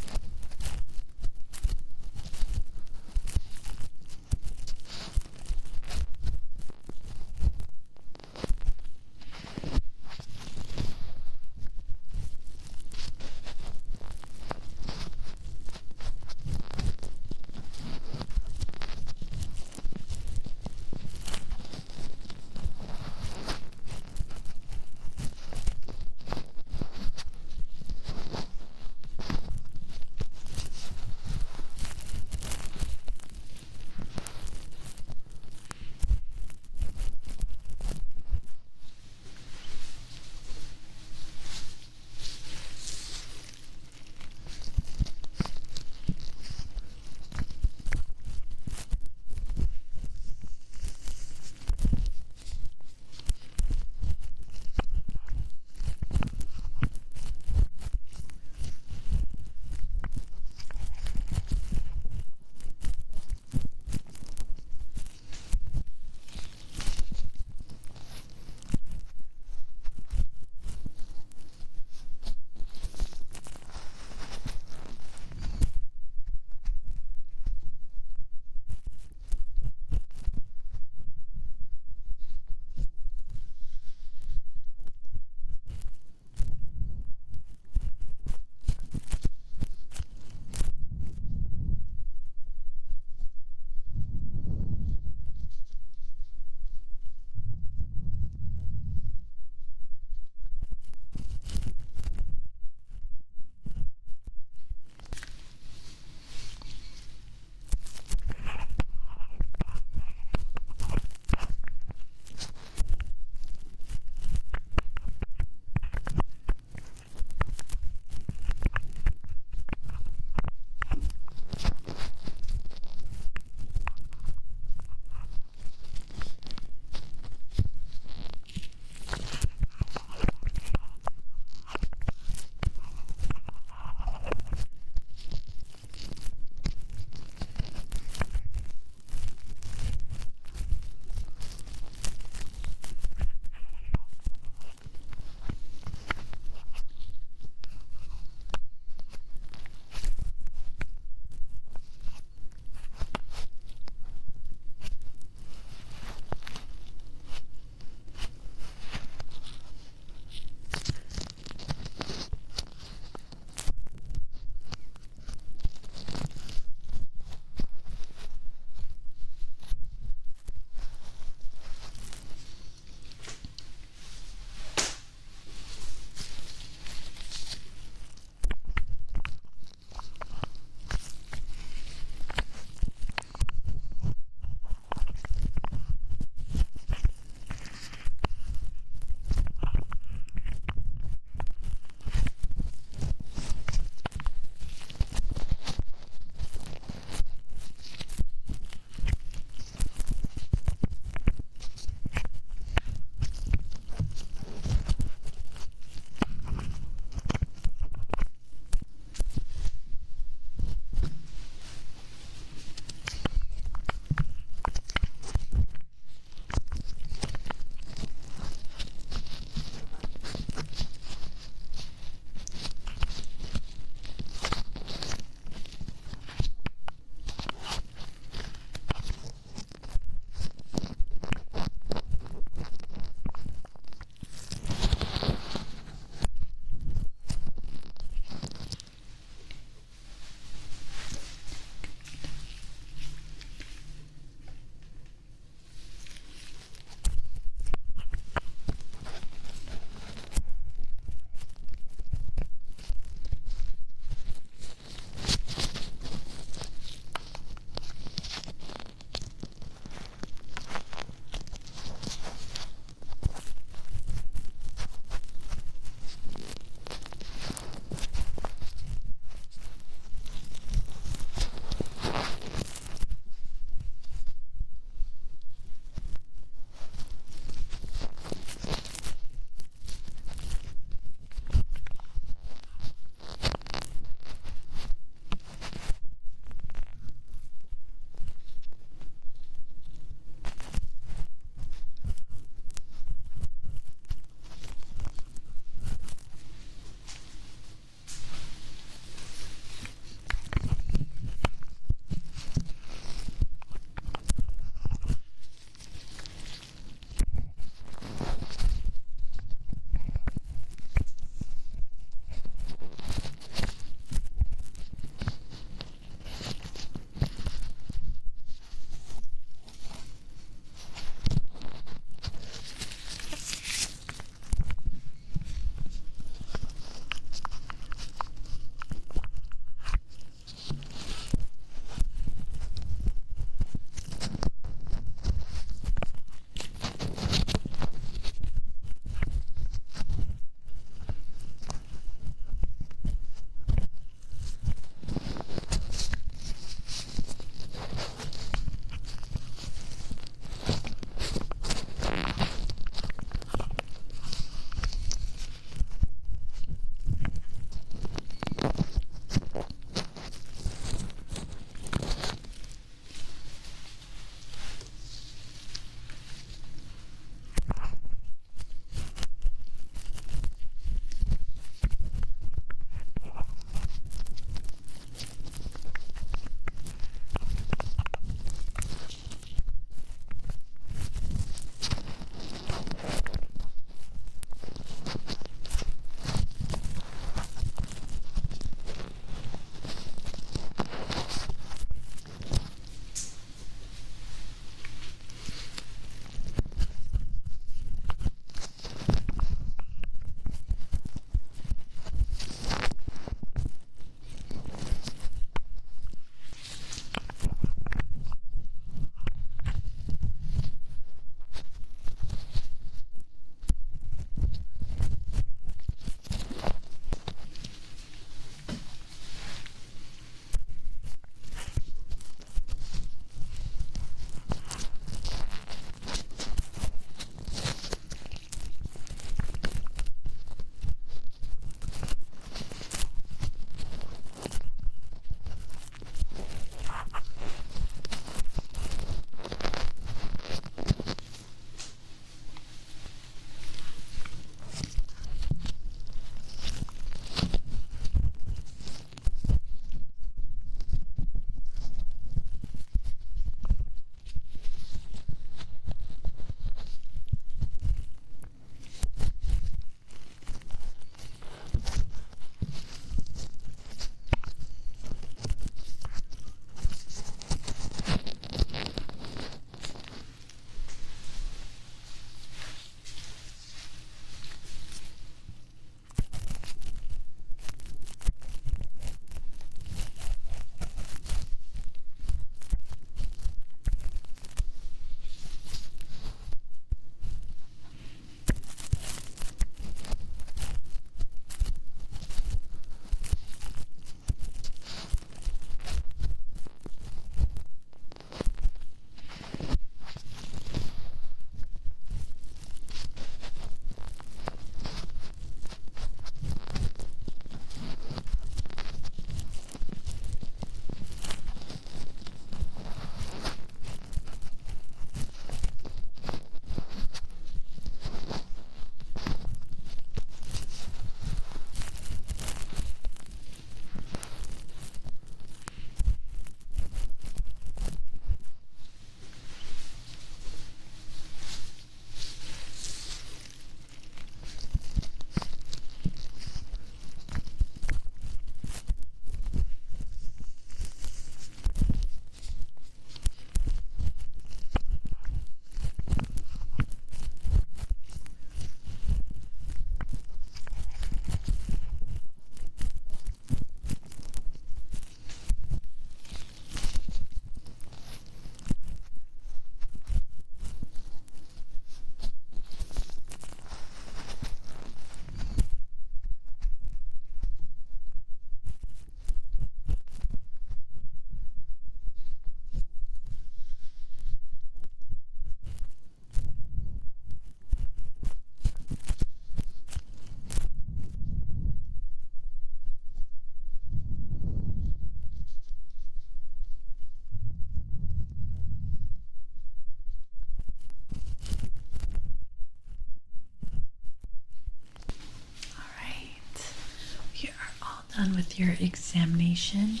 done with your examination.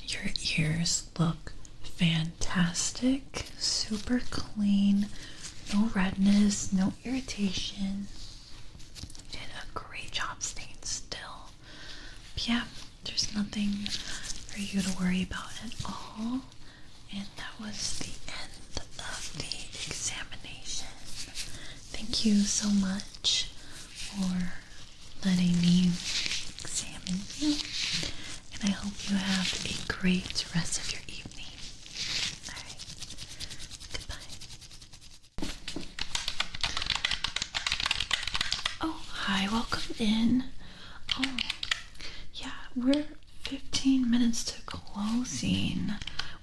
Your ears look fantastic, super clean, no redness, no irritation. You did a great job staying still. But yeah, there's nothing for you to worry about at all. And that was the end of the examination. Thank you so much for letting me examine you. And I hope you have a great rest of your evening. Alright, goodbye. Oh, hi, welcome in. Oh, yeah, we're 15 minutes to closing.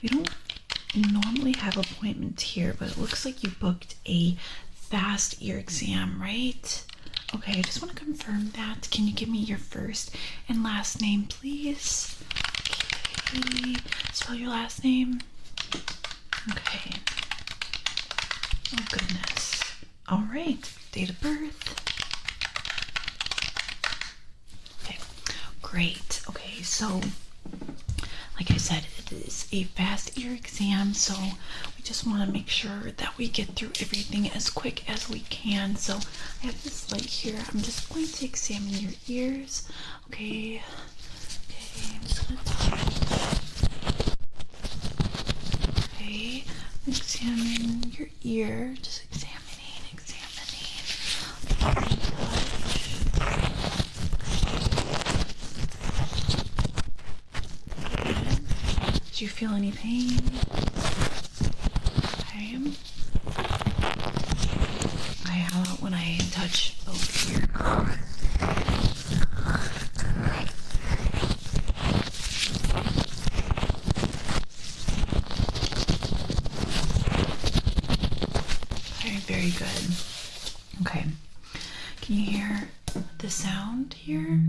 We don't normally have appointments here, but it looks like you booked a fast ear exam, right? Okay, I just want to confirm that. Can you give me your first and last name, please? Okay, spell your last name. Okay. Oh, goodness. All right, date of birth. Okay, great. Okay, so like I said, it is a fast ear exam, so we just want to make sure that we get through everything as quick as we can. So I have this light here. I'm just going to examine your ears. Okay. Okay, I'm just going to okay, examine your ear. Just examining. Do you feel any pain? Okay. Okay, how about when I touch both ears? Okay, very good. Okay. Can you hear the sound here?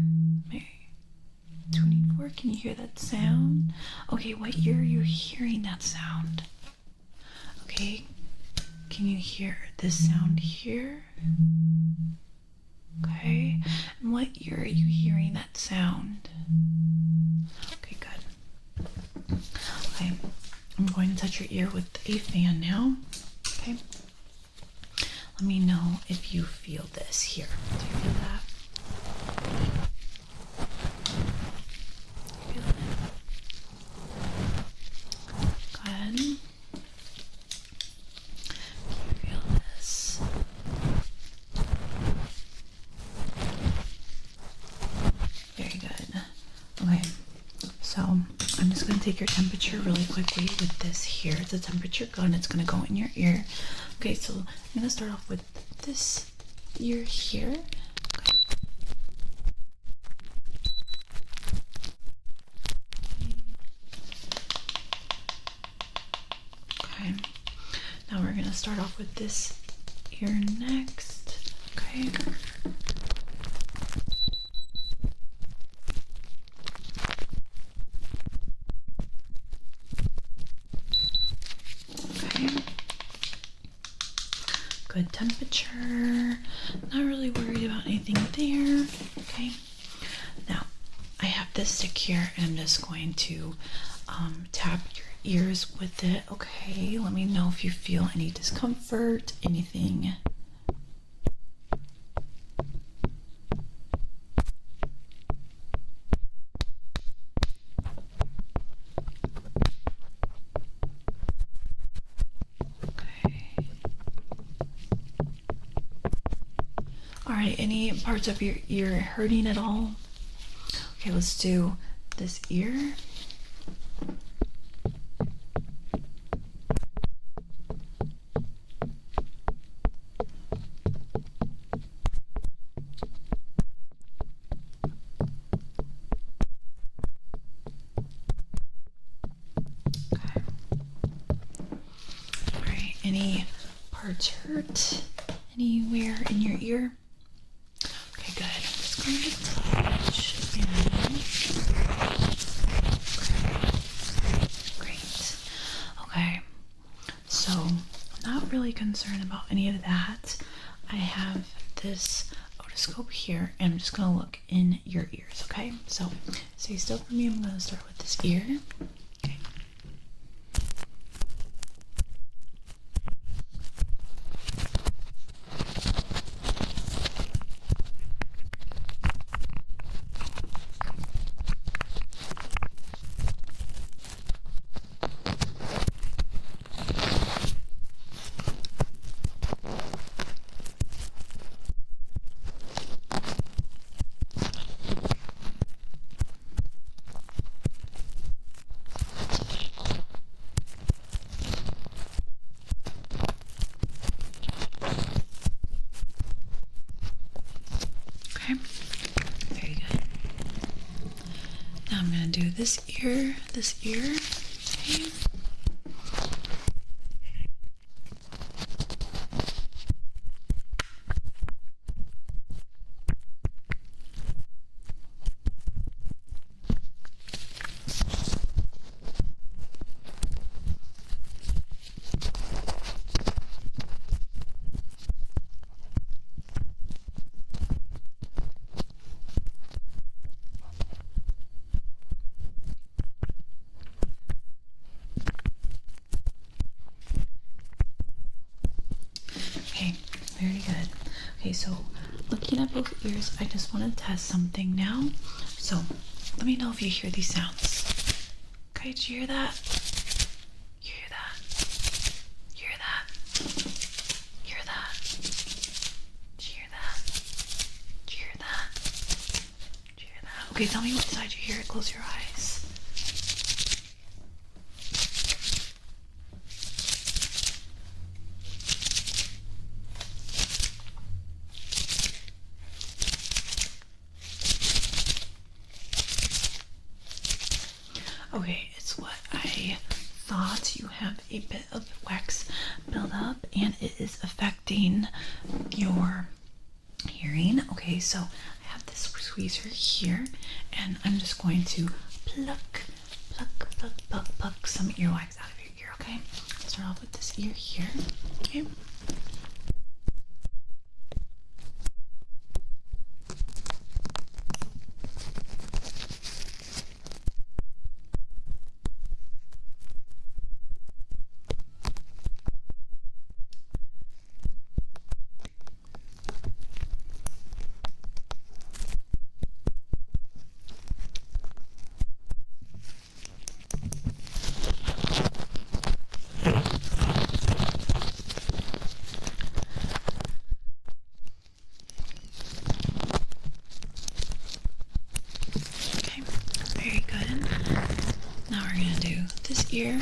Maybe 24, can you hear that sound? Okay, what ear are you hearing that sound? Okay, can you hear this sound here? Okay, and what ear are you hearing that sound? Okay, good. Okay, I'm going to touch your ear with a fan now. Okay, let me know if you feel this here. Do you feel that? Take your temperature really quickly with this here. It's a temperature gun. It's going to go in your ear. Okay, so I'm going to start off with this ear here. Okay. Now we're going to start off with this ear next. Okay. Good temperature. Not really worried about anything there. Okay. Now I have this stick here, and I'm just going to tap your ears with it. Okay. Let me know if you feel any discomfort, anything. Alright, any parts of your ear hurting at all? Okay, let's do this ear. Okay. Alright, any parts hurt anywhere in your ear? Okay, good. I'm just going to touch in. Okay. Great. Okay. So, I'm not really concerned about any of that. I have this stethoscope here, and I'm just gonna look in your ears, okay? So stay still for me. I'm gonna start with this ear. Okay. Okay, very good. Now I'm gonna do this ear, okay. Okay, very good. Okay, so looking at both ears, I just want to test something now. So let me know if you hear these sounds. Okay, did you hear that? You hear that? You hear that? You hear that? Did you hear that? Did you hear that? Did you hear that? Okay, tell me what side you hear it. Close your eyes. Okay, it's what I thought. You have a bit of wax buildup and it is affecting your hearing. Okay, so I have this tweezer here and I'm just going to pluck some earwax out of your ear, okay? Start off with this ear here, okay? Okay, very good. Now we're gonna do this ear.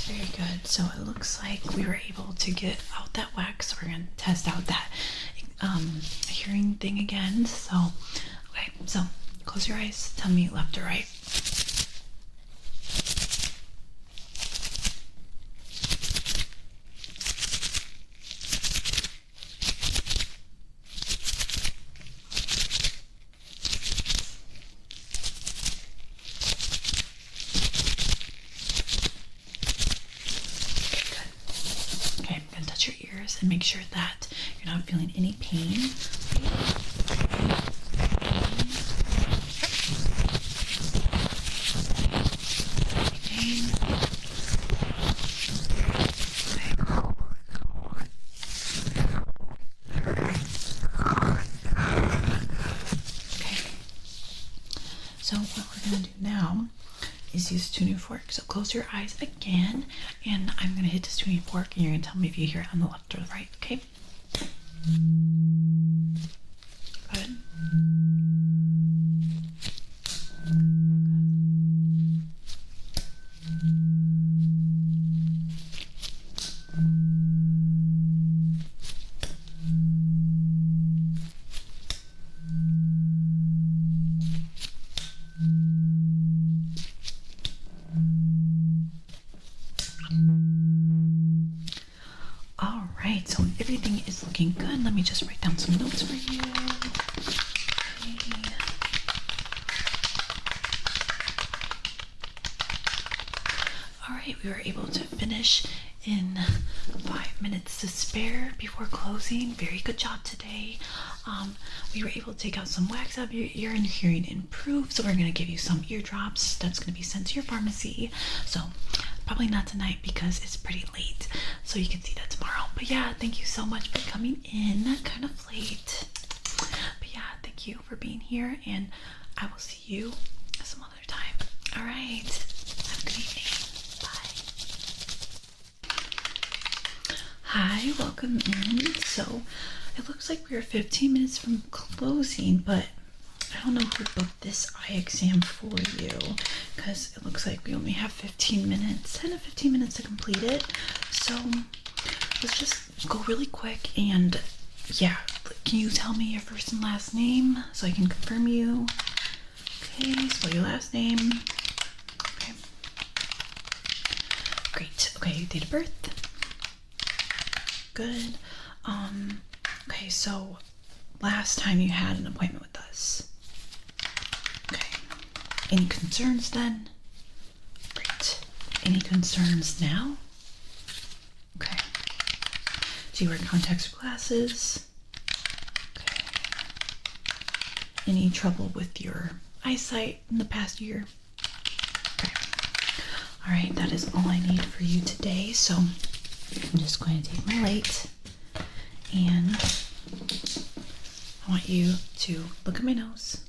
Very good. So it looks like we were able to get out that wax. So we're gonna test out that hearing thing again. So okay, so close your eyes. Tell me left or right. Okay, I'm gonna touch your ears and make sure that you're not feeling any pain. So what we're gonna do now is use a tuning fork. So close your eyes again, and I'm gonna hit this tuning fork, and you're gonna tell me if you hear it on the left or the right. Okay. Good. All right, so everything is looking good. Let me just write down some notes for you. Okay. All right, we were able to finish in 5 minutes to spare before closing. Very good job today. We were able to take out some wax out of your ear, and your hearing improved. So we're going to give you some eardrops that's going to be sent to your pharmacy. So probably not tonight because it's pretty late, so you can see that tomorrow. But yeah, thank you so much for coming in kind of late. But yeah, thank you for being here, and I will see you some other time. All right, have a good evening. Bye. Hi, welcome in. So it looks like we are 15 minutes from closing, but I don't know who booked this eye exam for you, because it looks like we only have 15 minutes, 10 to 15 minutes to complete it. So let's just go really quick, and yeah, can you tell me your first and last name so I can confirm you? Okay, so your last name. Okay. Great. Okay, date of birth. Good. Okay, so last time you had an appointment with us. Okay. Any concerns then? Great. Any concerns now? Okay. Do you wear contacts or glasses? Okay. Any trouble with your eyesight in the past year? Okay. All right, that is all I need for you today. So I'm just going to take my light, and I want you to look at my nose,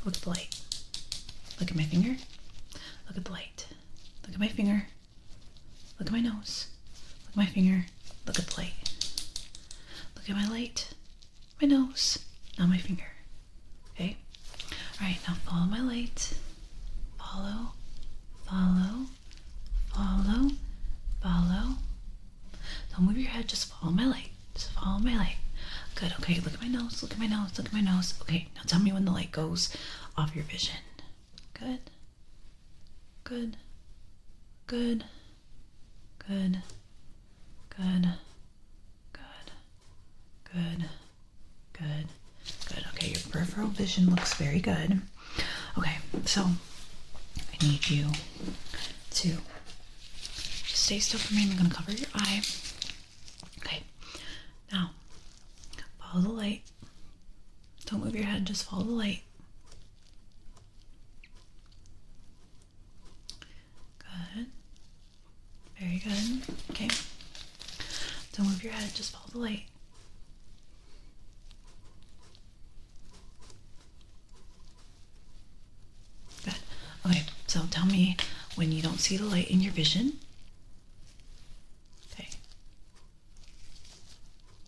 look at the light, look at my finger, look at the light, look at my finger, look at my nose, look at my finger, look at the light, look at my light, my nose, now my finger. Okay? Alright, now follow my light. Follow, follow, follow, follow. Don't move your head, just follow my light. Just follow my light. Good, okay, look at my nose, look at my nose, look at my nose. Okay, now tell me when the light goes off your vision. Good. Good. Good. Good. Good. Good. Good. Good. Good. Okay, your peripheral vision looks very good. Okay, so I need you to just stay still for me. I'm gonna cover your eye. Okay, now follow the light. Don't move your head, just follow the light. Good. Very good. Okay. Don't move your head, just follow the light. Good. Okay, so tell me when you don't see the light in your vision. Okay.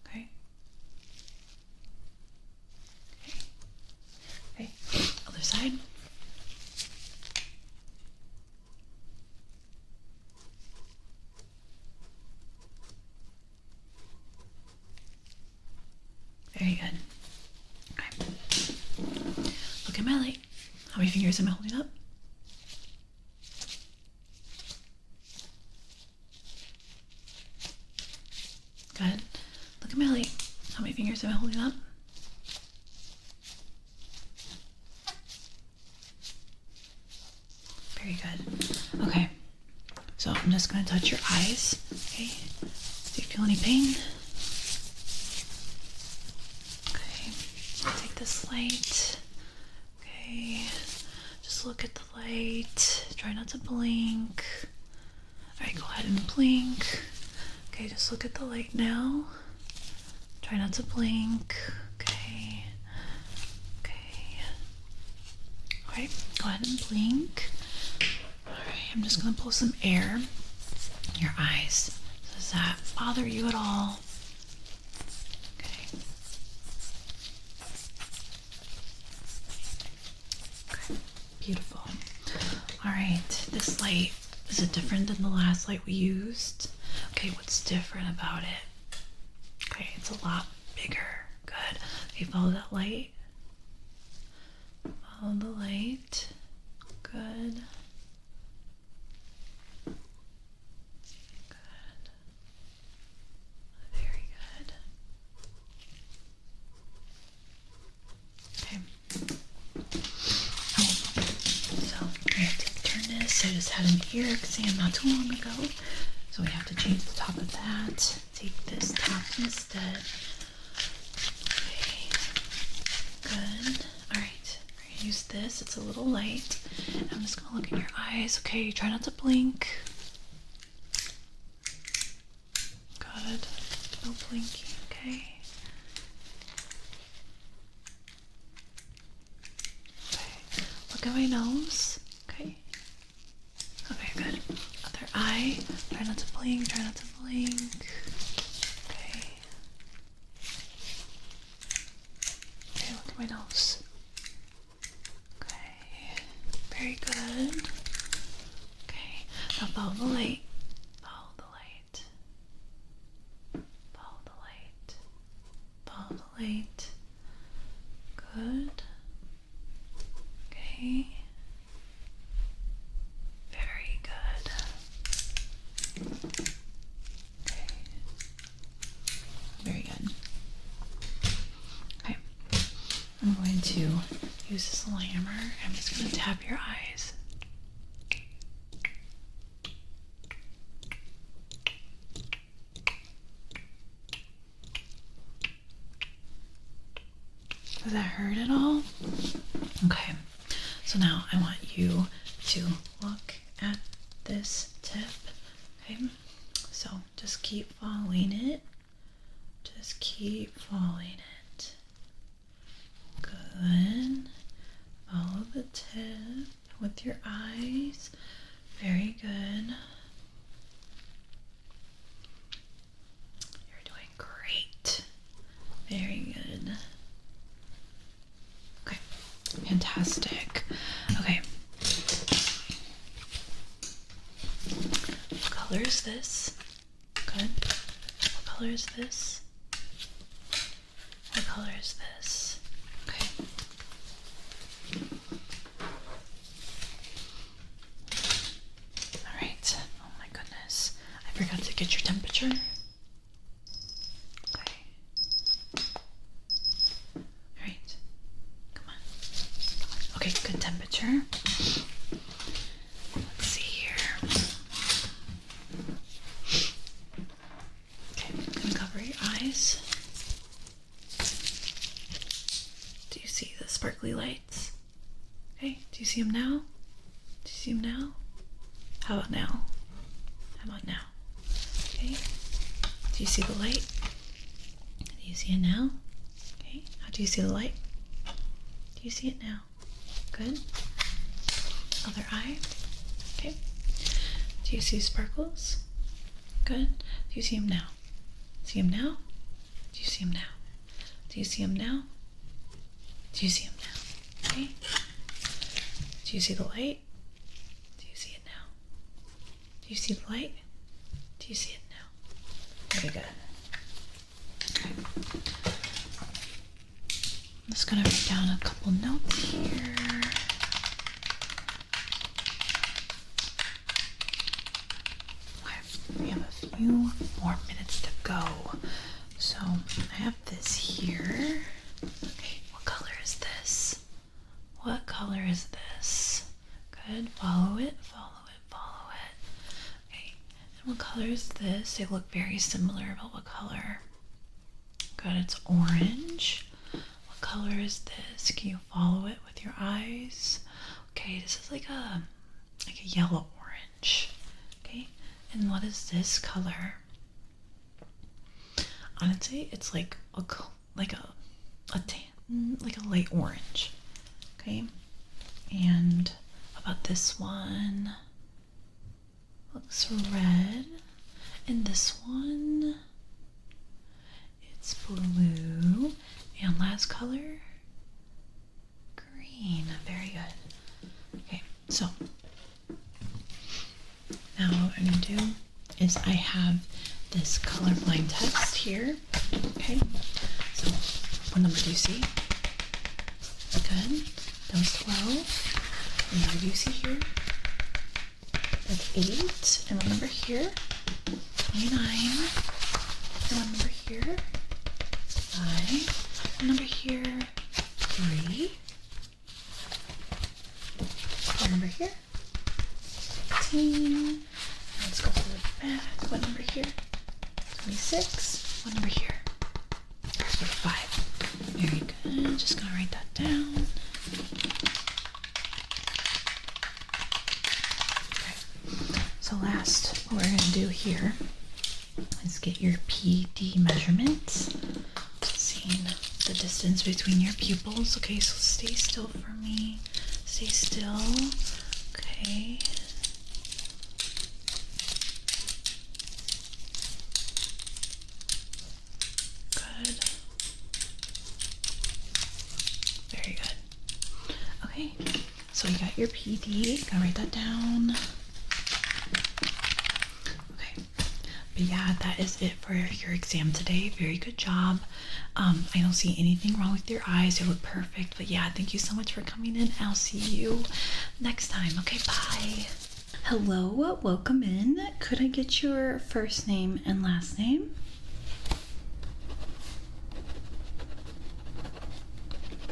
Okay. Okay. Okay. Other side. Very good. Okay. Look at my light. How many fingers am I holding up? Good. Look at my light. How many fingers am I holding up? Very good. Okay. So I'm just going to touch your eyes. Okay. Do you feel any pain? Okay. Take this light. Okay. Just look at the light. Try not to blink. Alright, go ahead and blink. Okay, just look at the light now. Try not to blink. Okay. Okay. Alright, go ahead and blink. I'm just gonna blow some air in your eyes. Does that bother you at all? Okay. Okay. Beautiful. All right. This light, is it different than the last light we used? Okay. What's different about it? Okay. It's a lot bigger. Good. Okay. Follow that light. Follow the light. Good. Good. Very good. Okay. So I have to turn this. I just had an ear exam not too long ago. So we have to change the top of that. Take this top instead. Okay. Good. Alright. We're gonna use this. It's a little light. I'm just gonna look in your eyes. Okay, try not to blink. Good. No blinking, okay? Okay. Look at my nose. Okay. Okay, good. Other eye. Try not to blink. Try not to blink. Okay. Okay, look at my nose. Okay. Very good. Okay. Now follow the light. Follow the light. Follow the light. Follow the light. Good. Okay. Very good. Okay. Very good. Okay. I'm going to use this little hammer. I'm just going to tap your eyes. Does that hurt at all? Okay. So now I want you to look at this tip. Okay. So just keep following it. Just keep following it. Good. Follow the tip with your eyes. Very good. You're doing great. Very good. Okay. Fantastic. Okay. What color is this? Good. What color is this? What color is this? Okay. Alright. Oh my goodness. I forgot to get your temperature. Okay. Alright. Come on. Okay, good temperature. Let's see here. Okay, I'm gonna cover your eyes. Do you see the sparkly lights? Okay, do you see them now? Do you see them now? How about now? How about now? Okay. Do you see the light? Do you see it now? Okay. How do you see the light? Do you see it now? Good. Other eye. Okay. Do you see sparkles? Good. Do you see them now? See them now? Do you see them now? Do you see them now? Do you see them now? Okay. Do you see the light? Do you see it now? Do you see the light? Do you see it now? Very good. Okay. I'm just gonna write down a couple notes here. Okay, we have a few more minutes to go. So I have this here. Okay, what color is this? What color is this? Good, follow it, follow it, follow it. Okay, and what color is this? They look very similar, but what color? Good, it's orange. What color is this? Can you follow it with your eyes? Okay, this is like a yellow orange. Okay, and what is this color? Honestly, it's like a tan, like a light orange. Okay, and about this one? looks red. And this one, it's blue. And last color, green. Very good. Okay, so now what I'm gonna do is I have this colorblind test here. Okay, so what number do you see? Good. That was 12. And what do you see here? That's 8. And what number here? 29. And what number here? 5. What number here? 3. What number here? 18. Let's go to the back. What number here? 26. What number here? 5. Very good. Just gonna write that down. Okay. So last, what we're gonna do here is get your PD measurements. Seeing the distance between your pupils. Okay, so stay still for me. Stay still. Okay. Good. Very good. Okay, so you got your PD. Gonna write that down. Okay, but yeah, that is it for your exam today. Very good job. I don't see anything wrong with your eyes. They look perfect. But yeah, thank you so much for coming in. I'll see you next time. Okay, bye. Hello, welcome in. Could I get your first name and last name?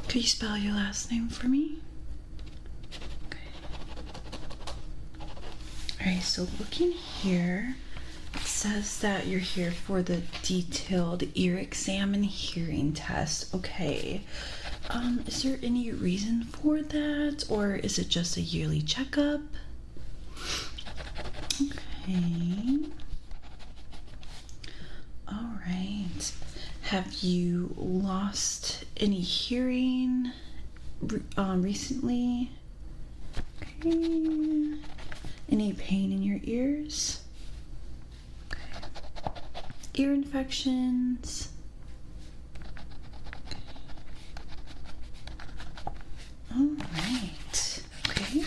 Could you spell your last name for me? Okay. Alright, so looking here, it says that you're here for the detailed ear exam and hearing test. Okay. Is there any reason for that, or is it just a yearly checkup? Okay. All right. Have you lost any hearing recently? Okay. Any pain in your ears? Okay. Ear infections? All right. Okay.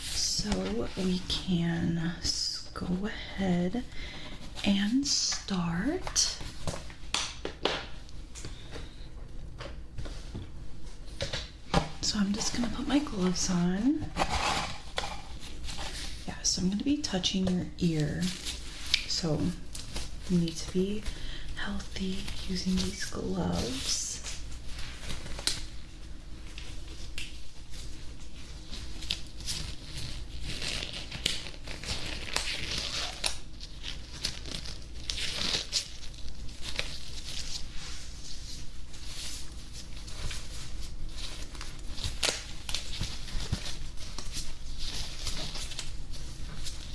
So we can go ahead and start. So I'm just gonna put my gloves on. Yeah, so I'm gonna be touching your ear. So you need to be healthy using these gloves.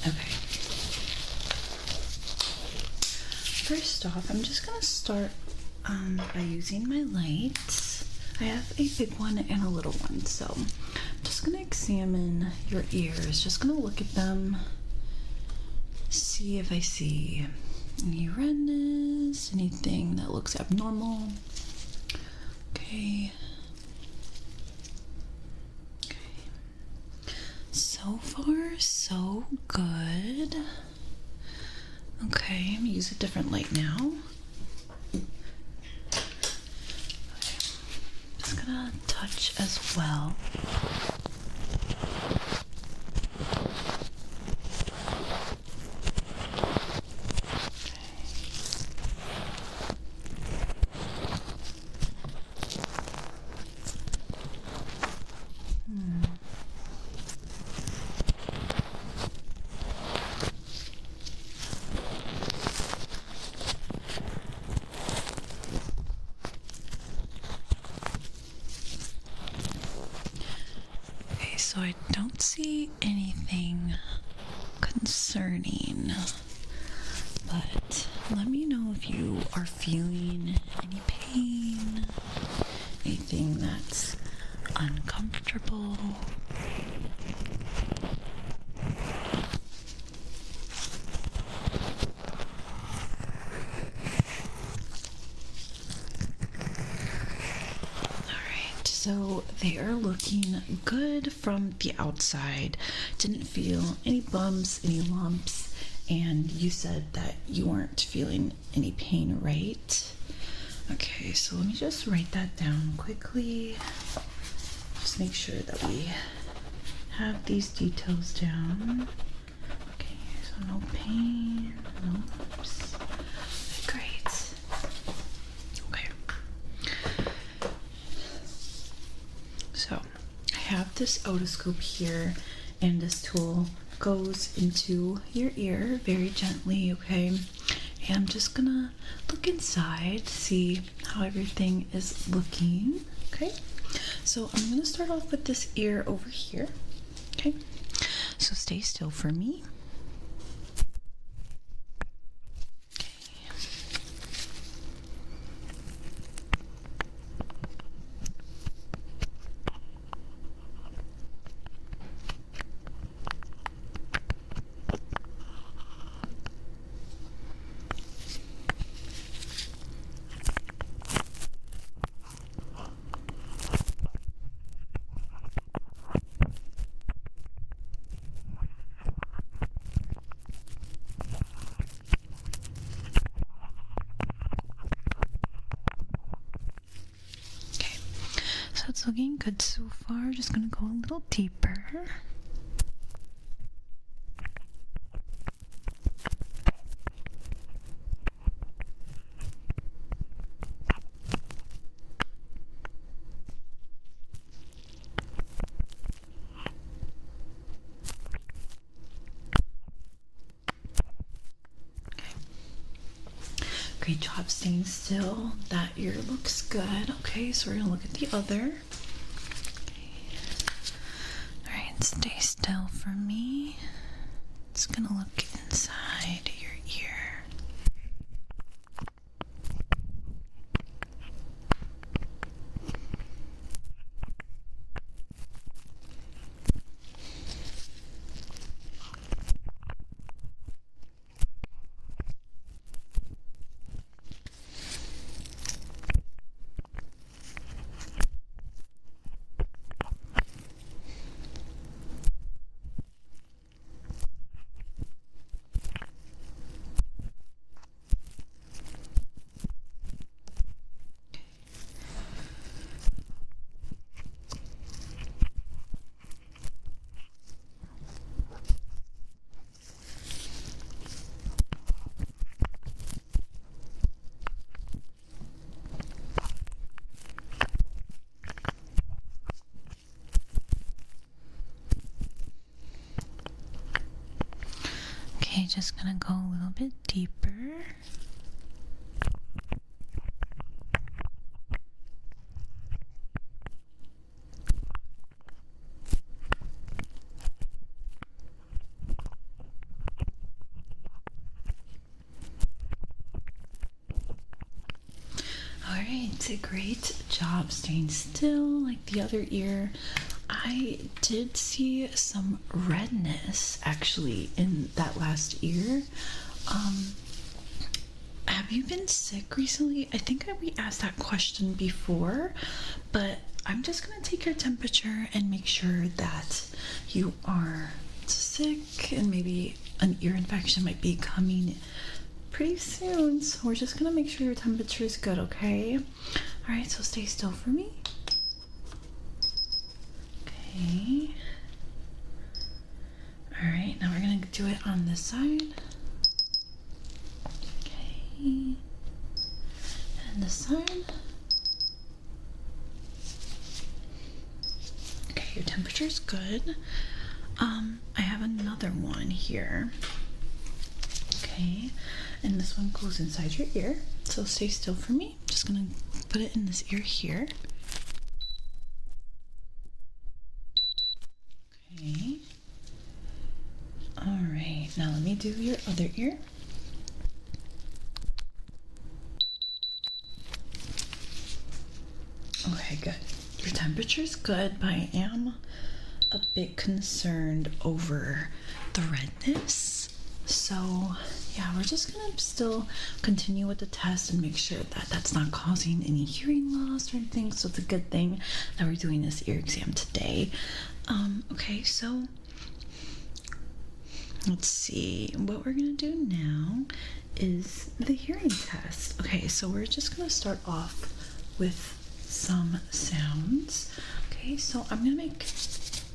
Okay. First off, I'm just gonna start by using my lights. I have a big one and a little one, so I'm just gonna examine your ears. Just gonna look at them, see if I see any redness, anything that looks abnormal. Okay. So far, so good. Okay, I'm gonna use a different light now. Okay. Just gonna touch as well. So I don't see anything concerning, but let me know if you are feeling any pain, anything that's uncomfortable. So they are looking good from the outside. Didn't feel any bumps, any lumps, and you said that you weren't feeling any pain, right? Okay, so let me just write that down quickly. Just make sure that we have these details down. Okay, so no pain, no lumps. Great. Okay. So I have this otoscope here, and this tool goes into your ear very gently, okay? And I'm just gonna look inside, see how everything is looking, okay? So I'm gonna start off with this ear over here, okay? So stay still for me. So it's looking good so far. Just gonna go a little deeper. Great job staying still. That ear looks good. Okay, so we're gonna look at the other. Okay. All right, stay still for me. It's gonna look inside your ear. Okay, just gonna go a little bit deeper. Alright, great job staying still like the other ear. I did see some redness actually in that last ear. Have you been sick recently? I think we asked that question before, but I'm just gonna take your temperature and make sure that you are sick, and maybe an ear infection might be coming pretty soon. So we're just gonna make sure your temperature is good, okay? All right, so stay still for me. Okay. All right, now we're gonna do it on this side. Okay. And this side. Okay, your temperature's good. I have another one here. Okay, and this one goes inside your ear. So stay still for me. Just gonna put it in this ear here. Okay. All right, now let me do your other ear. Okay, good. Your temperature's good, but I am a bit concerned over the redness. So yeah, we're just gonna still continue with the test and make sure that that's not causing any hearing loss or anything. So it's a good thing that we're doing this ear exam today. Okay, so let's see, what we're gonna do now is the hearing test. Okay, so we're just gonna start off with some sounds. Okay, so I'm gonna make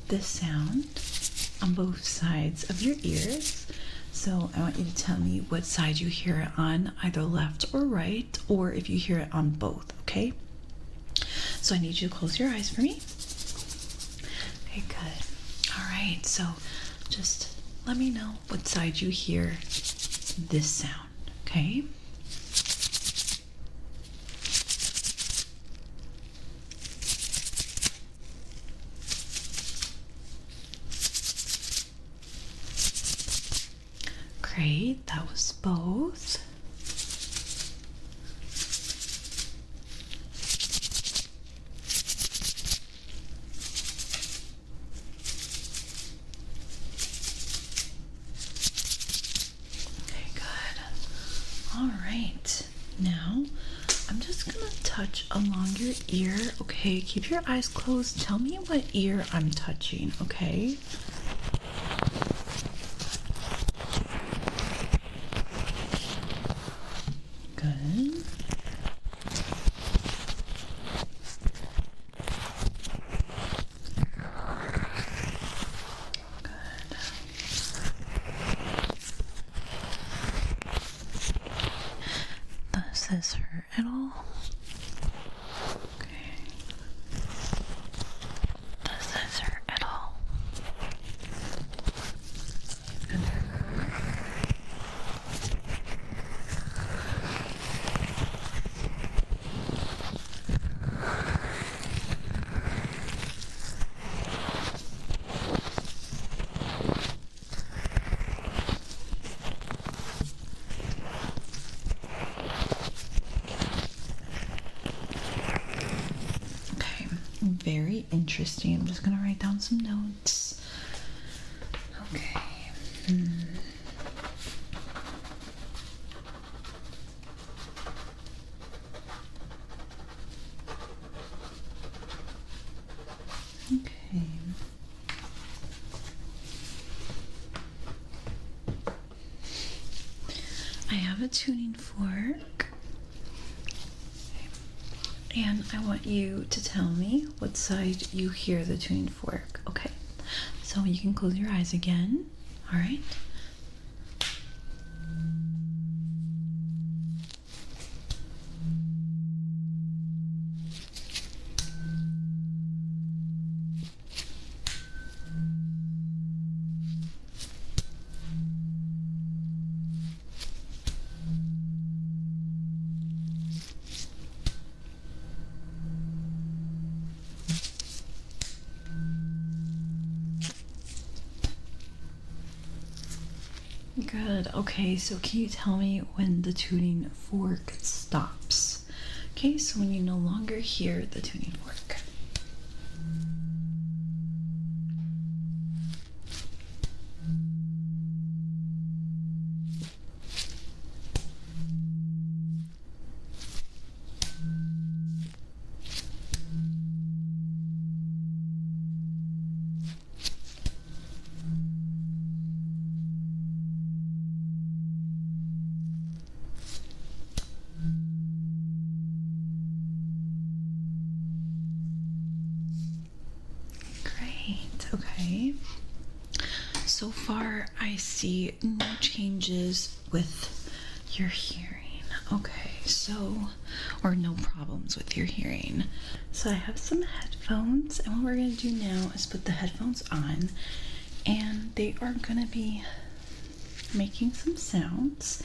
this sound on both sides of your ears. So I want you to tell me what side you hear it on, either left or right, or if you hear it on both, okay? So I need you to close your eyes for me. Okay, good. All right, so just let me know what side you hear this sound, okay? Great, that was both. Okay, good. All right, now I'm just gonna touch along your ear, okay? Keep your eyes closed. Tell me what ear I'm touching, okay? Good. Does this hurt at all? Okay. Does this hurt at all? Good. Okay, very interesting. I'm just gonna write down some notes. Okay. Okay. I have a tuning fork. And I want you to tell me what side you hear the tuning fork, okay? So you can close your eyes again, all right? Good. Okay, so can you tell me when the tuning fork stops? Okay, so when you no longer hear the tuning fork. Great. Okay. So far, I see no changes with your hearing. Okay, so, or no problems with your hearing. So I have some headphones, and what we're gonna do now is put the headphones on, and they are gonna be making some sounds,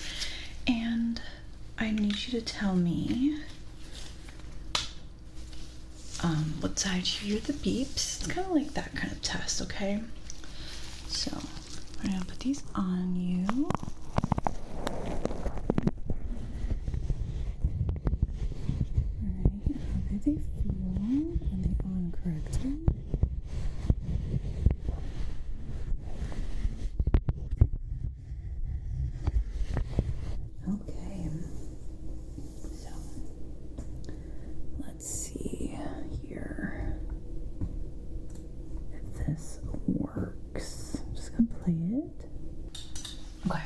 and I need you to tell me what side you hear the beeps. It's kind of like that kind of test, okay? So I'm gonna put these on you. Alright, how do they feel? Are they on correctly? gonna play it. Okay.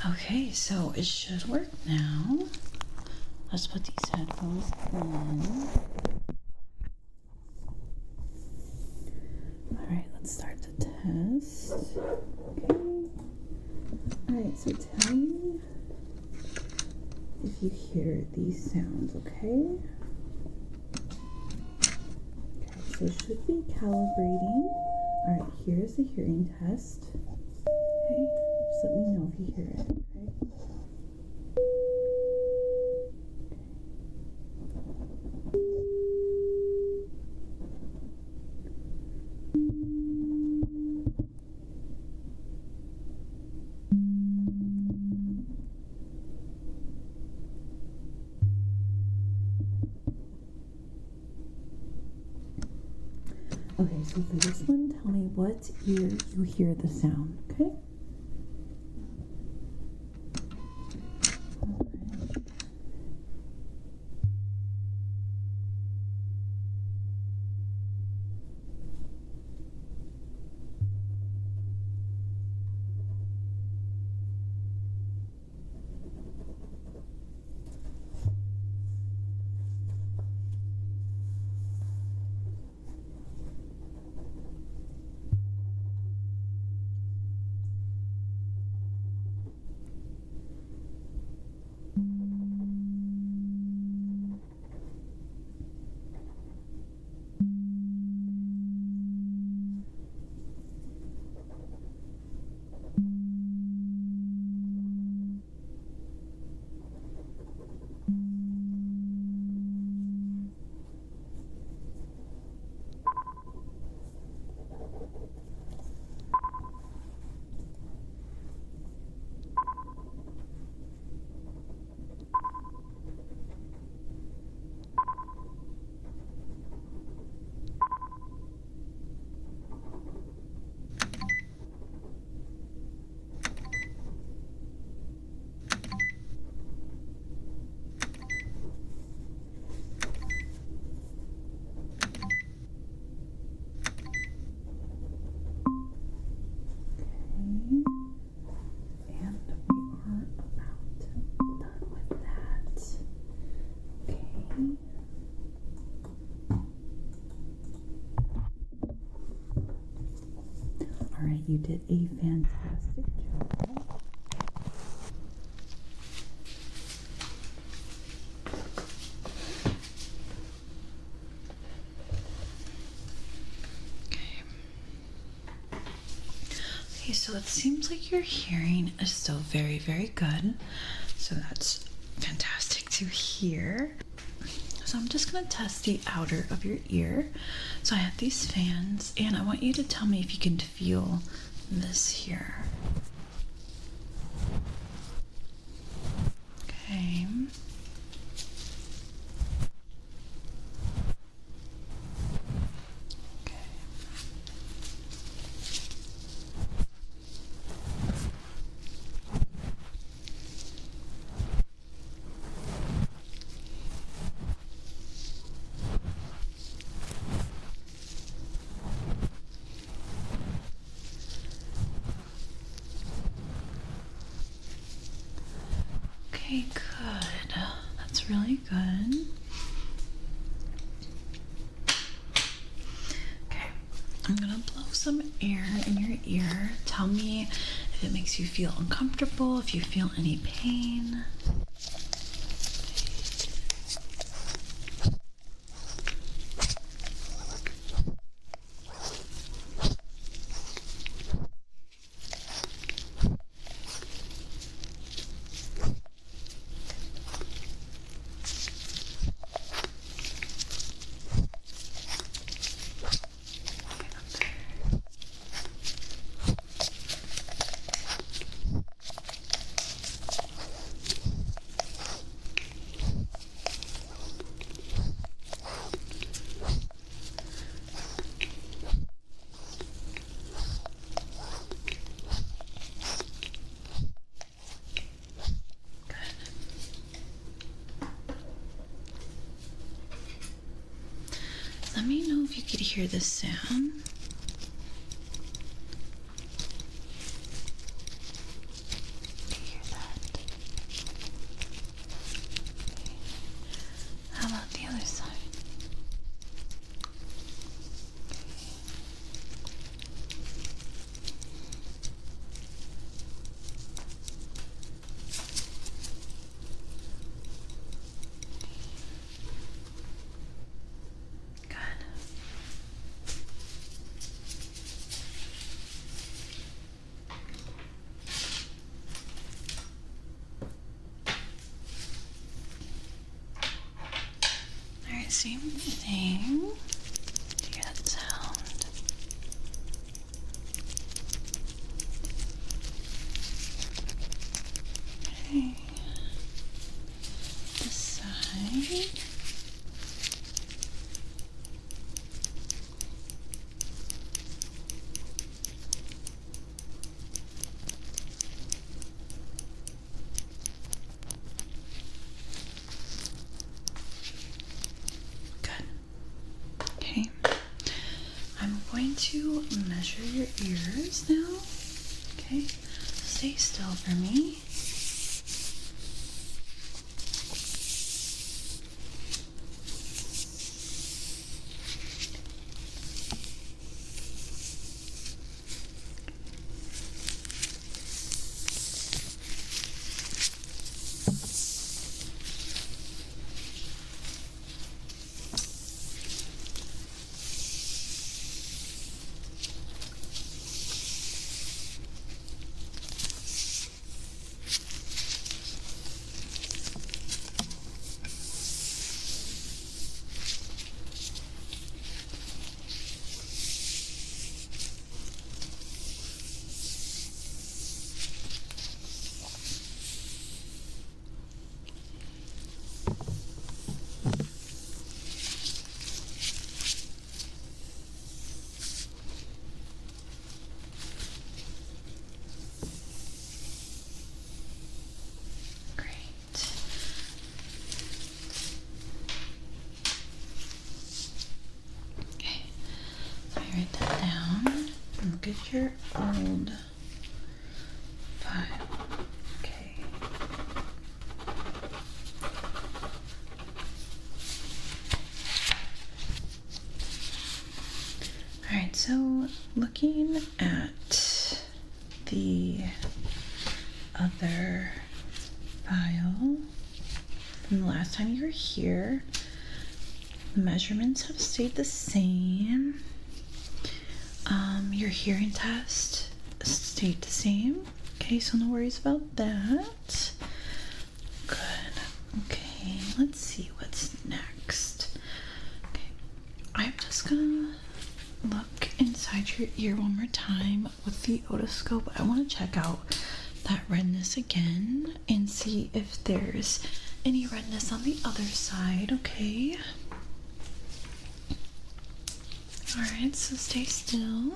Okay, so it should work now. Let's put these headphones in. Alright, let's start the test. Okay. Alright, so tell me if you hear these sounds, okay? Okay, so it should be calibrating. Alright, here's the hearing test. Okay, just let me know if you hear it, okay? Okay, so for this one, tell me what ear you hear the sound, okay? Alright, you did a fantastic job. Okay, so it seems like your hearing is still very, very good. So that's fantastic to hear. So I'm just going to test the outer of your ear. So I have these fans, and I want you to tell me if you can feel this here. Okay. Okay, good. That's really good. Okay, I'm gonna blow some air in your ear. Tell me if it makes you feel uncomfortable, if you feel any pain. hear this sound? Do you hear that? How about the other side? Alright, same thing. Do you hear that sound? Okay. This side. Okay, I'm going to measure your ears now. Okay, stay still for me. Write that down and look at your old file. Okay. Alright, so looking at the other file from the last time you were here, measurements have stayed the same. Your hearing test stayed the same. Okay, so no worries about that. Good. Okay, let's see what's next. Okay, I'm just gonna look inside your ear one more time with the otoscope. I want to check out that redness again and see if there's any redness on the other side, okay? Alright, so stay still.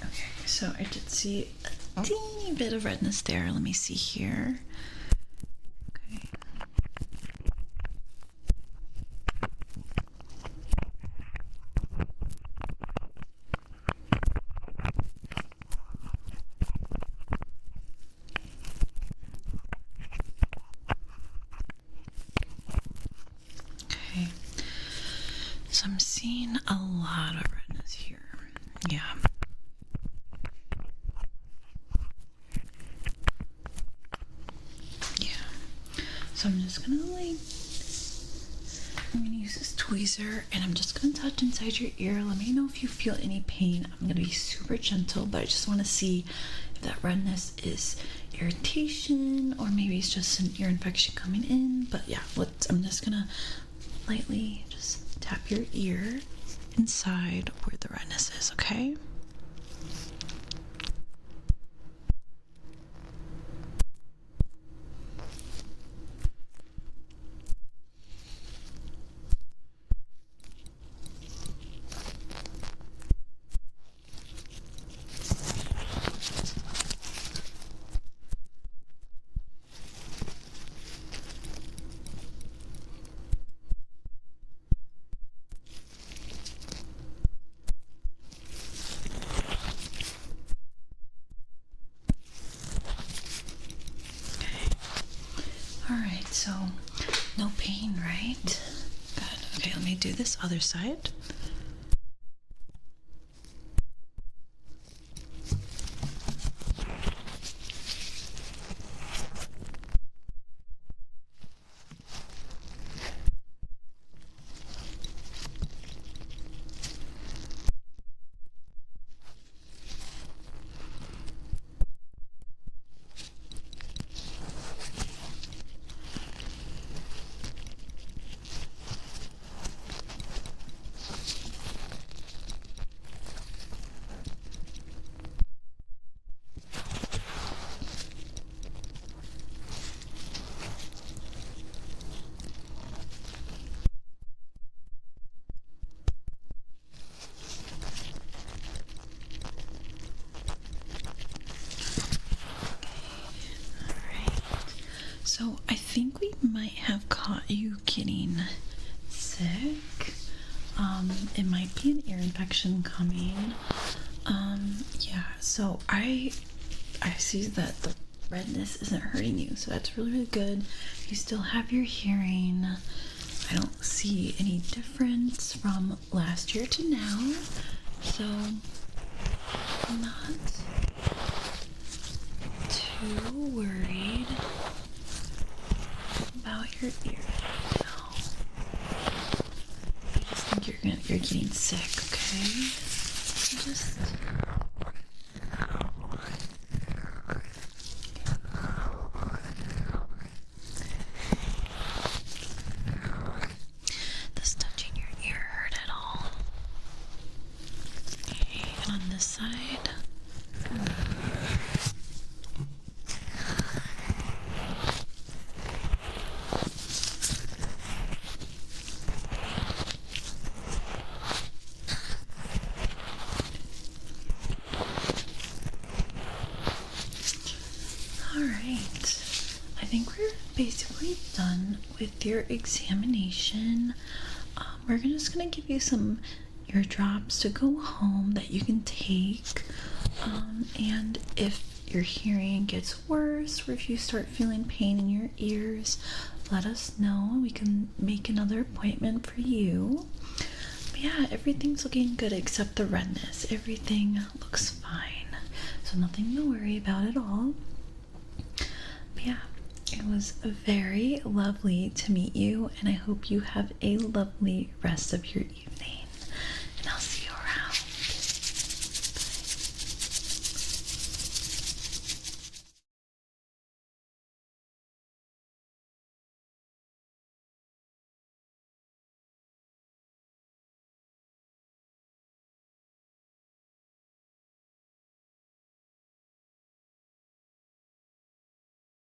Okay, so I did see a teeny bit of redness there. Let me see here. Okay. Okay. So I'm seeing a lot of redness here. Yeah. So I'm just gonna I'm gonna use this tweezer and I'm just gonna touch inside your ear. Let me know if you feel any pain. I'm gonna be super gentle, but I just wanna see if that redness is irritation or maybe it's just an ear infection coming in. But yeah, I'm just gonna lightly just tap your ear. inside where the redness is, okay? Alright, so no pain, right? Good. Okay, let me do this other side. So I think we might have caught you getting sick. It might be an ear infection coming. Yeah, so I see that the redness isn't hurting you, so that's really, really good. You still have your hearing. I don't see any difference from last year to now, so I'm not too worried about your ear. No. I just think you're getting sick, okay? Just does touching your ear hurt at all? Okay, and on this side. Alright, I think we're basically done with your examination. We're just gonna give you some ear drops to go home that you can take. And if your hearing gets worse or if you start feeling pain in your ears, let us know and we can make another appointment for you. But yeah, everything's looking good except the redness. Everything looks fine, so nothing to worry about at all. But yeah, it was very lovely to meet you, and I hope you have a lovely rest of your evening.